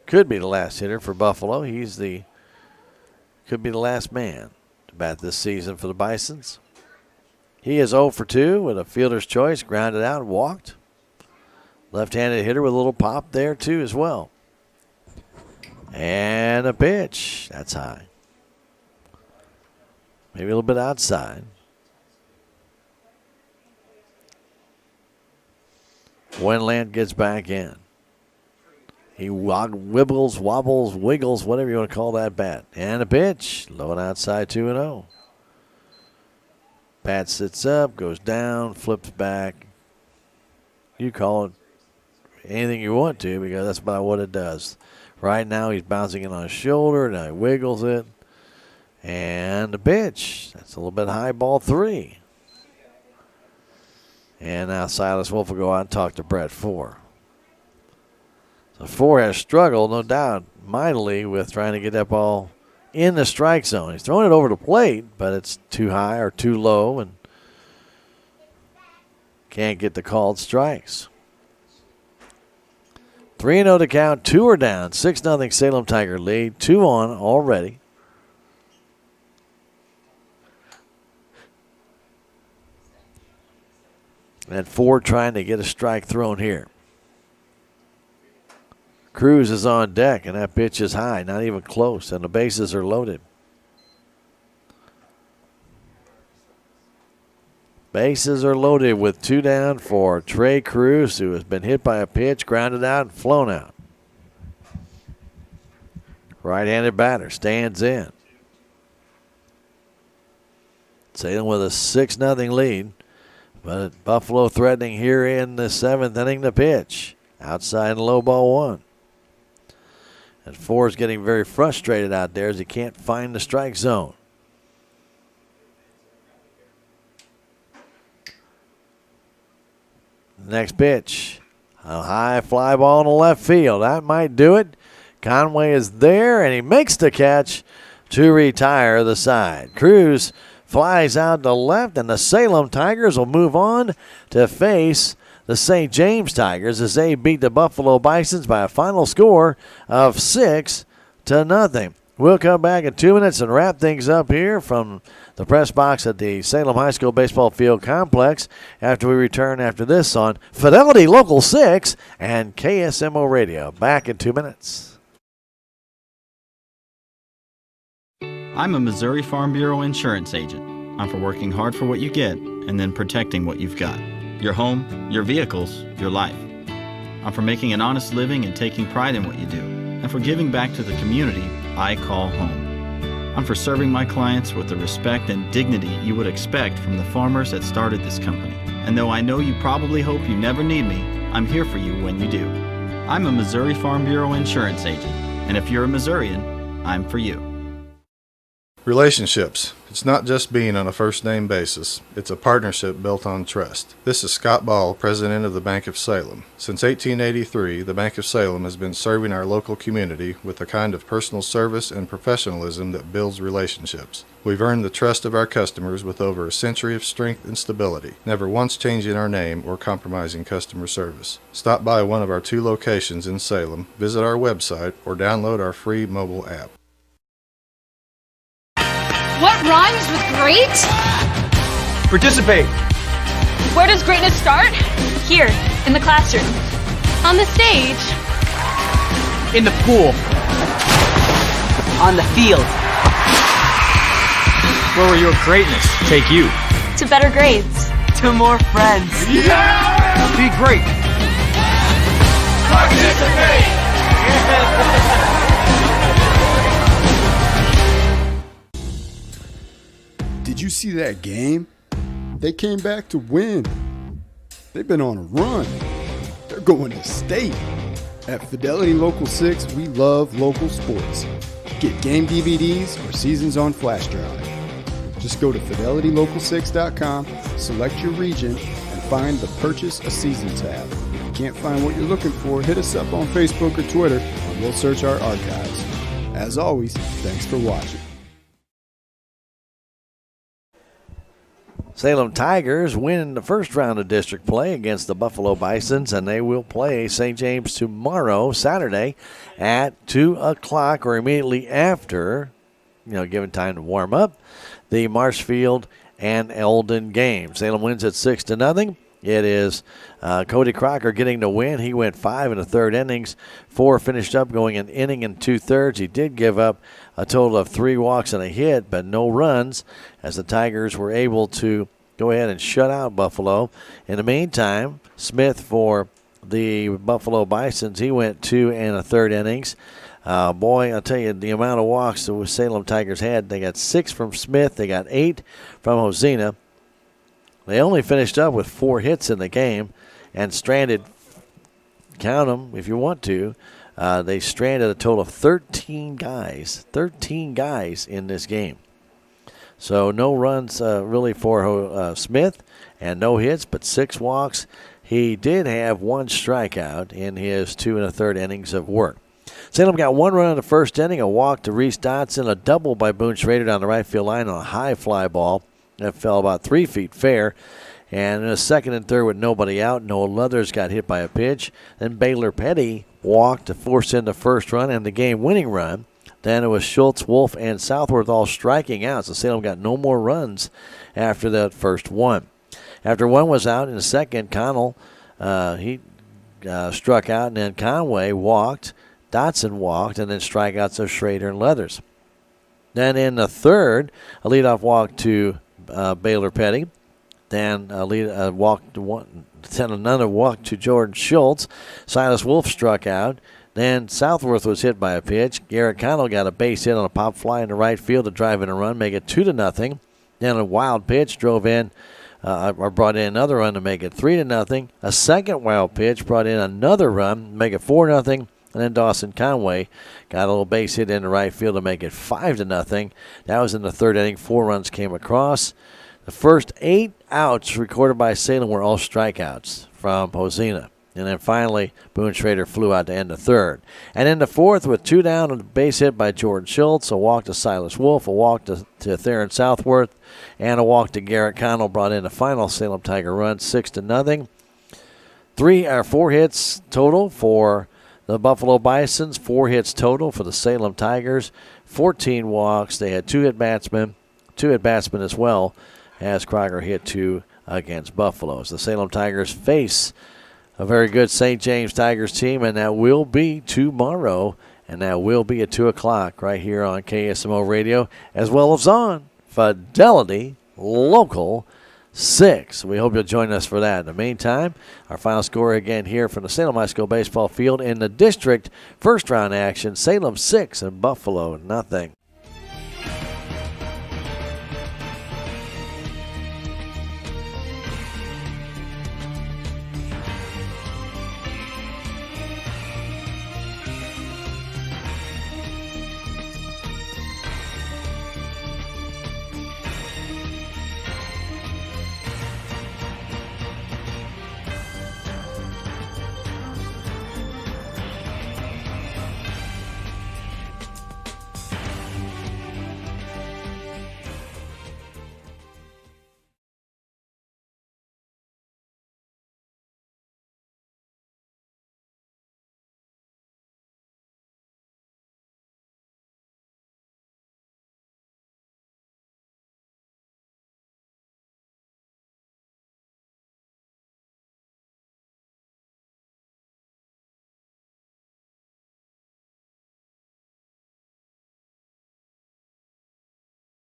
Could be the last hitter for Buffalo. Could be the last man to bat this season for the Bisons. He is 0 for 2 with a fielder's choice, grounded out, walked. Left-handed hitter with a little pop there too as well. And a pitch. That's high. Maybe a little bit outside. Wendlandt gets back in. He wibbles, wobbles, wiggles, whatever you want to call that bat. And a pitch. Low and outside, 2-0. Bat sits up, goes down, flips back. You call it anything you want to because that's about what it does. Right now he's bouncing in on his shoulder. Now he wiggles it. And a pitch. That's a little bit high, ball 3. And now Silas Wolf will go out and talk to Brett 4. So 4 has struggled, no doubt, mightily with trying to get that ball in the strike zone. He's throwing it over the plate, but it's too high or too low and can't get the called strikes. 3-0 to count. 2 are down. 6-0 Salem Tiger lead. 2 on already. And 4 trying to get a strike thrown here. Cruz is on deck, and that pitch is high, not even close, and the bases are loaded. Bases are loaded with 2 down for Trey Cruz, who has been hit by a pitch, grounded out, and flown out. Right-handed batter stands in. Salem with a 6-0 lead. But Buffalo threatening here in the 7th inning. The pitch. Outside and low, ball 1. And 4 is getting very frustrated out there as he can't find the strike zone. Next pitch. A high fly ball in the left field. That might do it. Conway is there, and he makes the catch to retire the side. Cruz flies out to left, and the Salem Tigers will move on to face the St. James Tigers as they beat the Buffalo Bisons by a final score of 6-0. We'll come back in 2 minutes and wrap things up here from the press box at the Salem High School Baseball Field Complex after we return after this on Fidelity Local 6 and KSMO Radio. Back in 2 minutes. I'm a Missouri Farm Bureau insurance agent. I'm for working hard for what you get and then protecting what you've got. Your home, your vehicles, your life. I'm for making an honest living and taking pride in what you do, and for giving back to the community I call home. I'm for serving my clients with the respect and dignity you would expect from the farmers that started this company. And though I know you probably hope you never need me, I'm here for you when you do. I'm a Missouri Farm Bureau insurance agent, and if you're a Missourian, I'm for you. Relationships. It's not just being on a first-name basis. It's a partnership built on trust. This is Scott Ball, president of the Bank of Salem. Since 1883, the Bank of Salem has been serving our local community with the kind of personal service and professionalism that builds relationships. We've earned the trust of our customers with over a century of strength and stability, never once changing our name or compromising customer service. Stop by one of our 2 locations in Salem, visit our website, or download our free mobile app. What rhymes with great? Participate. Where does greatness start? Here, in the classroom. On the stage. In the pool. On the field. Where will your greatness take you? To better grades. To more friends. Yeah! Be great. Participate! Did you see that game? They came back to win. They've been on a run. They're going to state. At Fidelity Local 6, we love local sports. Get game DVDs or seasons on flash drive. Just go to fidelitylocal6.com, select your region, and find the Purchase a Season tab. If you can't find what you're looking for, hit us up on Facebook or Twitter, and we'll search our archives. As always, thanks for watching. Salem Tigers win the first round of district play against the Buffalo Bisons, and they will play St. James tomorrow, Saturday, at 2 o'clock or immediately after, given time to warm up, the Marshfield and Eldon game. Salem wins at 6-0. It is Cody Crocker getting the win. He went 5 1/3 innings. 4 finished up going an inning and 2/3. He did give up a total of 3 walks and a hit, but no runs, as the Tigers were able to go ahead and shut out Buffalo. In the meantime, Smith for the Buffalo Bisons, he went 2 1/3 innings. Boy, I'll tell you, the amount of walks the Salem Tigers had, they got 6 from Smith. They got 8 from Hosina. They only finished up with 4 hits in the game and stranded, count them if you want to, they stranded a total of 13 guys in this game. So no runs really for Smith and no hits, but 6 walks. He did have 1 strikeout in his 2 1/3 innings of work. Salem got 1 run in the first inning, a walk to Reese Dotson, a double by Boone Schrader down the right field line on a high fly ball that fell about 3 feet fair. And in the second and third with nobody out, Noah Leathers got hit by a pitch. Then Baylor Petty walked to force in the first run and the game-winning run. Then it was Schultz, Wolf, and Southworth all striking out, so Salem got no more runs after that first one. After one was out in the second, Connell, he struck out, and then Conway walked, Dotson walked, and then strikeouts of Schrader and Leathers. Then in the third, a leadoff walk to Baylor Petty. Then another walk to Jordan Schultz. Silas Wolf struck out. Then Southworth was hit by a pitch. Garrett Connell got a base hit on a pop fly in the right field to drive in a run, make it 2-0. Then a wild pitch brought in another run to make it 3-0. A second wild pitch brought in another run, make it 4-0. And then Dawson Conway got a little base hit in the right field to make it 5-0. That was in the third inning. 4 runs came across. The first 8 outs recorded by Salem were all strikeouts from Hosina. And then finally, Boone Schrader flew out to end the third. And in the fourth, with 2 down, a base hit by Jordan Schultz, a walk to Silas Wolf, a walk to Theron Southworth, and a walk to Garrett Connell brought in the final Salem Tiger run, 6-0. 4 hits total for the Buffalo Bisons, 4 hits total for the Salem Tigers, 14 walks. They had 2 at-batsmen as well, as Crocker hit 2 against Buffalo. The Salem Tigers face a very good St. James Tigers team, and that will be tomorrow, and that will be at 2 o'clock right here on KSMO Radio, as well as on Fidelity Local 6. We hope you'll join us for that. In the meantime, our final score again here from the Salem High School baseball field in the district first round action, Salem 6 and Buffalo 0.